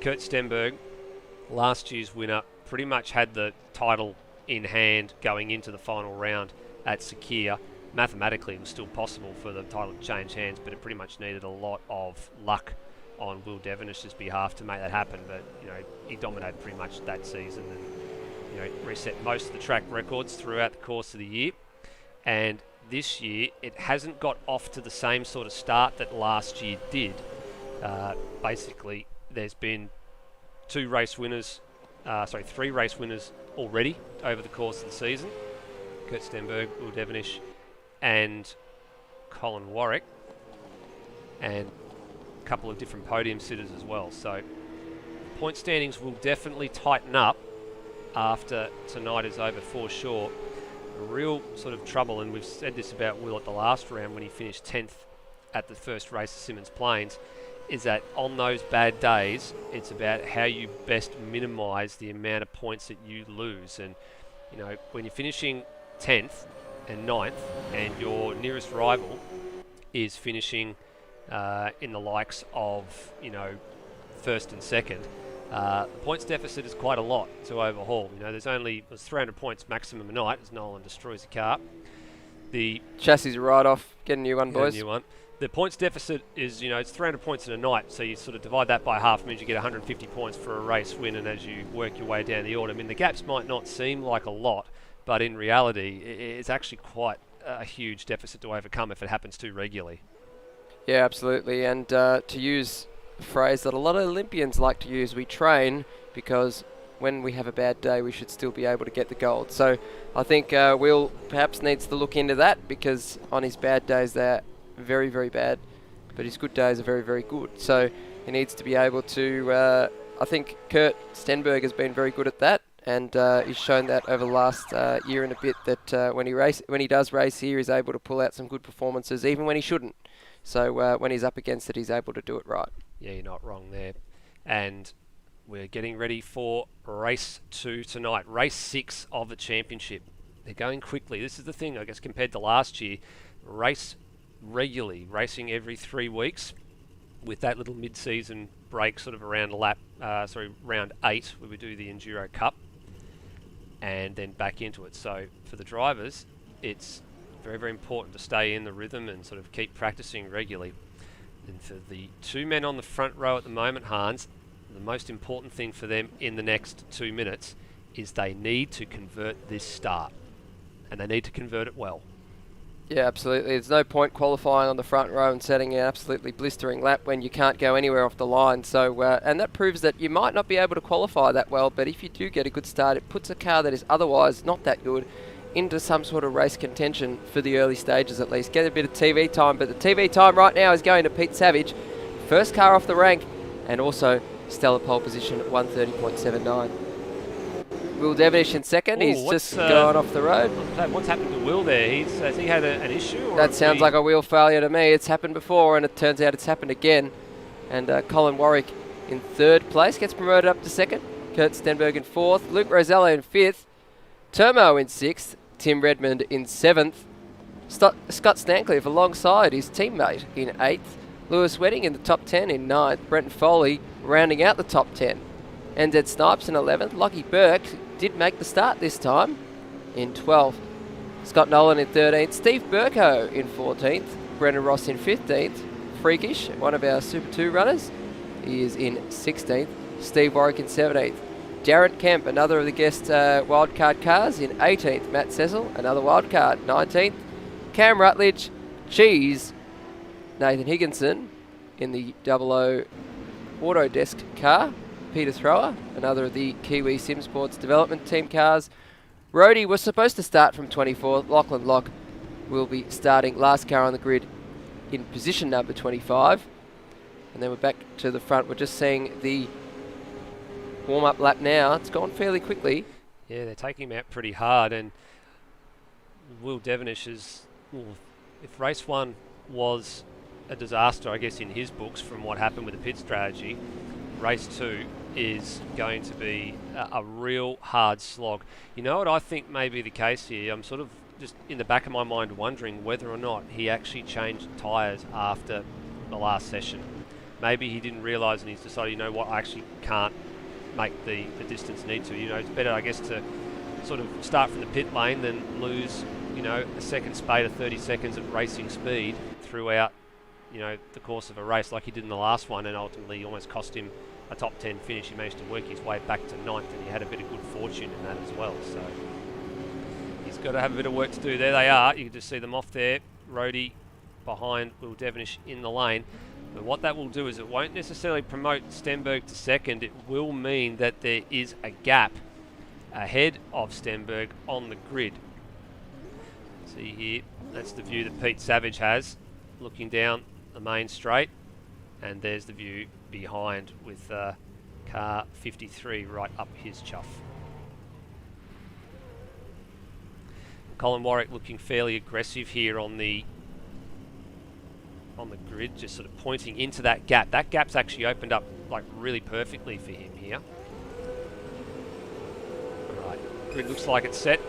Kurt Stenberg last year's winner pretty much had the title in hand going into the final round at Sakir. Mathematically, it was still possible for the title to change hands, but it pretty much needed a lot of luck on Will Devenish's behalf to make that happen. But he dominated pretty much that season, and reset most of the track records throughout the course of the year. And this year, it hasn't got off to the same sort of start that last year did. Basically, there's been three race winners already over the course of the season. Kurt Stenberg, Will Devenish, and Colin Warwick, and a couple of different podium sitters as well. So point standings will definitely tighten up after tonight is over for sure. Real sort of trouble, and we've said this about Will at the last round when he finished 10th at the first race of Symmons Plains, is that on those bad days, it's about how you best minimise the amount of points that you lose. And when you're finishing 10th and 9th, and your nearest rival is finishing in the likes of first and second, the points deficit is quite a lot to overhaul. There's 300 points maximum a night as Nolan destroys the car. The chassis right off, get a new one, boys. New one. The points deficit is, it's 300 points in a night, so you sort of divide that by half, means you get 150 points for a race win, and as you work your way down the order, the gaps might not seem like a lot, but in reality, it's actually quite a huge deficit to overcome if it happens too regularly. Yeah, absolutely. And to use a phrase that a lot of Olympians like to use, we train because when we have a bad day, we should still be able to get the gold. So I think Will perhaps needs to look into that, because on his bad days, they're very, very bad, but his good days are very, very good. So he needs to be able to, I think Kurt Stenberg has been very good at that, and he's shown that over the last year and a bit, that when he does race here, he's able to pull out some good performances, even when he shouldn't. So when he's up against it, he's able to do it right. Yeah, you're not wrong there. And we're getting ready for race 2 tonight, race 6 of the championship. They're going quickly. This is the thing, I guess, compared to last year. Race regularly, racing every 3 weeks, with that little mid-season break sort of around round 8, where we do the Enduro Cup, and then back into it. So for the drivers, it's very, very important to stay in the rhythm and sort of keep practicing regularly. And for the two men on the front row at the moment, Hans, the most important thing for them in the next 2 minutes is they need to convert this start, and they need to convert it well. Yeah, absolutely. There's no point qualifying on the front row and setting an absolutely blistering lap when you can't go anywhere off the line. So, and that proves that you might not be able to qualify that well, but if you do get a good start, it puts a car that is otherwise not that good into some sort of race contention for the early stages at least. Get a bit of TV time, but the TV time right now is going to Pete Savage. First car off the rank, and also stellar pole position at 130.79. Will Devenish in second. He's just gone off the road. What's happened to Will there? Has he had an issue? Or that sounds like a wheel failure to me. It's happened before, and it turns out it's happened again. And Colin Warwick in third place gets promoted up to second. Kurt Stenberg in fourth. Luke Rosello in fifth. Termo in sixth. Tim Redmond in seventh. Scott Stancliffe alongside his teammate in eighth. Lewis Wedding in the top 10 in ninth. Brenton Foley rounding out the top 10. NZ Snipes in 11th. Lockie Burke did make the start this time in 12th. Scott Nolan in 13th. Steve Burko in 14th. Brendan Ross in 15th. Freakish, one of our Super 2 runners, he is in 16th. Steve Warwick in 17th. Darren Kemp, another of the guest wildcard cars, in 18th. Matt Cecil, another wildcard, 19th. Cam Rutledge, Cheese, Nathan Higginson in the 00 Autodesk car. Peter Thrower, another of the Kiwi Sim Sports development team cars. Rhodey was supposed to start from 24th. Lachlan Locke will be starting last car on the grid in position number 25. And then we're back to the front. We're just seeing the warm-up lap now. It's gone fairly quickly. Yeah, they're taking him out pretty hard. And Will Devenish is, if race 1 was a disaster, I guess, in his books from what happened with the pit strategy, race 2 is going to be a real hard slog. You know what I think may be the case here? I'm sort of just in the back of my mind wondering whether or not he actually changed tyres after the last session. Maybe he didn't realise and he's decided, you know what, I actually can't make the distance need to. You know, it's better, I guess, to sort of start from the pit lane than lose, you know, a second spade of 30 seconds at racing speed throughout, you know, the course of a race like he did in the last one, and ultimately almost cost him a top 10 finish. He managed to work his way back to 9th, and he had a bit of good fortune in that as well. So he's got to have a bit of work to do. There they are. You can just see them off there. Rhodey behind Will Devonish in the lane. But what that will do is it won't necessarily promote Stenberg to second. It will mean that there is a gap ahead of Stenberg on the grid. See here, that's the view that Pete Savage has, looking down the main straight. And there's the view behind with car 53 right up his chuff. Colin Warwick looking fairly aggressive here on the grid, just sort of pointing into that gap. That gap's actually opened up like really perfectly for him here. All right, grid looks like it's set.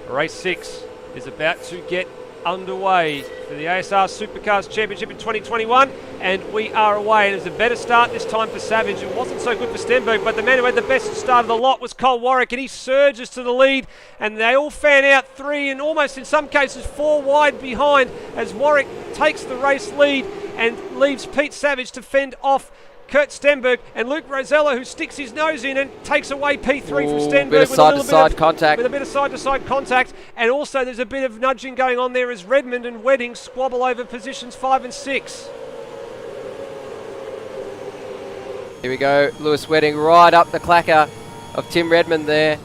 Race 6 is about to get underway for the ASR Supercars Championship in 2021, and we are away. And it was a better start this time for Savage. It wasn't so good for Stenberg, but the man who had the best start of the lot was Cole Warwick, and he surges to the lead, and they all fan out 3 and almost in some cases 4 wide behind as Warwick takes the race lead and leaves Pete Savage to fend off Kurt Stenberg and Luke Rosella, who sticks his nose in and takes away P3 from Stenberg with a bit of side-to-side contact. And also there's a bit of nudging going on there as Redmond and Wedding squabble over positions 5 and 6. Here we go, Lewis Wedding right up the clacker of Tim Redmond there.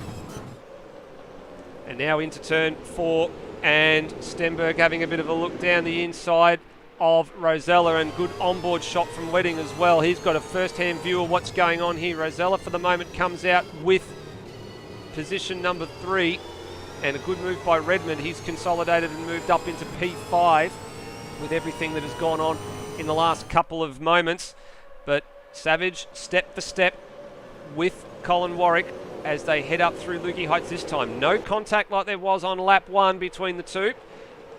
And now into turn 4, and Stenberg having a bit of a look down the inside of Rosella, and good onboard shot from Wedding as well. He's got a first-hand view of what's going on here. Rosella for the moment comes out with position number 3, and a good move by Redmond. He's consolidated and moved up into P5 with everything that has gone on in the last couple of moments. But Savage step for step with Colin Warwick as they head up through Lukey Heights this time. No contact like there was on lap 1 between the two.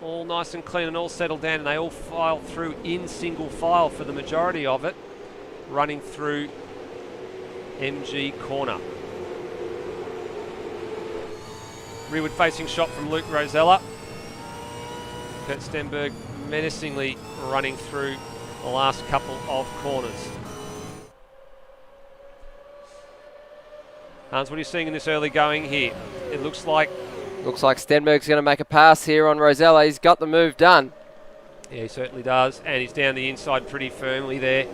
All nice and clean and all settled down, and they all file through in single file for the majority of it, running through MG corner. Rearward facing shot from Luke Rosella. Kurt Stenberg menacingly running through the last couple of corners. Hans, what are you seeing in this early going here? It looks like Stenberg's going to make a pass here on Rosella. He's got the move done. Yeah, he certainly does. And he's down the inside pretty firmly there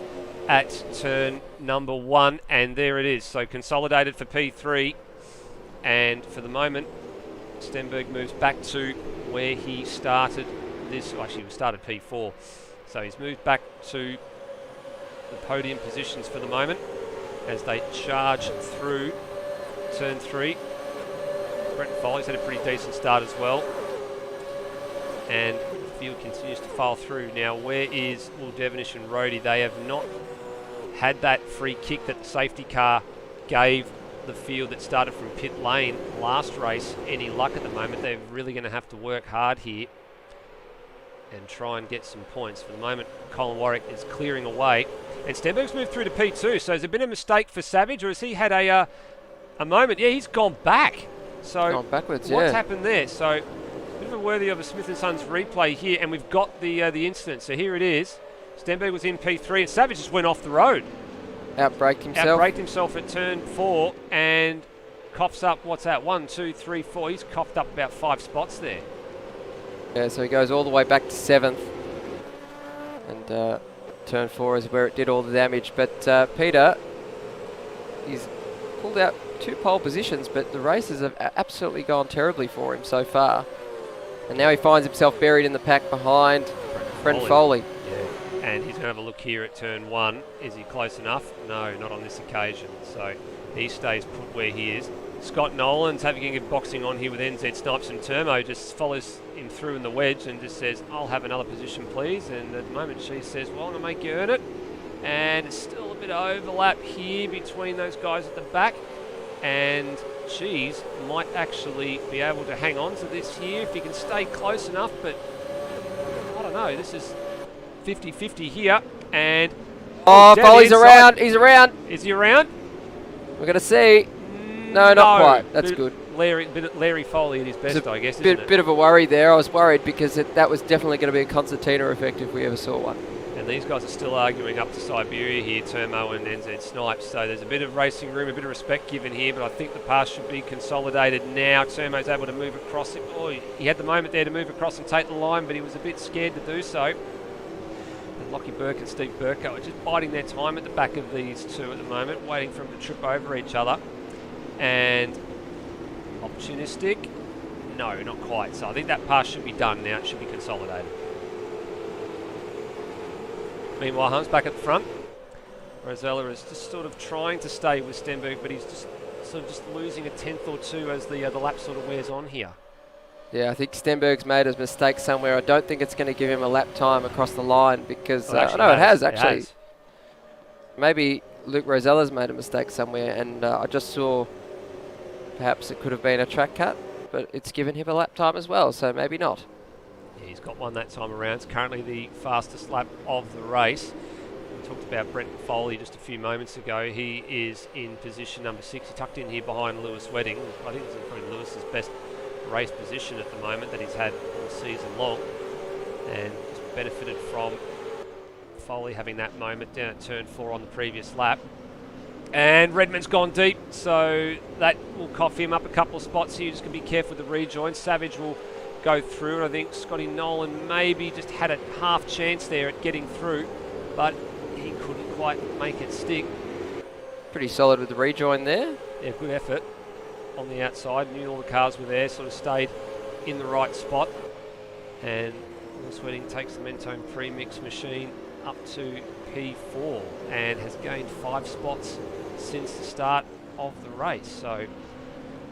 at turn number 1. And there it is. So consolidated for P3. And for the moment, Stenberg moves back to where he started this. Actually, he started P4. So he's moved back to the podium positions for the moment as they charge through turn 3. Brent Foley's had a pretty decent start as well. And the field continues to file through. Now, where is Will Devonish and Rhodey? They have not had that free kick that the safety car gave the field that started from pit lane last race any luck at the moment. They're really going to have to work hard here and try and get some points. For the moment, Colin Warwick is clearing away. And Stenberg's moved through to P2. So has there been a mistake for Savage, or has he had a moment? Yeah, he's gone back. So gone backwards, what's happened there? So a bit of a worthy of a Smith & Sons replay here, and we've got the incident. So here it is. Stenberg was in P3, and Savage just went off the road. Outbraked himself at turn 4 and coughs up, what's that, 1, 2, 3, 4. He's coughed up about 5 spots there. Yeah, so he goes all the way back to 7th. And turn 4 is where it did all the damage. But Peter, he's pulled out 2 pole positions, but the races have absolutely gone terribly for him so far. And now he finds himself buried in the pack behind Brent Foley. Yeah, and he's going to have a look here at turn 1. Is he close enough? No, not on this occasion. So he stays put where he is. Scott Nolan's having a boxing on here with NZ Snipes, and Turmo just follows him through in the wedge and just says, I'll have another position, please. And at the moment she says, well, I'm going to make you earn it. And it's still a bit of overlap here between those guys at the back. And Cheese might actually be able to hang on to this here if he can stay close enough, but I don't know. This is 50-50 here, and Foley's around. He's around. Is he around? We're going to see. No, not quite. That's bit good. Larry Foley at his best, I guess, isn't it? Bit of a worry there. I was worried because that was definitely going to be a concertina effect if we ever saw one. And these guys are still arguing up to Siberia here, Termo and NZ Snipes. So there's a bit of racing room, a bit of respect given here, but I think the pass should be consolidated now. Termo's able to move across it. Oh, he had the moment there to move across and take the line, but he was a bit scared to do so. And Lockie Burke and Steve Burko are just biding their time at the back of these two at the moment, waiting for them to trip over each other. And opportunistic? No, not quite. So I think that pass should be done now. It should be consolidated. Meanwhile, Hunt's back at the front. Rosella is just sort of trying to stay with Stenberg, but he's just sort of just losing a tenth or two as the lap sort of wears on here. Yeah, I think Stenberg's made a mistake somewhere. I don't think it's going to give him a lap time across the line because... it has actually. It has. Maybe Luke Rosella's made a mistake somewhere, and I just saw perhaps it could have been a track cut, but it's given him a lap time as well, so maybe not. Yeah, he's got one that time around. It's currently the fastest lap of the race. We talked about Brent Foley just a few moments ago. He is in position number 6. He tucked in here behind Lewis Wedding. I think this is probably Lewis's best race position at the moment that he's had all season long, and just benefited from Foley having that moment down at turn 4 on the previous lap. And Redmond's gone deep, so that will cough him up a couple of spots here. Just going to be careful with the rejoin. Savage will go through, and I think Scotty Nolan maybe just had a half chance there at getting through, but he couldn't quite make it stick. Pretty solid with the rejoin there. Yeah, good effort on the outside. Knew all the cars were there, sort of stayed in the right spot. And Lewis Wedding takes the Mentone premix machine up to P4 and has gained 5 spots since the start of the race. So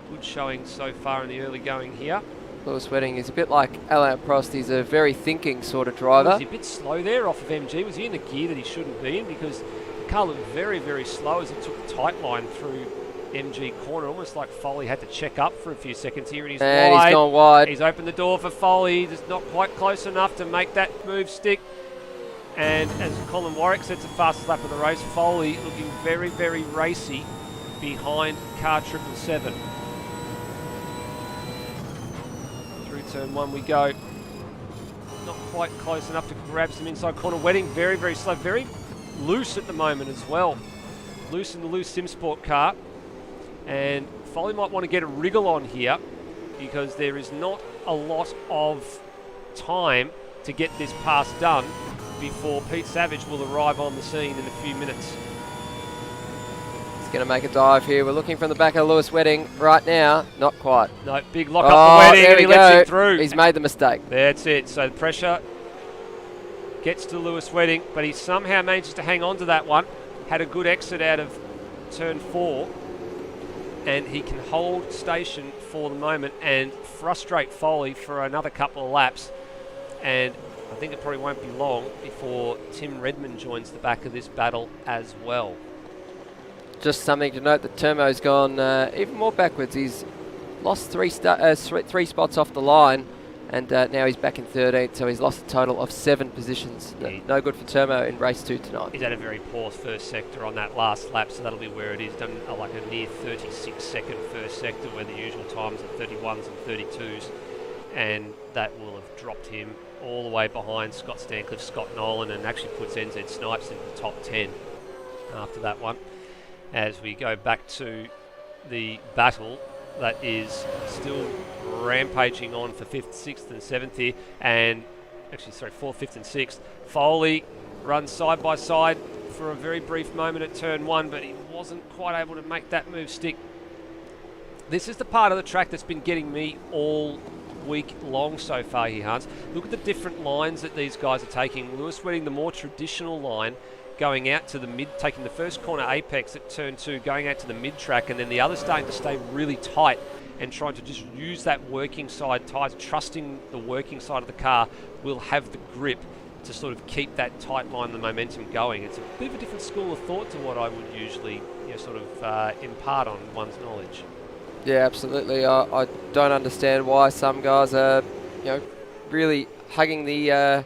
good showing so far in the early going here. Lewis Wedding is a bit like Alain Prost. He's a very thinking sort of driver. Was he a bit slow there off of MG? Was he in the gear that he shouldn't be in? Because the car looked very, very slow as he took the tight line through MG corner, almost like Foley had to check up for a few seconds here, and he's wide. He's gone wide. He's opened the door for Foley, just not quite close enough to make that move stick. And as Colin Warwick sets the fastest lap of the race, Foley looking very, very racy behind car 777. Through turn 1 we go. Not quite close enough to grab some inside corner. Wedding very, very slow, very loose at the moment as well. Loose in the loose SimSport car. And Foley might want to get a wriggle on here because there is not a lot of time to get this pass done before Pete Savage will arrive on the scene in a few minutes. He's going to make a dive here. We're looking from the back of Lewis Wedding right now. Not quite. No, big lock up the Wedding and he lets him through. He's made the mistake. That's it. So the pressure gets to Lewis Wedding, but he somehow manages to hang on to that one. Had a good exit out of turn 4. And he can hold station for the moment and frustrate Foley for another couple of laps. And I think it probably won't be long before Tim Redmond joins the back of this battle as well. Just something to note that Termo's gone even more backwards. He's lost three spots off the line, and now he's back in 13th, so he's lost a total of 7 positions. Yeah. No good for Termo in race 2 tonight. He's had a very poor first sector on that last lap, so that'll be where it is. Done like a near 36-second first sector where the usual times are 31s and 32s, and that will have dropped him all the way behind Scott Stancliffe, Scott Nolan, and actually puts NZ Snipes into the top 10 after that one. As we go back to the battle that is still rampaging on for 5th, 6th and 7th here, and actually 4th, 5th and 6th. Foley runs side by side for a very brief moment at turn 1, but he wasn't quite able to make that move stick. This is the part of the track that's been getting me all week long so far here, Hans. Look at the different lines that these guys are taking. Lewis Wedding, the more traditional line, going out to the mid, taking the first corner apex at turn 2, going out to the mid track, and then the other starting to stay really tight and trying to just use that working side tires, trusting the working side of the car will have the grip to sort of keep that tight line, the momentum going. It's a bit of a different school of thought to what I would usually sort of impart on one's knowledge. Yeah, absolutely. I don't understand why some guys are, really hugging the,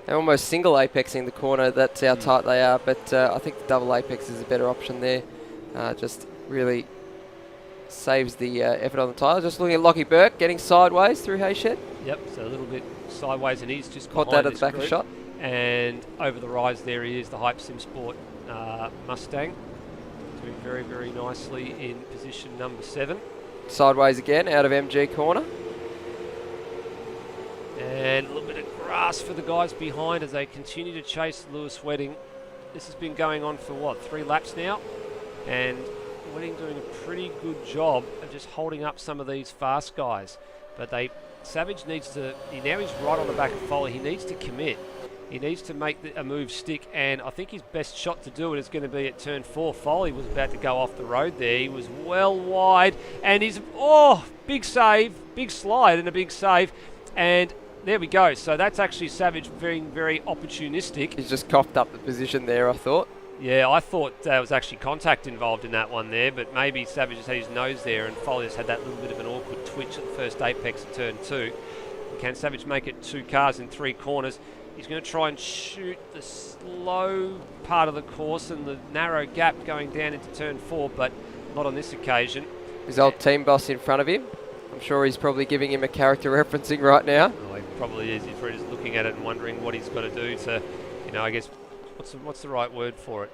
almost single apexing the corner. That's how tight they are. But I think the double apex is a better option there. Just really saves the effort on the tyre. Just looking at Lockie Burke getting sideways through Hayshed. Yep, so a little bit sideways, and he's just Caught behind that at the back of group. shot. And over the rise there he is, the Hype Sim Sport Mustang. Doing very, very nicely in position number 7. Sideways again, out of MG corner. And a little bit of grass for the guys behind as they continue to chase Lewis Wedding. This has been going on for, what, 3 laps now? And Wedding doing a pretty good job of just holding up some of these fast guys. But Savage needs to, now he's right on the back of Foley, he needs to commit. He needs to make a move stick, and I think his best shot to do it is going to be at turn 4. Foley was about to go off the road there. He was well wide, and he's, big save, big slide and a big save. And there we go. So that's actually Savage being very opportunistic. He's just coughed up the position there, I thought. Yeah, I thought there was actually contact involved in that one there, but maybe Savage has had his nose there and Foley has had that little bit of an awkward twitch at the first apex at turn 2. Can Savage make it 2 cars in 3 corners? He's going to try and shoot the slow part of the course and the narrow gap going down into turn 4, but not on this occasion. His old team boss in front of him. I'm sure he's probably giving him a character referencing right now. Oh, he probably is. He's probably just looking at it and wondering what he's got to do to, I guess, what's the right word for it?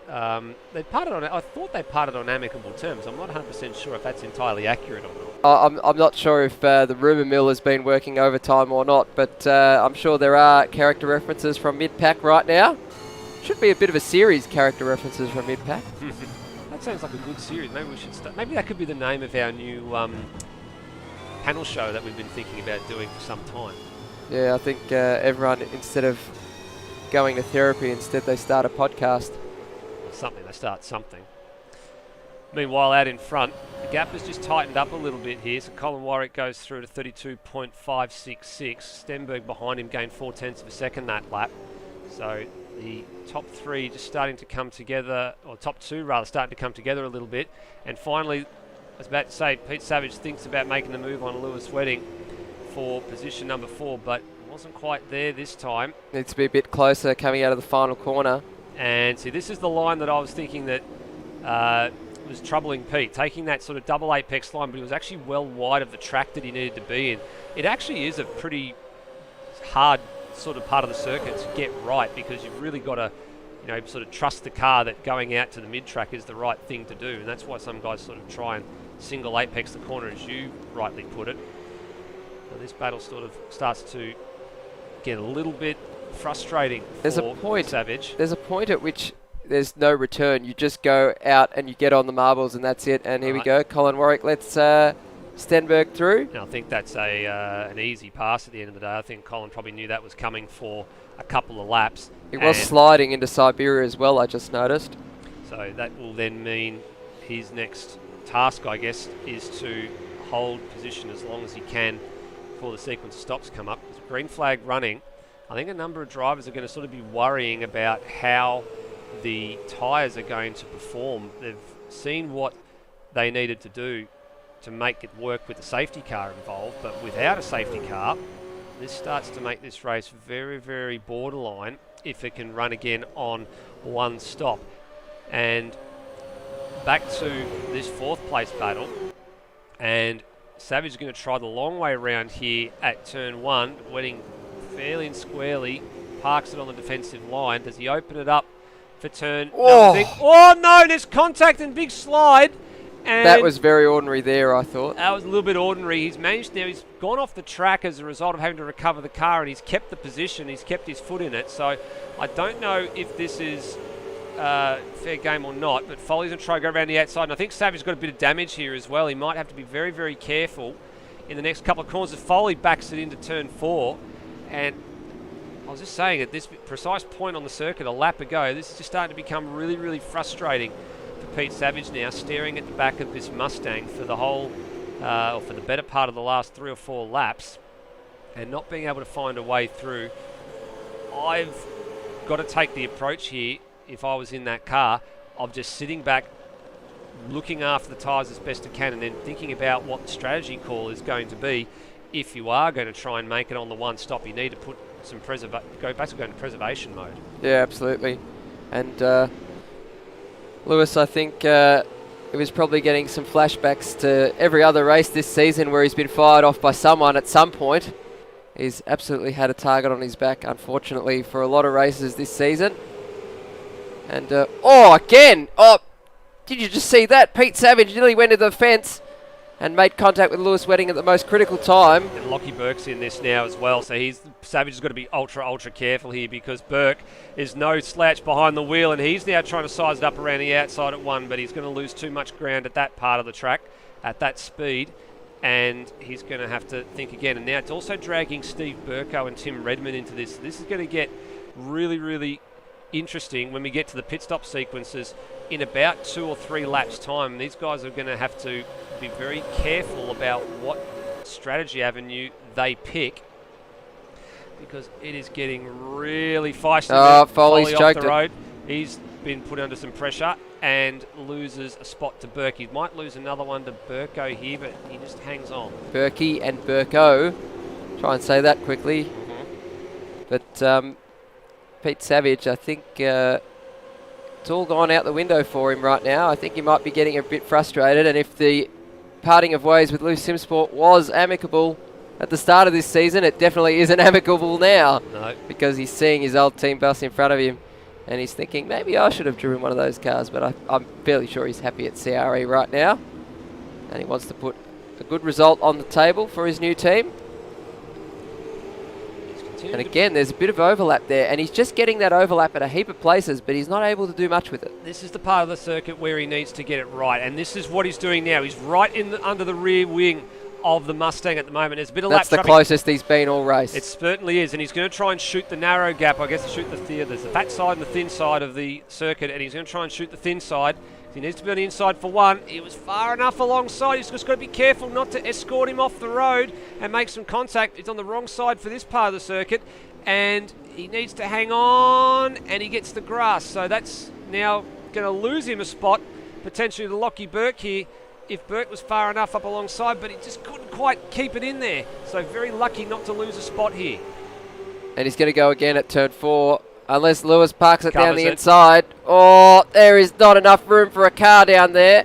They parted on. I thought they parted on amicable terms. I'm not 100% sure if that's entirely accurate or not. I'm not sure if the rumour mill has been working overtime or not, but I'm sure there are character references from mid-pack right now. Should be a bit of a series, character references from mid-pack. That sounds like a good series. Maybe we should start. Maybe that could be the name of our new panel show that we've been thinking about doing for some time. Yeah, I think everyone, instead of going to therapy, instead they start a podcast. Something, they start something. Meanwhile, out in front, the gap has just tightened up a little bit here. So Colin Warwick goes through to 32.566. Stenberg behind him gained 0.4 of a second that lap. So the top 3 just starting to come together, or top 2 rather, starting to come together a little bit. And finally, I was about to say, Pete Savage thinks about making the move on Lewis Wedding for position number 4, but wasn't quite there this time. Needs to be a bit closer coming out of the final corner. And see, this is the line that I was thinking that was troubling Pete, taking that sort of double apex line, but he was actually well wide of the track that he needed to be in. It actually is a pretty hard sort of part of the circuit to get right, because you've really got to, sort of trust the car that going out to the mid-track is the right thing to do, and that's why some guys sort of try and single apex the corner, as you rightly put it. So this battle sort of starts to get a little bit frustrating for Savage. There's a point at which there's no return. You just go out and you get on the marbles and that's it. And here we go. Colin Warwick lets Stenberg through. And I think that's an easy pass at the end of the day. I think Colin probably knew that was coming for a couple of laps. He was sliding into Siberia as well, I just noticed. So that will then mean his next task, I guess, is to hold position as long as he can before the sequence of stops come up. There's a green flag running. I think a number of drivers are going to sort of be worrying about how the tyres are going to perform. They've seen what they needed to do to make it work with the safety car involved, but without a safety car, this starts to make this race very, very borderline if it can run again on one stop. And back to this 4th place battle, and Savage is going to try the long way around here at turn 1, Wedding fairly and squarely, parks it on the defensive line. Does he open it up for turn number 6? Oh no, there's contact and big slide. And that was very ordinary there, I thought. That was a little bit ordinary. He's managed now, he's gone off the track as a result of having to recover the car, and he's kept the position, he's kept his foot in it. So I don't know if this is fair game or not, but Foley's going to try to go around the outside, and I think Savage's got a bit of damage here as well. He might have to be very, very careful in the next couple of corners. If Foley backs it into turn 4, and I was just saying, at this precise point on the circuit a lap ago, this is just starting to become really, really frustrating for Pete Savage now, staring at the back of this Mustang for the whole, or for the better part of the last 3 or 4 laps, and not being able to find a way through. I've got to take the approach here, if I was in that car, of just sitting back, looking after the tyres as best I can, and then thinking about what the strategy call is going to be. If you are going to try and make it on the one stop, you need to put some go into preservation mode. Yeah, absolutely. And Lewis, I think he was probably getting some flashbacks to every other race this season where he's been fired off by someone at some point. He's absolutely had a target on his back, unfortunately, for a lot of races this season. And, again! Oh, did you just see that? Pete Savage nearly went to the fence and made contact with Lewis Wedding at the most critical time. And Lockie Burke's in this now as well, so Savage has got to be ultra careful here because Burke is no slouch behind the wheel, and he's now trying to size it up around the outside at 1, but he's going to lose too much ground at that part of the track, at that speed, and he's going to have to think again. And now it's also dragging Steve Burko and Tim Redmond into this. This is going to get really interesting when we get to the pit stop sequences in about 2 or 3 laps time. These guys are going to have to be very careful about what strategy avenue they pick because it is getting really feisty. Foley's off choked the it. road. He's been put under some pressure and loses a spot to Burke. He might lose another one to Burko here, but he just hangs on. Burkey and Burko. Try and say that quickly. But Pete Savage, I think it's all gone out the window for him right now. I think he might be getting a bit frustrated, and if the parting of ways with Lou Simsport was amicable at the start of this season, it definitely isn't amicable now. No. Because he's seeing his old team bus in front of him, and he's thinking, maybe I should have driven one of those cars, but I'm fairly sure he's happy at CRE right now, and he wants to put a good result on the table for his new team. And again, there's a bit of overlap there, and he's just getting that overlap at a heap of places, but he's not able to do much with it. This is the part of the circuit where he needs to get it right, and this is what he's doing now. He's right under the rear wing of the Mustang at the moment. There's a bit of That's the closest he's been all race. It certainly is, and he's going to try and shoot the narrow gap. I guess shoot there's the fat side and the thin side of the circuit, and he's going to try and shoot the thin side. He needs to be on the inside for 1. He was far enough alongside. He's just got to be careful not to escort him off the road and make some contact. He's on the wrong side for this part of the circuit, and he needs to hang on, and he gets the grass. So that's now going to lose him a spot, potentially to Lockie Burke here, if Burke was far enough up alongside, but he just couldn't quite keep it in there. So very lucky not to lose a spot here. And he's going to go again at turn 4. Unless Lewis parks it down the Covers it. inside. Oh, there is not enough room for a car down there.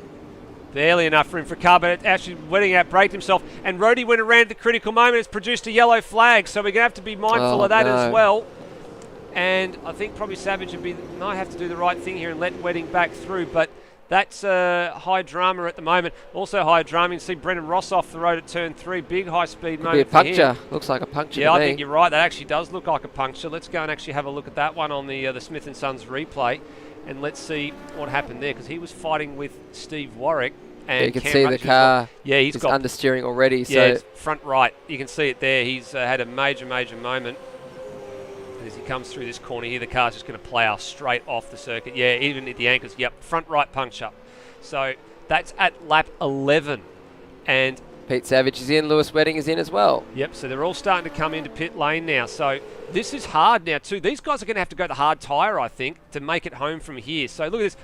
Barely enough room for a car, but it actually Wedding outbraked himself. And Rhodey went around at the critical moment. It's produced a yellow flag, so we're going to have to be mindful of that as well. And I think probably Savage might have to do the right thing here and let Wedding back through, but that's high drama at the moment. Also high drama, you can see Brendan Ross off the road at turn 3. Big high-speed moment. Be a puncture. Looks like a puncture Yeah, to I me. think you're right. That actually does look like a puncture. Let's go and actually have a look at that one on the Smith & Sons replay, and let's see what happened there, because he was fighting with Steve Warwick. And Yeah, you can Cam see Hutchins the car he's is got understeering already. yeah, So it's front right. You can see it there. He's had a major moment. As he comes through this corner here, the car's just going to plough straight off the circuit. Yeah, even at the anchors. Yep, front right puncture. So that's at lap 11. And Pete Savage is in. Lewis Wedding is in as well. yep, so they're all starting to come into pit lane now. So this is hard now too. These guys are going to have to go the hard tyre, I think, to make it home from here. So look at this.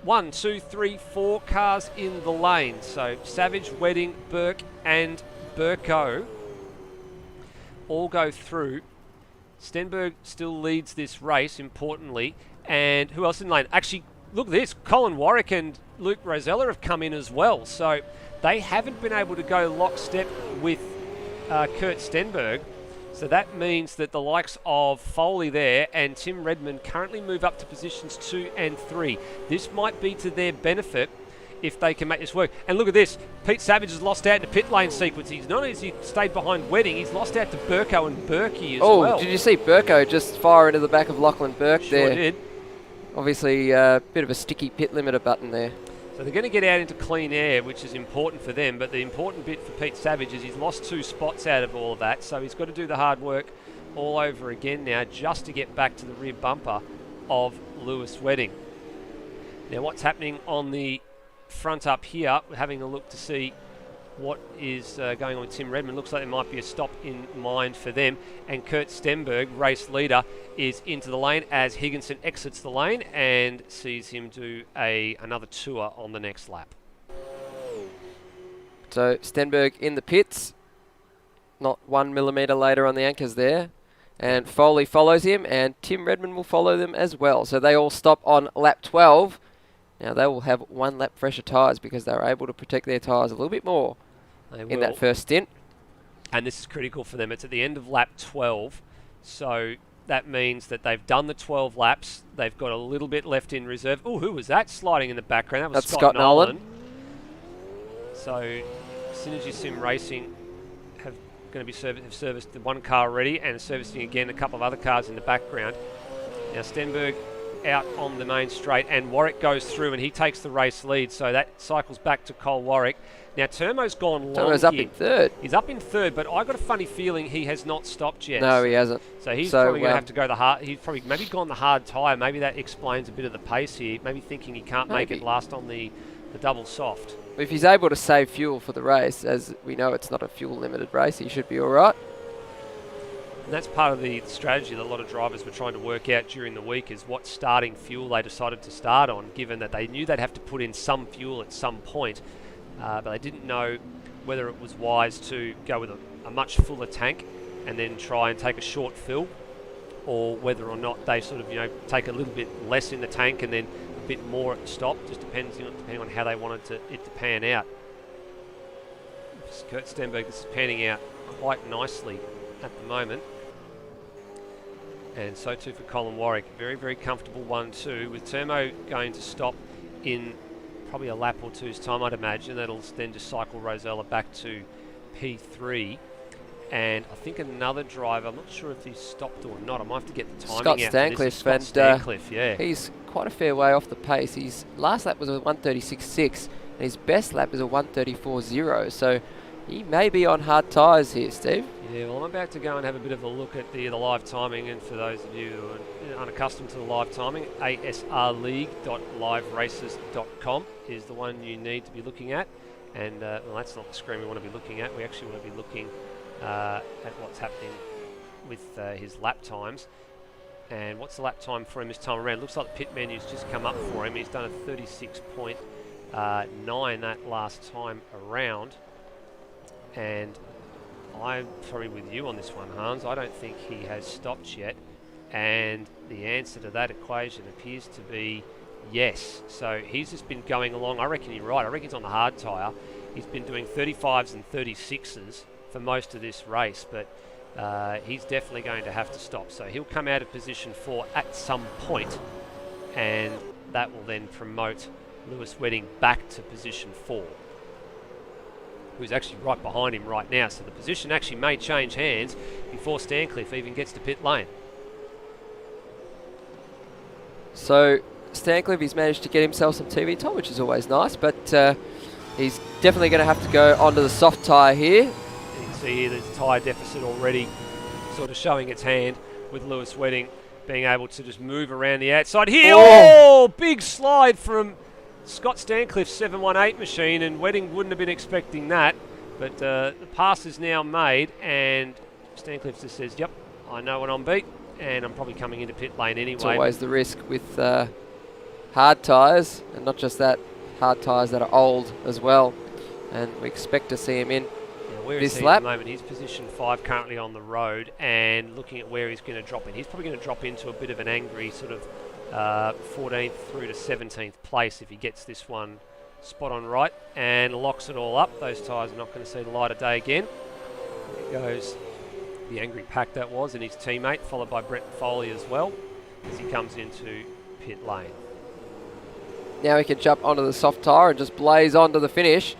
1, 2, 3, 4 cars in the lane. So Savage, Wedding, Burke and Burko all go through. Stenberg still leads this race, importantly. And who else in lane? Actually, look at this. Colin Warwick and Luke Rosella have come in as well. So they haven't been able to go lockstep with Kurt Stenberg. So that means that the likes of Foley there and Tim Redmond currently move up to positions 2 and 3. This might be to their benefit if they can make this work. And look at this. Pete Savage has lost out in the pit lane sequence. He's not only has he stayed behind Wedding, he's lost out to Burko and Berkey as well. Oh, did you see Burko just fire into the back of Lachlan Burke Sure there? did. Obviously, a bit of a sticky pit limiter button there. So they're going to get out into clean air, which is important for them. But the important bit for Pete Savage is he's lost 2 spots out of all of that. So he's got to do the hard work all over again now just to get back to the rear bumper of Lewis Wedding. Now what's happening on the front up here, we're having a look to see what is going on with Tim Redmond. Looks like there might be a stop in mind for them. And Kurt Stenberg, race leader, is into the lane as Higginson exits the lane and sees him do another tour on the next lap. So Stenberg in the pits, not 1 millimetre later on the anchors there. And Foley follows him, and Tim Redmond will follow them as well. So they all stop on lap 12. Now they will have 1 lap fresher tyres because they were able to protect their tyres a little bit more in that first stint. And this is critical for them. It's at the end of lap 12, so that means that they've done the 12 laps. They've got a little bit left in reserve. Oh, who was that sliding in the background? That was That's Scott Nolan. So Synergy Sim Racing have serviced the one car already and servicing again a couple of other cars in the background. Now Stenberg out on the main straight, and Warwick goes through and he takes the race lead, so that cycles back to Cole Warwick. Now Termo's gone long. Termo's up in third. He's up in third, but I got a funny feeling he has not stopped yet. No, he hasn't. So he's probably going to have to go the hard. He's probably maybe gone the hard tyre. Maybe that explains a bit of the pace here. Maybe thinking he can't make it last on the double soft. If he's able to save fuel for the race, as we know it's not a fuel limited race, he should be all right. And that's part of the strategy that a lot of drivers were trying to work out during the week, is what starting fuel they decided to start on, given that they knew they'd have to put in some fuel at some point, but they didn't know whether it was wise to go with a much fuller tank and then try and take a short fill, or whether or not they sort of, take a little bit less in the tank and then a bit more at the stop, just depending on how they wanted it to pan out. Kurt Stenberg, this is panning out quite nicely at the moment. And so too for Colin Warwick. Very, very comfortable 1-2, with Termo going to stop in probably a lap or two's time, I'd imagine. That'll then just cycle Rosella back to P3. And I think another driver, I'm not sure if he's stopped or not. I might have to get the timing Scott out. Stancliffe, yeah. He's quite a fair way off the pace. His last lap was a 1:36.6, and his best lap is a 1:34.0. So he may be on hard tyres here, Steve. Yeah, well, I'm about to go and have a bit of a look at the live timing, and for those of you who are unaccustomed to the live timing, asrleague.liveraces.com is the one you need to be looking at. And well, that's not the screen we want to be looking at. We actually want to be looking at what's happening with his lap times. And what's the lap time for him this time around? Looks like the pit menu's just come up for him. He's done a 36.9 that last time around. And I'm probably with you on this one, Hans. I don't think he has stopped yet. And the answer to that equation appears to be yes. So he's just been going along. I reckon you're right. I reckon he's on the hard tyre. He's been doing 35s and 36s for most of this race, but he's definitely going to have to stop. So he'll come out of position 4 at some point, and that will then promote Lewis Wedding back to position 4, who's actually right behind him right now. So the position actually may change hands before Stancliffe even gets to pit lane. So Stancliffe, he's managed to get himself some TV time, which is always nice, but he's definitely going to have to go onto the soft tyre here. You can see here there's a tyre deficit already sort of showing its hand, with Lewis Wedding being able to just move around the outside here. Oh, big slide from Scott Stancliffe's 718 machine, and Wedding wouldn't have been expecting that, but the pass is now made, and Stancliffe just says, yep, I know when I'm beat, and I'm probably coming into pit lane anyway. It's always the risk with hard tyres, and not just that, hard tyres that are old as well, and we expect to see him in where this is he lap. At the moment, he's position 5 currently on the road, and looking at where he's going to drop in. He's probably going to drop into a bit of an angry sort of 14th through to 17th place if he gets this one spot on right and locks it all up. Those tyres are not going to see the light of day again. There goes the angry pack that was, and his teammate, followed by Brett Foley as well, as he comes into pit lane. Now he can jump onto the soft tyre and just blaze on to the finish.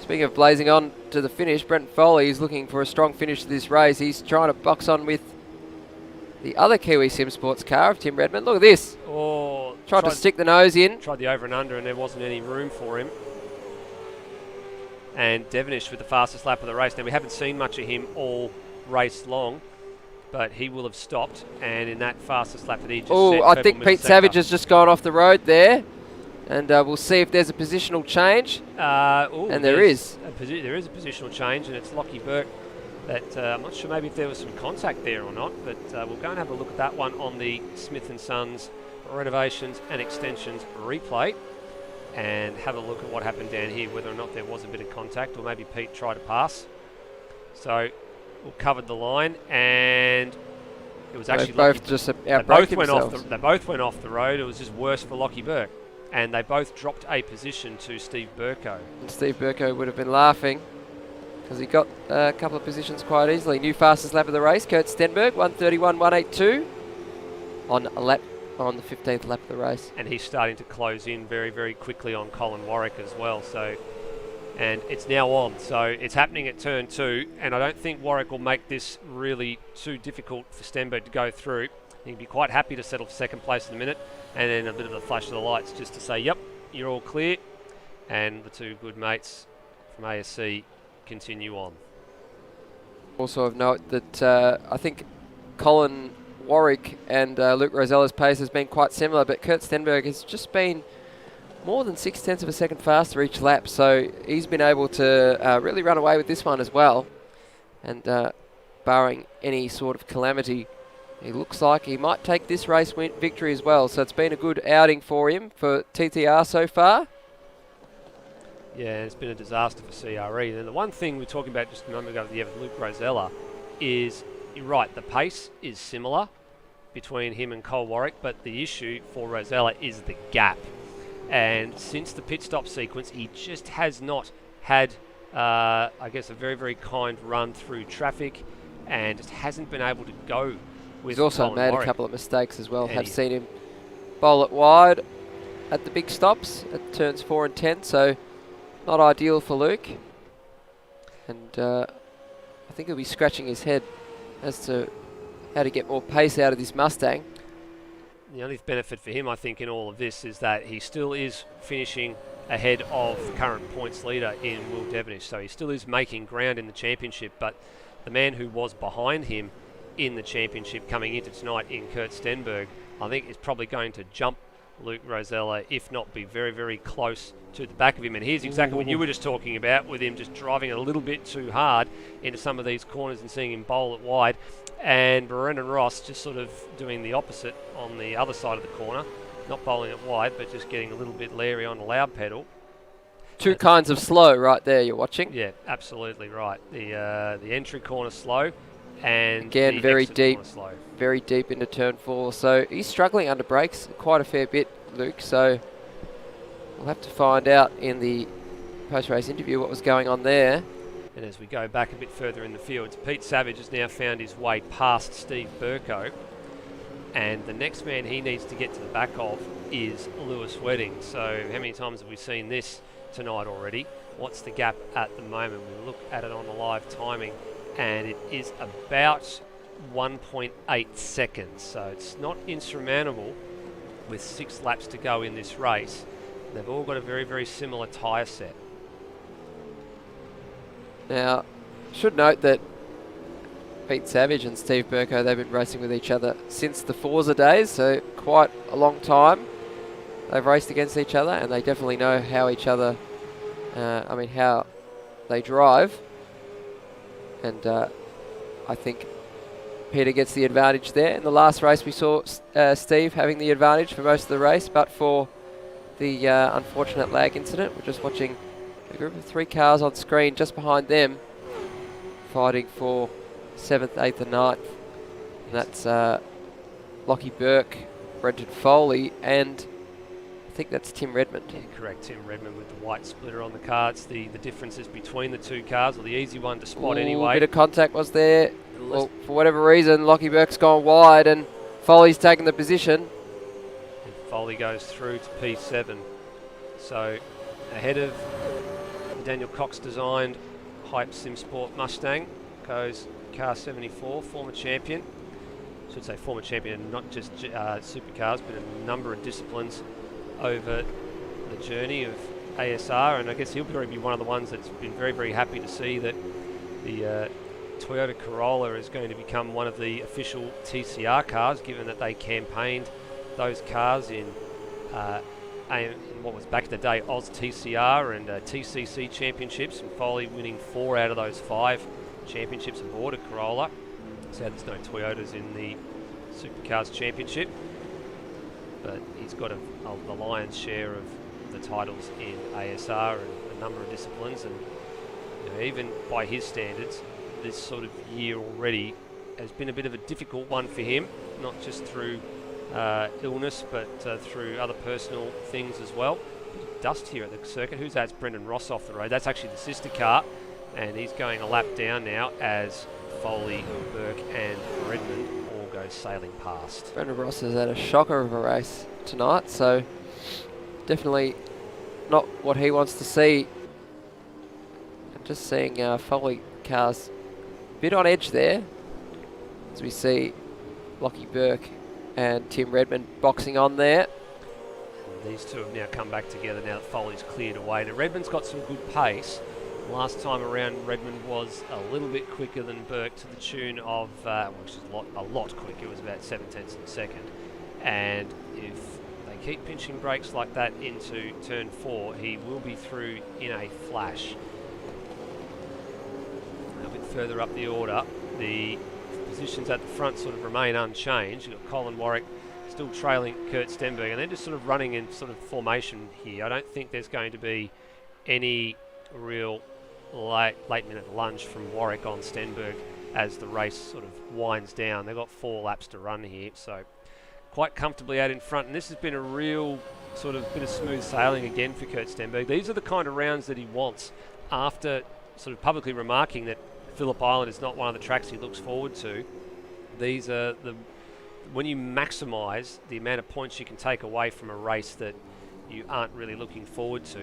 Speaking of blazing on to the finish, Brent Foley is looking for a strong finish to this race. He's trying to box on with the other Kiwi Sim Sports car of Tim Redmond. Look at this. Oh, tried to stick the nose in. Tried the over and under, and there wasn't any room for him. And Devonish with the fastest lap of the race. Now, we haven't seen much of him all race long, but he will have stopped. And in that fastest lap that he just set, I think Pete Savage has just gone off the road there. And we'll see if there's a positional change. And there is. There is a positional change, and it's Lockie Burke. That I'm not sure maybe if there was some contact there or not, but we'll go and have a look at that one on the Smith & Sons renovations and extensions replay, and have a look at what happened down here, whether or not there was a bit of contact, or maybe Pete tried to pass. So we covered the line, and it was actually both just they both went off the road. It was just worse for Lockie Burke. and they both dropped a position to Steve Burko. And Steve Burko would have been laughing because he got a couple of positions quite easily. New fastest lap of the race, Kurt Stenberg, 1:31.182 on the 15th lap of the race. And he's starting to close in very, very quickly on Colin Warwick as well. So, and it's now on. So it's happening at turn 2, and I don't think Warwick will make this really too difficult for Stenberg to go through. He'd be quite happy to settle for second place in a minute, and then a bit of a flash of the lights just to say, yep, you're all clear. And the two good mates from ASC continue on. Also of note that I think Colin Warwick and Luke Rosella's pace has been quite similar, but Kurt Stenberg has just been more than 0.6 of a second faster each lap, so he's been able to really run away with this one as well. And barring any sort of calamity, he looks like he might take this race victory as well. So it's been a good outing for him, for TTR so far. Yeah, it's been a disaster for CRE. And the one thing we were talking about just a moment ago with Luke Rosella is, you're right, the pace is similar between him and Cole Warwick, but the issue for Rosella is the gap. And since the pit stop sequence, he just has not had, I guess, a very, very kind run through traffic, and just hasn't been able to go with He's also Colin made Warwick. a couple of mistakes as well. And Have seen him bowl it wide at the big stops at turns 4 and 10, so not ideal for Luke. And I think he'll be scratching his head as to how to get more pace out of this Mustang. The only benefit for him, I think, in all of this is that he still is finishing ahead of the current points leader in Will Devonish. So he still is making ground in the championship, but the man who was behind him in the championship coming into tonight in Kurt Stenberg, I think is probably going to jump Luke Rosella, if not be very, very close to the back of him. And here's exactly what you were just talking about, with him just driving a little bit too hard into some of these corners and seeing him bowl it wide. And Brendan Ross just sort of doing the opposite on the other side of the corner, not bowling it wide, but just getting a little bit leery on the loud pedal. Two kinds of slow right there you're watching. Yeah, absolutely right. The entry corner slow, and again the very exit deep, corner slow. very deep into turn 4. So he's struggling under brakes quite a fair bit, Luke. So we'll have to find out in the post-race interview what was going on there. And as we go back a bit further in the fields, Pete Savage has now found his way past Steve Burko, and the next man he needs to get to the back of is Lewis Wedding. So how many times have we seen this tonight already? What's the gap at the moment? We look at it on the live timing, and it is about 1.8 seconds. So it's not insurmountable with 6 laps to go in this race. They've all got a very, very similar tyre set. Now, should note that Pete Savage and Steve Burko, they've been racing with each other since the Forza days, so quite a long time they've raced against each other, and they definitely know how each other, how they drive. And I think Peter gets the advantage there. In the last race we saw Steve having the advantage for most of the race, but for the unfortunate lag incident. We're just watching a group of 3 cars on screen just behind them fighting for 7th, 8th and 9th. And that's Lockie Burke, Brenton Foley, and I think that's Tim Redmond. Yeah, correct, Tim Redmond with the white splitter on the car. It's the differences between the two cars, or the easy one to spot anyway. A bit of contact was there. Well, for whatever reason, Lockie Burke's gone wide and Foley's taken the position. And Foley goes through to P7. So ahead of the Daniel Cox designed Hype Sim Sport Mustang goes car 74, former champion. I should say former champion, not just supercars, but a number of disciplines over the journey of ASR. And I guess he'll probably be one of the ones that's been very, very happy to see that the Toyota Corolla is going to become one of the official TCR cars, given that they campaigned those cars in what was back in the day Oz TCR and TCC championships, and Foley winning 4 out of those 5 championships aboard a Corolla. So there's no Toyotas in the Supercars championship, but he's got the lion's share of the titles in ASR and a number of disciplines. And even by his standards, this sort of year already has been a bit of a difficult one for him, not just through illness, but through other personal things as well. Dust here at the circuit. Who's that? It's Brendan Ross off the road. That's actually the sister car, and he's going a lap down now as Foley, Burke and Redmond all go sailing past. Brendan Ross has had a shocker of a race tonight, so definitely not what he wants to see. And just seeing Foley cars a bit on edge there, as we see Lockie Burke and Tim Redmond boxing on there. These two have now come back together now that Foley's cleared away. Now Redmond's got some good pace. Last time around, Redmond was a little bit quicker than Burke to the tune of, which is a lot quicker. It was about 7/10 of a second. And if they keep pinching brakes like that into turn 4, he will be through in a flash. A bit further up the order, the positions at the front sort of remain unchanged. You've got Colin Warwick still trailing Kurt Stenberg, and they're just sort of running in sort of formation here. I don't think there's going to be any real late minute lunge from Warwick on Stenberg as the race sort of winds down. They've got 4 laps to run here, so quite comfortably out in front, and this has been a real sort of bit of smooth sailing again for Kurt Stenberg. These are the kind of rounds that he wants after sort of publicly remarking that Phillip Island is not one of the tracks he looks forward to. These are the when you maximise the amount of points you can take away from a race that you aren't really looking forward to,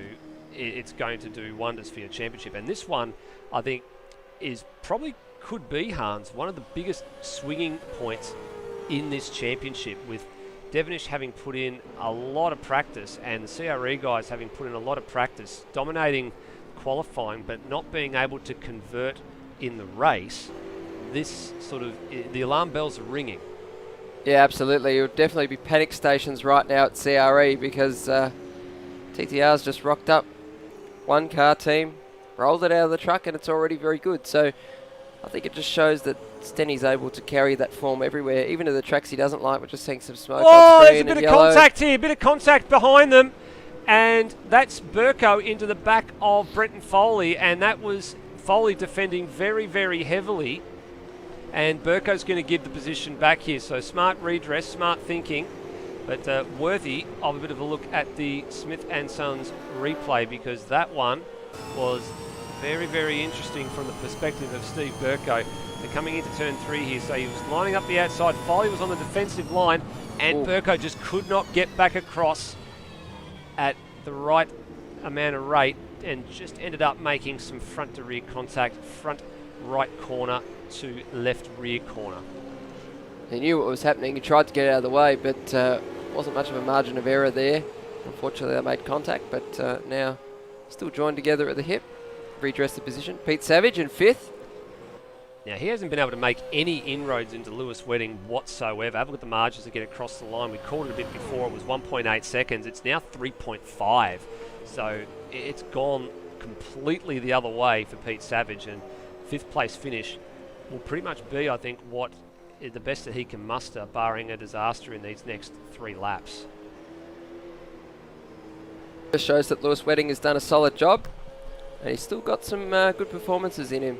it's going to do wonders for your championship. And this one, I think, is probably could be, Hans, one of the biggest swinging points in this championship, with Devonish having put in a lot of practice and the CRE guys having put in a lot of practice, dominating qualifying but not being able to convert in the race. This sort of, the alarm bells are ringing. Yeah, absolutely. It would definitely be panic stations right now at CRE, because TTR's just rocked up. One car team, rolled it out of the truck, and it's already very good. So I think it just shows that Stenny's able to carry that form everywhere, even to the tracks he doesn't like. We're just seeing some smoke on screen. There's a bit of contact here, a bit of contact behind them. And that's Burko into the back of Brenton Foley, and that was Foley defending very, very heavily. And Burko's going to give the position back here. So smart redress, smart thinking, but worthy of a bit of a look at the Smith & Sons replay, because that one was very, very interesting from the perspective of Steve Burko. They're coming into turn 3 here, so he was lining up the outside. Foley was on the defensive line, and Burko just could not get back across at the right amount of rate, and just ended up making some front to rear contact, front right corner to left rear corner. He knew what was happening. He tried to get out of the way, but wasn't much of a margin of error there. Unfortunately, they made contact, but now still joined together at the hip. Redress the position. Pete Savage in 5th. Now, he hasn't been able to make any inroads into Lewis Wedding whatsoever. Have a look at the margins to get across the line. We called it a bit before. It was 1.8 seconds. It's now 3.5. So it's gone completely the other way for Pete Savage, and 5th place finish will pretty much be, I think, what is the best that he can muster, barring a disaster in these next 3 laps. This shows that Lewis Wedding has done a solid job, and he's still got some good performances in him,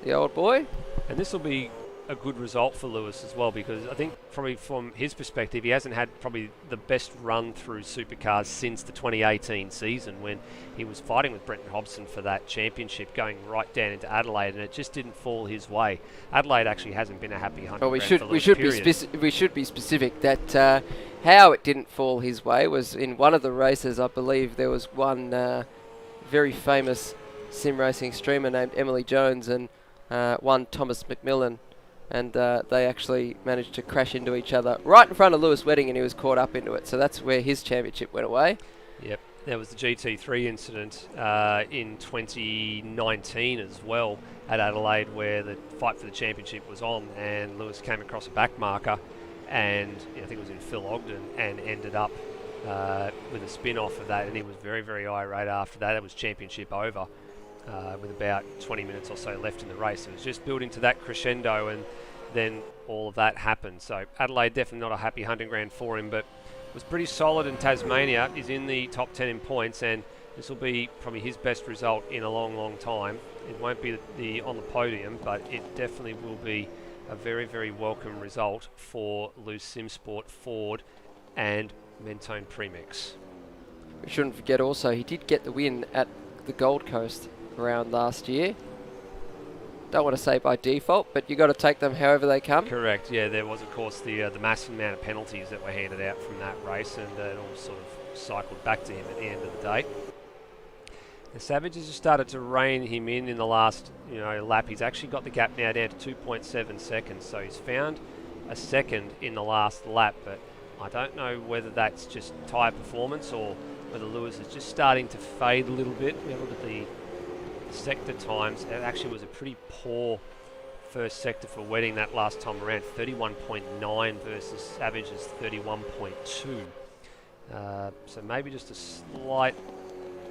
the old boy. And this will be a good result for Lewis as well, because I think probably from his perspective, he hasn't had probably the best run through Supercars since the 2018 season, when he was fighting with Brenton Hobson for that championship, going right down into Adelaide, and it just didn't fall his way. Adelaide actually hasn't been a happy hunting Well, ground we should be specific that how it didn't fall his way was in one of the races. I believe there was one very famous sim racing streamer named Emily Jones and one Thomas McMillan, and they actually managed to crash into each other right in front of Lewis Wedding, and he was caught up into it. So that's where his championship went away. Yep, there was the GT3 incident in 2019 as well at Adelaide, where the fight for the championship was on, and Lewis came across a back marker, and I think it was in Phil Ogden, and ended up with a spin-off of that, and he was very, very irate after that. It was championship over. With about 20 minutes or so left in the race. It was just building to that crescendo, and then all of that happened. So Adelaide definitely not a happy hunting ground for him, but was pretty solid, and Tasmania is in the top 10 in points, and this will be probably his best result in a long, long time. It won't be on the podium, but it definitely will be a very, very welcome result for Loose Simsport, Ford and Mentone Premix. We shouldn't forget also, he did get the win at the Gold Coast round last year. Don't want to say by default, but you got to take them however they come. Correct. Yeah, there was of course the massive amount of penalties that were handed out from that race, and it all sort of cycled back to him at the end of the day. The Savages have started to rein him in the last lap. He's actually got the gap now down to 2.7 seconds, so he's found a second in the last lap, but I don't know whether that's just tyre performance or whether Lewis is just starting to fade a little bit. We have a look at the sector times. It actually was a pretty poor first sector for Wedding that last time around, 31.9 versus Savage's 31.2. So maybe just a slight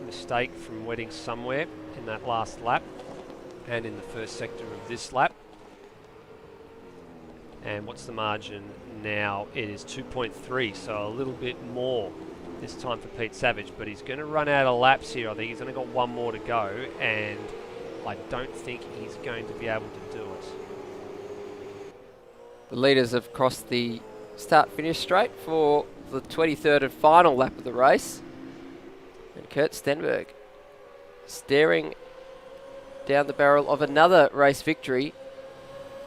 mistake from Wedding somewhere in that last lap and in the first sector of this lap. And what's the margin now? It is 2.3, so a little bit more this time for Pete Savage, but he's going to run out of laps here. I think he's only got one more to go, and I don't think he's going to be able to do it. The leaders have crossed the start-finish straight for the 23rd and final lap of the race. And Kurt Stenberg staring down the barrel of another race victory,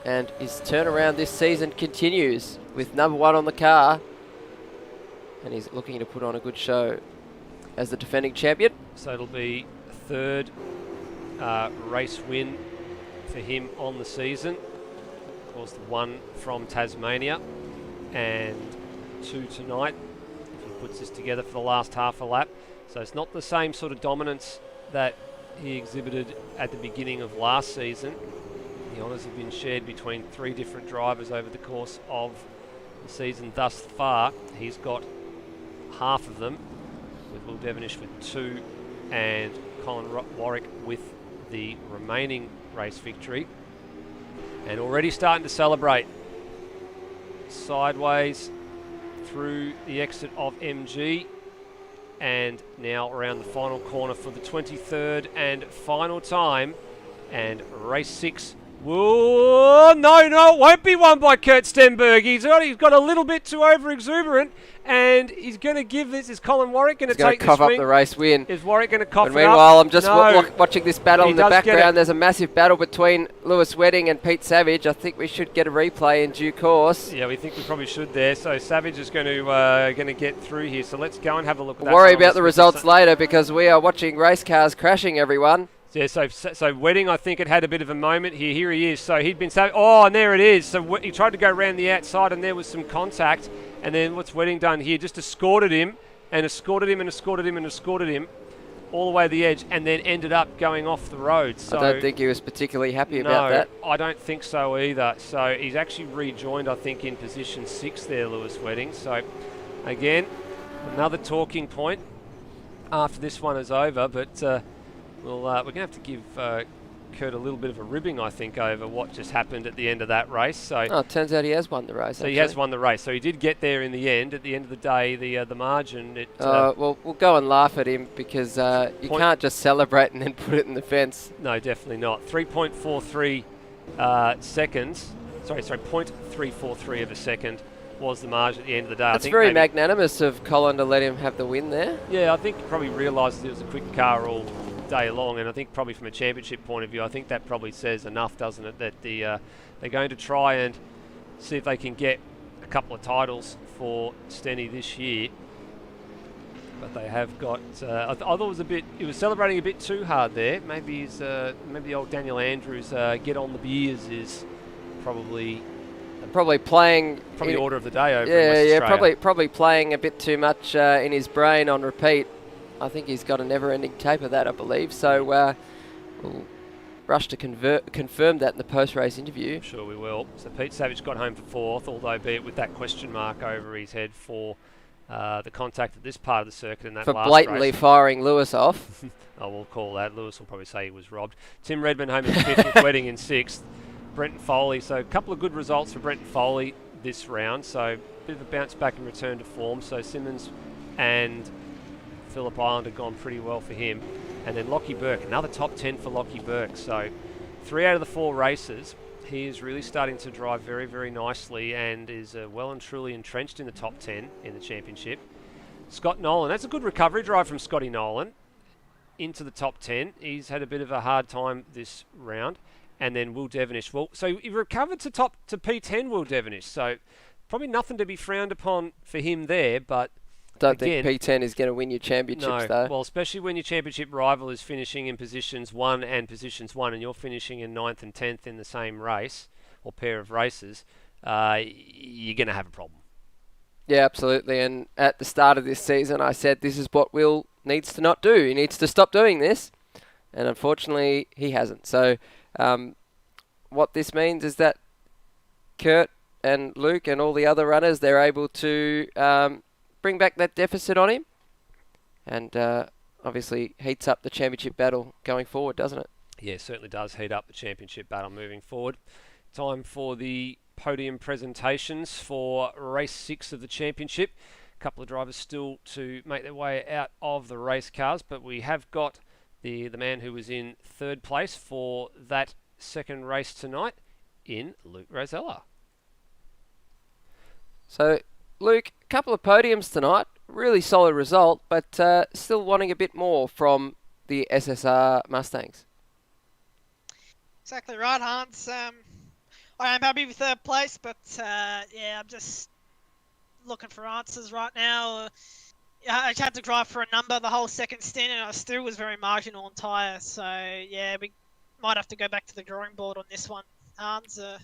and his turnaround this season continues with number 1 on the car. And he's looking to put on a good show as the defending champion. So it'll be a third race win for him on the season. Of course, the one from Tasmania and 2 tonight, if he puts this together for the last half a lap. So it's not the same sort of dominance that he exhibited at the beginning of last season. The honours have been shared between 3 different drivers over the course of the season thus far. He's got half of them, with Will Devonish with 2 and Colin Warwick with the remaining race victory, and already starting to celebrate sideways through the exit of MG, and now around the final corner for the 23rd and final time, and race 6. Whoa, no, it won't be won by Kurt Stenberg. He's got a little bit too over-exuberant, and he's going to give this. Is Colin Warwick going to take this win? He's going to cough up the race win. Is Warwick going to cough it up? Meanwhile, I'm just watching this battle in the does background. There's a massive battle between Lewis Wedding and Pete Savage. I think we should get a replay in due course. Yeah, we think we probably should there. So Savage is going to get through here. So let's go and have a look at that. Worry about the results later, because we are watching race cars crashing, everyone. Yeah, so Wedding, I think it had a bit of a moment here. Here he is. So he'd been saying, oh, and there it is. So he tried to go around the outside, and there was some contact. And then what's Wedding done here? Just escorted him, and escorted him, and escorted him, and escorted him all the way to the edge, and then ended up going off the road. So I don't think he was particularly happy about that. I don't think so either. So he's actually rejoined, I think, in position 6 there, Lewis Wedding. So again, another talking point after this one is over, but we're going to have to give Kurt a little bit of a ribbing, I think, over what just happened at the end of that race. So it turns out he has won the race. So he has won the race. So he did get there in the end. At the end of the day, the margin. Well, we'll go and laugh at him, because you can't just celebrate and then put it in the fence. No, definitely not. 3.43 seconds. Sorry, 0.343 of a second was the margin at the end of the day. It's very magnanimous of Colin to let him have the win there. Yeah, I think he probably realised it was a quick car all day long, and I think probably from a championship point of view, I think that probably says enough, doesn't it, that they're going to try and see if they can get a couple of titles for Stenny this year. But they have got. I thought it was celebrating a bit too hard there. Maybe the old Daniel Andrews get on the beers is probably playing order of the day over in West Australia. Probably playing a bit too much in his brain on repeat. I think he's got a never-ending tape of that, I believe. So we'll rush to confirm that in the post-race interview. Sure we will. So Pete Savage got home for 4th, although be it with that question mark over his head for the contact at this part of the circuit in that last race. For blatantly firing Lewis off. Oh, we'll call that. Lewis will probably say he was robbed. Tim Redmond home in 5th with Wedding in 6th. Brenton Foley. So a couple of good results for Brenton Foley this round. So a bit of a bounce back and return to form. So Simmons and Phillip Island have gone pretty well for him. And then Lockie Burke, another top 10 for Lockie Burke. So 3 out of the 4 races, He is really starting to drive very, very nicely and is well and truly entrenched in the top 10 in the championship. Scott Nolan, that's a good recovery drive from Scotty Nolan into the top 10. He's had a bit of a hard time this round. And then Will Devonish. Well, so he recovered to P10, Will Devonish. So probably nothing to be frowned upon for him there, but Don't think P10 is going to win your championships, though. Well, especially when your championship rival is finishing in positions 1 and positions 1, and you're finishing in 9th and 10th in the same race or pair of races, you're going to have a problem. Yeah, absolutely. And at the start of this season, I said this is what Will needs to not do. He needs to stop doing this, and unfortunately, he hasn't. So what this means is that Kurt and Luke and all the other runners, they're able to bring back that deficit on him, and obviously heats up the championship battle going forward, doesn't it? Yeah, it certainly does heat up the championship battle moving forward. Time for the podium presentations for race 6 of the championship. A couple of drivers still to make their way out of the race cars, but we have got the man who was in 3rd place for that second race tonight in Luke Rosella. So, Luke, a couple of podiums tonight. Really solid result, but still wanting a bit more from the SSR Mustangs. Exactly right, Hans. I am happy with 3rd place, but yeah, I'm just looking for answers right now. I had to drive for a number the whole second stint, and I still was very marginal on tyre. So yeah, we might have to go back to the drawing board on this one, Hans. A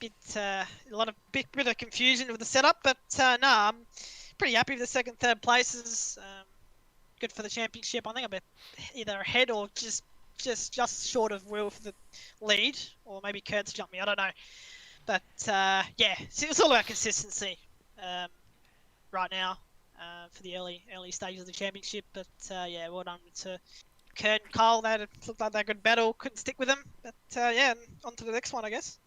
bit of confusion with the setup, but no, I'm pretty happy with the 2nd, 3rd places. Good for the championship. I think I'm either ahead or just short of Will for the lead, or maybe Kurt's jumped me. I don't know, but yeah, it's all about consistency right now. For the early stages of the championship, but yeah, well done to Kurt and Carl. That looked like they had a good battle. Couldn't stick with them, but yeah, on to the next one, I guess.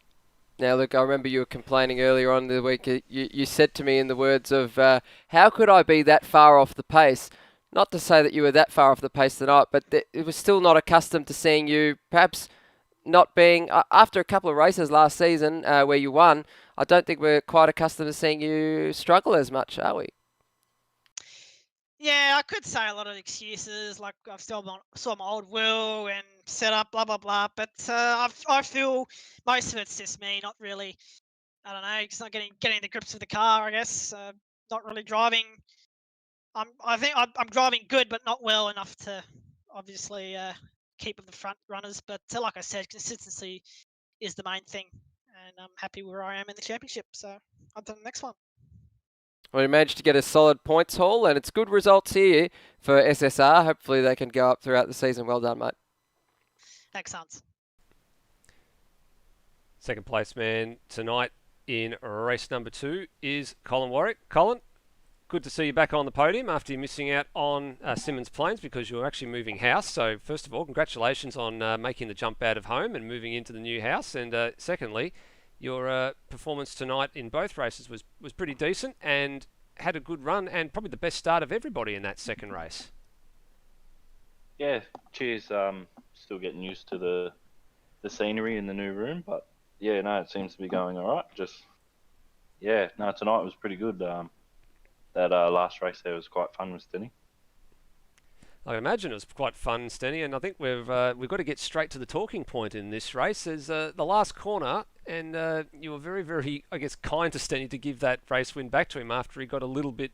Now, look, I remember you were complaining earlier on in the week. You said to me in the words of, how could I be that far off the pace? Not to say that you were that far off the pace tonight, but it was still not accustomed to seeing you perhaps not being, after a couple of races last season where you won, I don't think we're quite accustomed to seeing you struggle as much, are we? Yeah, I could say a lot of excuses, like I've still saw my old Will and set up, blah, blah, blah. But I feel most of it's just me, not really, I don't know, just not getting the grips with the car, I guess. Not really driving. I think I'm driving good, but not well enough to obviously keep with the front runners. But like I said, consistency is the main thing. And I'm happy where I am in the championship. So on to the next one. Well, you managed to get a solid points haul, and it's good results here for SSR. Hopefully they can go up throughout the season. Well done, mate. Thanks, Hans. 2nd place man tonight in race number 2 is Colin Warwick. Colin, good to see you back on the podium after you're missing out on Symmons Plains because you're actually moving house. So first of all, congratulations on making the jump out of home and moving into the new house. And secondly, your performance tonight in both races was pretty decent and had a good run and probably the best start of everybody in that second race. Yeah, cheers. Still getting used to the scenery in the new room, but yeah, no, it seems to be going all right. Tonight was pretty good. That last race there was quite fun with Stenny. I imagine it was quite fun, Stenny, and I think we've got to get straight to the talking point in this race. Is the last corner, and you were very, very, I guess, kind to Stenny to give that race win back to him after he got a little bit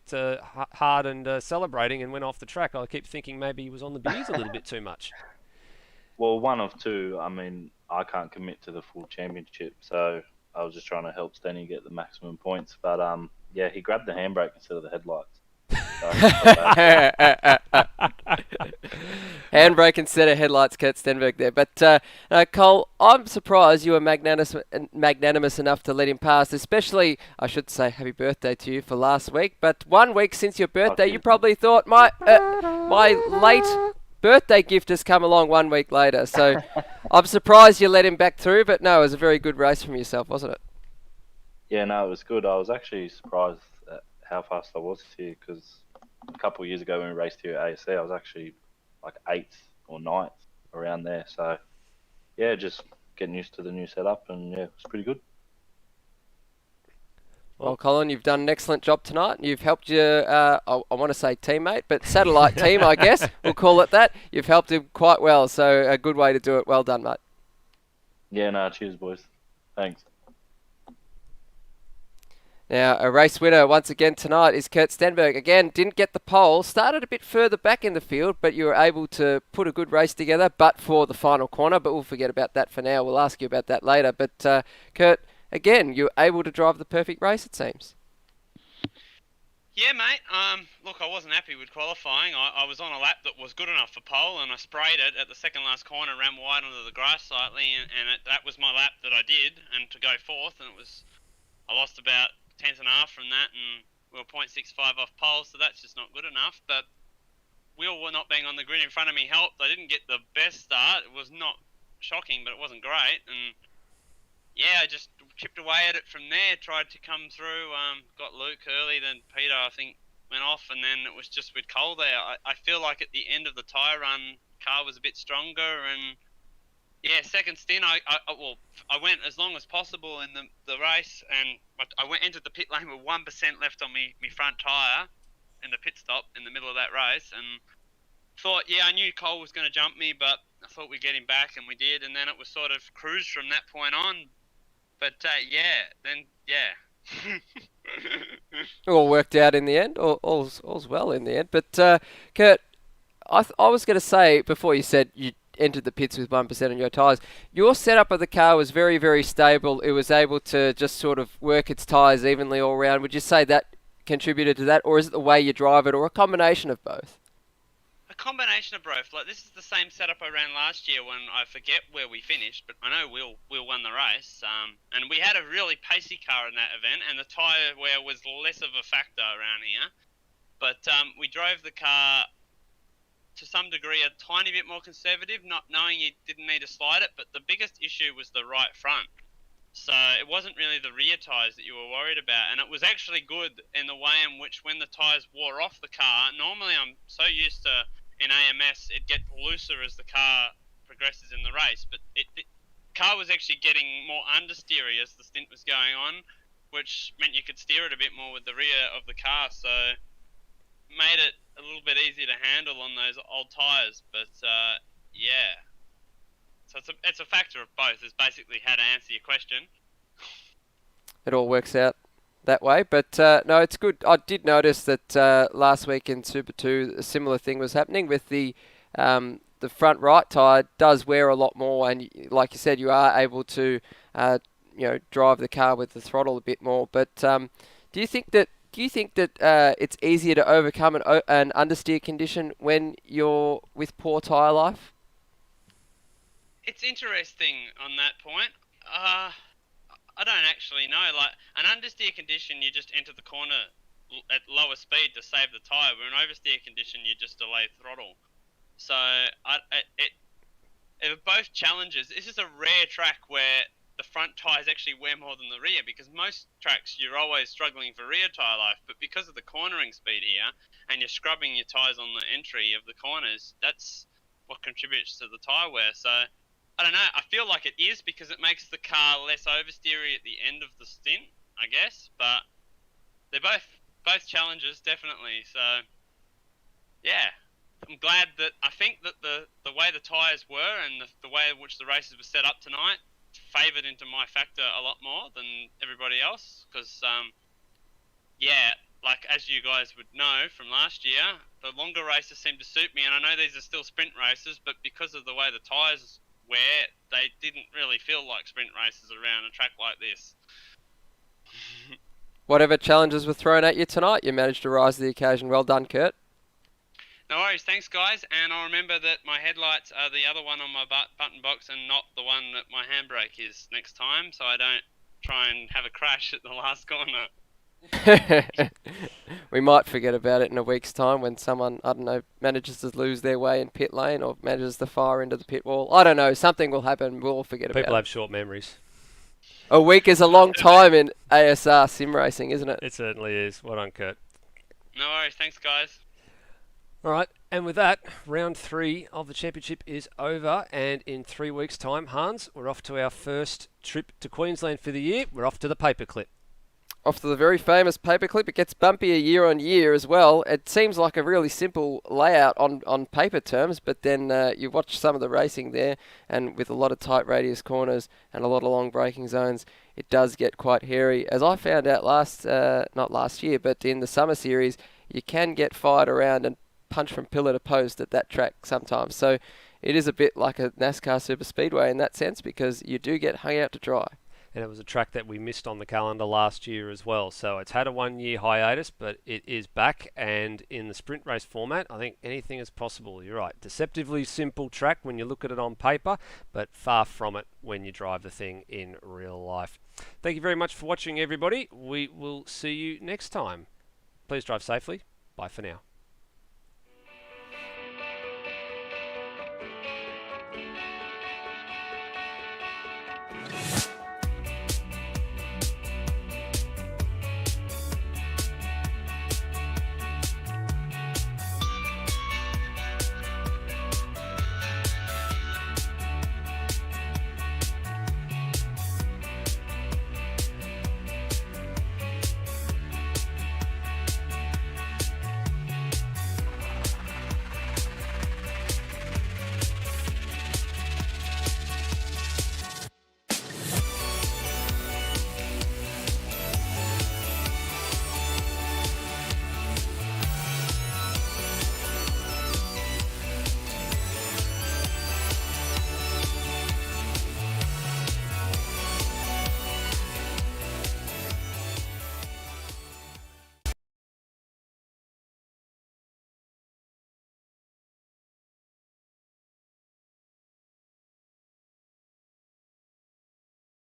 hard and celebrating and went off the track. I keep thinking maybe he was on the beers a little bit too much. Well, one of two. I mean, I can't commit to the full championship, so I was just trying to help Stenny get the maximum points. But yeah, he grabbed the handbrake instead of the headlights. Handbrake instead of headlights, Kurt Stenberg there. But Cole, I'm surprised you were magnanimous enough to let him pass, especially, I should say, happy birthday to you for last week. But 1 week since your birthday, you probably thought, my late birthday gift has come along 1 week later. So I'm surprised you let him back through, but no, it was a very good race from yourself, wasn't it? Yeah, no, it was good. I was actually surprised at how fast I was here because a couple of years ago when we raced here at ASR, I was actually like 8th or 9th around there. So yeah, just getting used to the new setup, and yeah, it was pretty good. Well, Colin, you've done an excellent job tonight. You've helped your, I want to say teammate, but satellite team, I guess. We'll call it that. You've helped him quite well, so a good way to do it. Well done, mate. Yeah, no, cheers, boys. Thanks. Now, a race winner once again tonight is Kurt Stenberg. Again, didn't get the pole, started a bit further back in the field, but you were able to put a good race together, but for the final corner. But we'll forget about that for now. We'll ask you about that later. But Kurt, again, you were able to drive the perfect race, it seems. Yeah, mate. Look, I wasn't happy with qualifying. I was on a lap that was good enough for pole, and I sprayed it at the second last corner, ran wide onto the grass slightly, and that was my lap that I did, and to go fourth, and I lost about tenth and a half from that, and we were 0.65 off pole, so that's just not good enough. But Will not being on the grid in front of me helped. I didn't get the best start. It was not shocking, but it wasn't great, and yeah, I just chipped away at it from there, tried to come through, got Luke early, then Peter, I think, went off, and then it was just with Cole there. I feel like at the end of the tyre run, car was a bit stronger, and yeah, second stint, I went as long as possible in the race, and I entered the pit lane with 1% left on me front tyre in the pit stop in the middle of that race, and thought, yeah, I knew Cole was going to jump me, but I thought we'd get him back, and we did, and then it was sort of cruised from that point on. But It all worked out in the end. All's well in the end. But Kurt, I was going to say, before you said you entered the pits with 1% on your tyres, your setup of the car was very, very stable. It was able to just sort of work its tyres evenly all around. Would you say that contributed to that, or is it the way you drive it, or a combination of both? combination of both. Like, this is the same setup I ran last year when I forget where we finished, but I know Will won the race. And we had a really pacey car in that event, and the tyre wear was less of a factor around here. But we drove the car to some degree a tiny bit more conservative, not knowing you didn't need to slide it, but the biggest issue was the right front. So it wasn't really the rear tyres that you were worried about, and it was actually good in the way in which when the tyres wore off the car, normally I'm so used to in AMS it gets looser as the car progresses in the race, but the car was actually getting more understeery as the stint was going on, which meant you could steer it a bit more with the rear of the car, so made it a little bit easier to handle on those old tyres. But yeah, so it's a factor of both is basically how to answer your question. It all works out that way, but no, it's good. I did notice that last week in Super 2 a similar thing was happening with the front right tyre does wear a lot more, and like you said, you are able to drive the car with the throttle a bit more. But do you think that it's easier to overcome an understeer condition when you're with poor tyre life? It's interesting on that point. I don't actually know. Like, an understeer condition, you just enter the corner at lower speed to save the tyre. Where an oversteer condition, you just delay throttle. So it both challenges. This is a rare track where the front tyres actually wear more than the rear, because most tracks you're always struggling for rear tyre life, but because of the cornering speed here, and you're scrubbing your tyres on the entry of the corners, that's what contributes to the tyre wear. So I don't know, I feel like it is because it makes the car less oversteery at the end of the stint, I guess, but they're both challenges, definitely. So yeah, I'm glad that I think that the way the tyres were and the way in which the races were set up tonight favoured into my factor a lot more than everybody else, because yeah, like as you guys would know from last year, the longer races seem to suit me, and I know these are still sprint races, but because of the way the tyres wear, they didn't really feel like sprint races around a track like this. Whatever challenges were thrown at you tonight, you managed to rise to the occasion. Well done, Kurt. No worries, thanks guys, and I'll remember that my headlights are the other one on my button box and not the one that my handbrake is next time, so I don't try and have a crash at the last corner. We might forget about it in a week's time when someone, I don't know, manages to lose their way in pit lane or manages to fire into the pit wall. I don't know, something will happen, we'll all forget about it. People have short memories. A week is a long time in ASR sim racing, isn't it? It certainly is. Well done, Kurt. No worries, thanks guys. All right, and with that, round 3 of the championship is over, and in 3 weeks' time, Hans, we're off to our first trip to Queensland for the year. We're off to the paperclip. Off to the very famous paperclip. It gets bumpier year on year as well. It seems like a really simple layout on paper terms, but then you watch some of the racing there, and with a lot of tight radius corners and a lot of long braking zones, it does get quite hairy. As I found out not last year, but in the summer series, you can get fired around and punch from pillar to post at that track sometimes. So it is a bit like a NASCAR super speedway in that sense, because you do get hung out to dry. And it was a track that we missed on the calendar last year as well. So it's had a 1-year hiatus, but it is back. And in the sprint race format, I think anything is possible. You're right. Deceptively simple track when you look at it on paper, but far from it when you drive the thing in real life. Thank you very much for watching, everybody. We will see you next time. Please drive safely. Bye for now.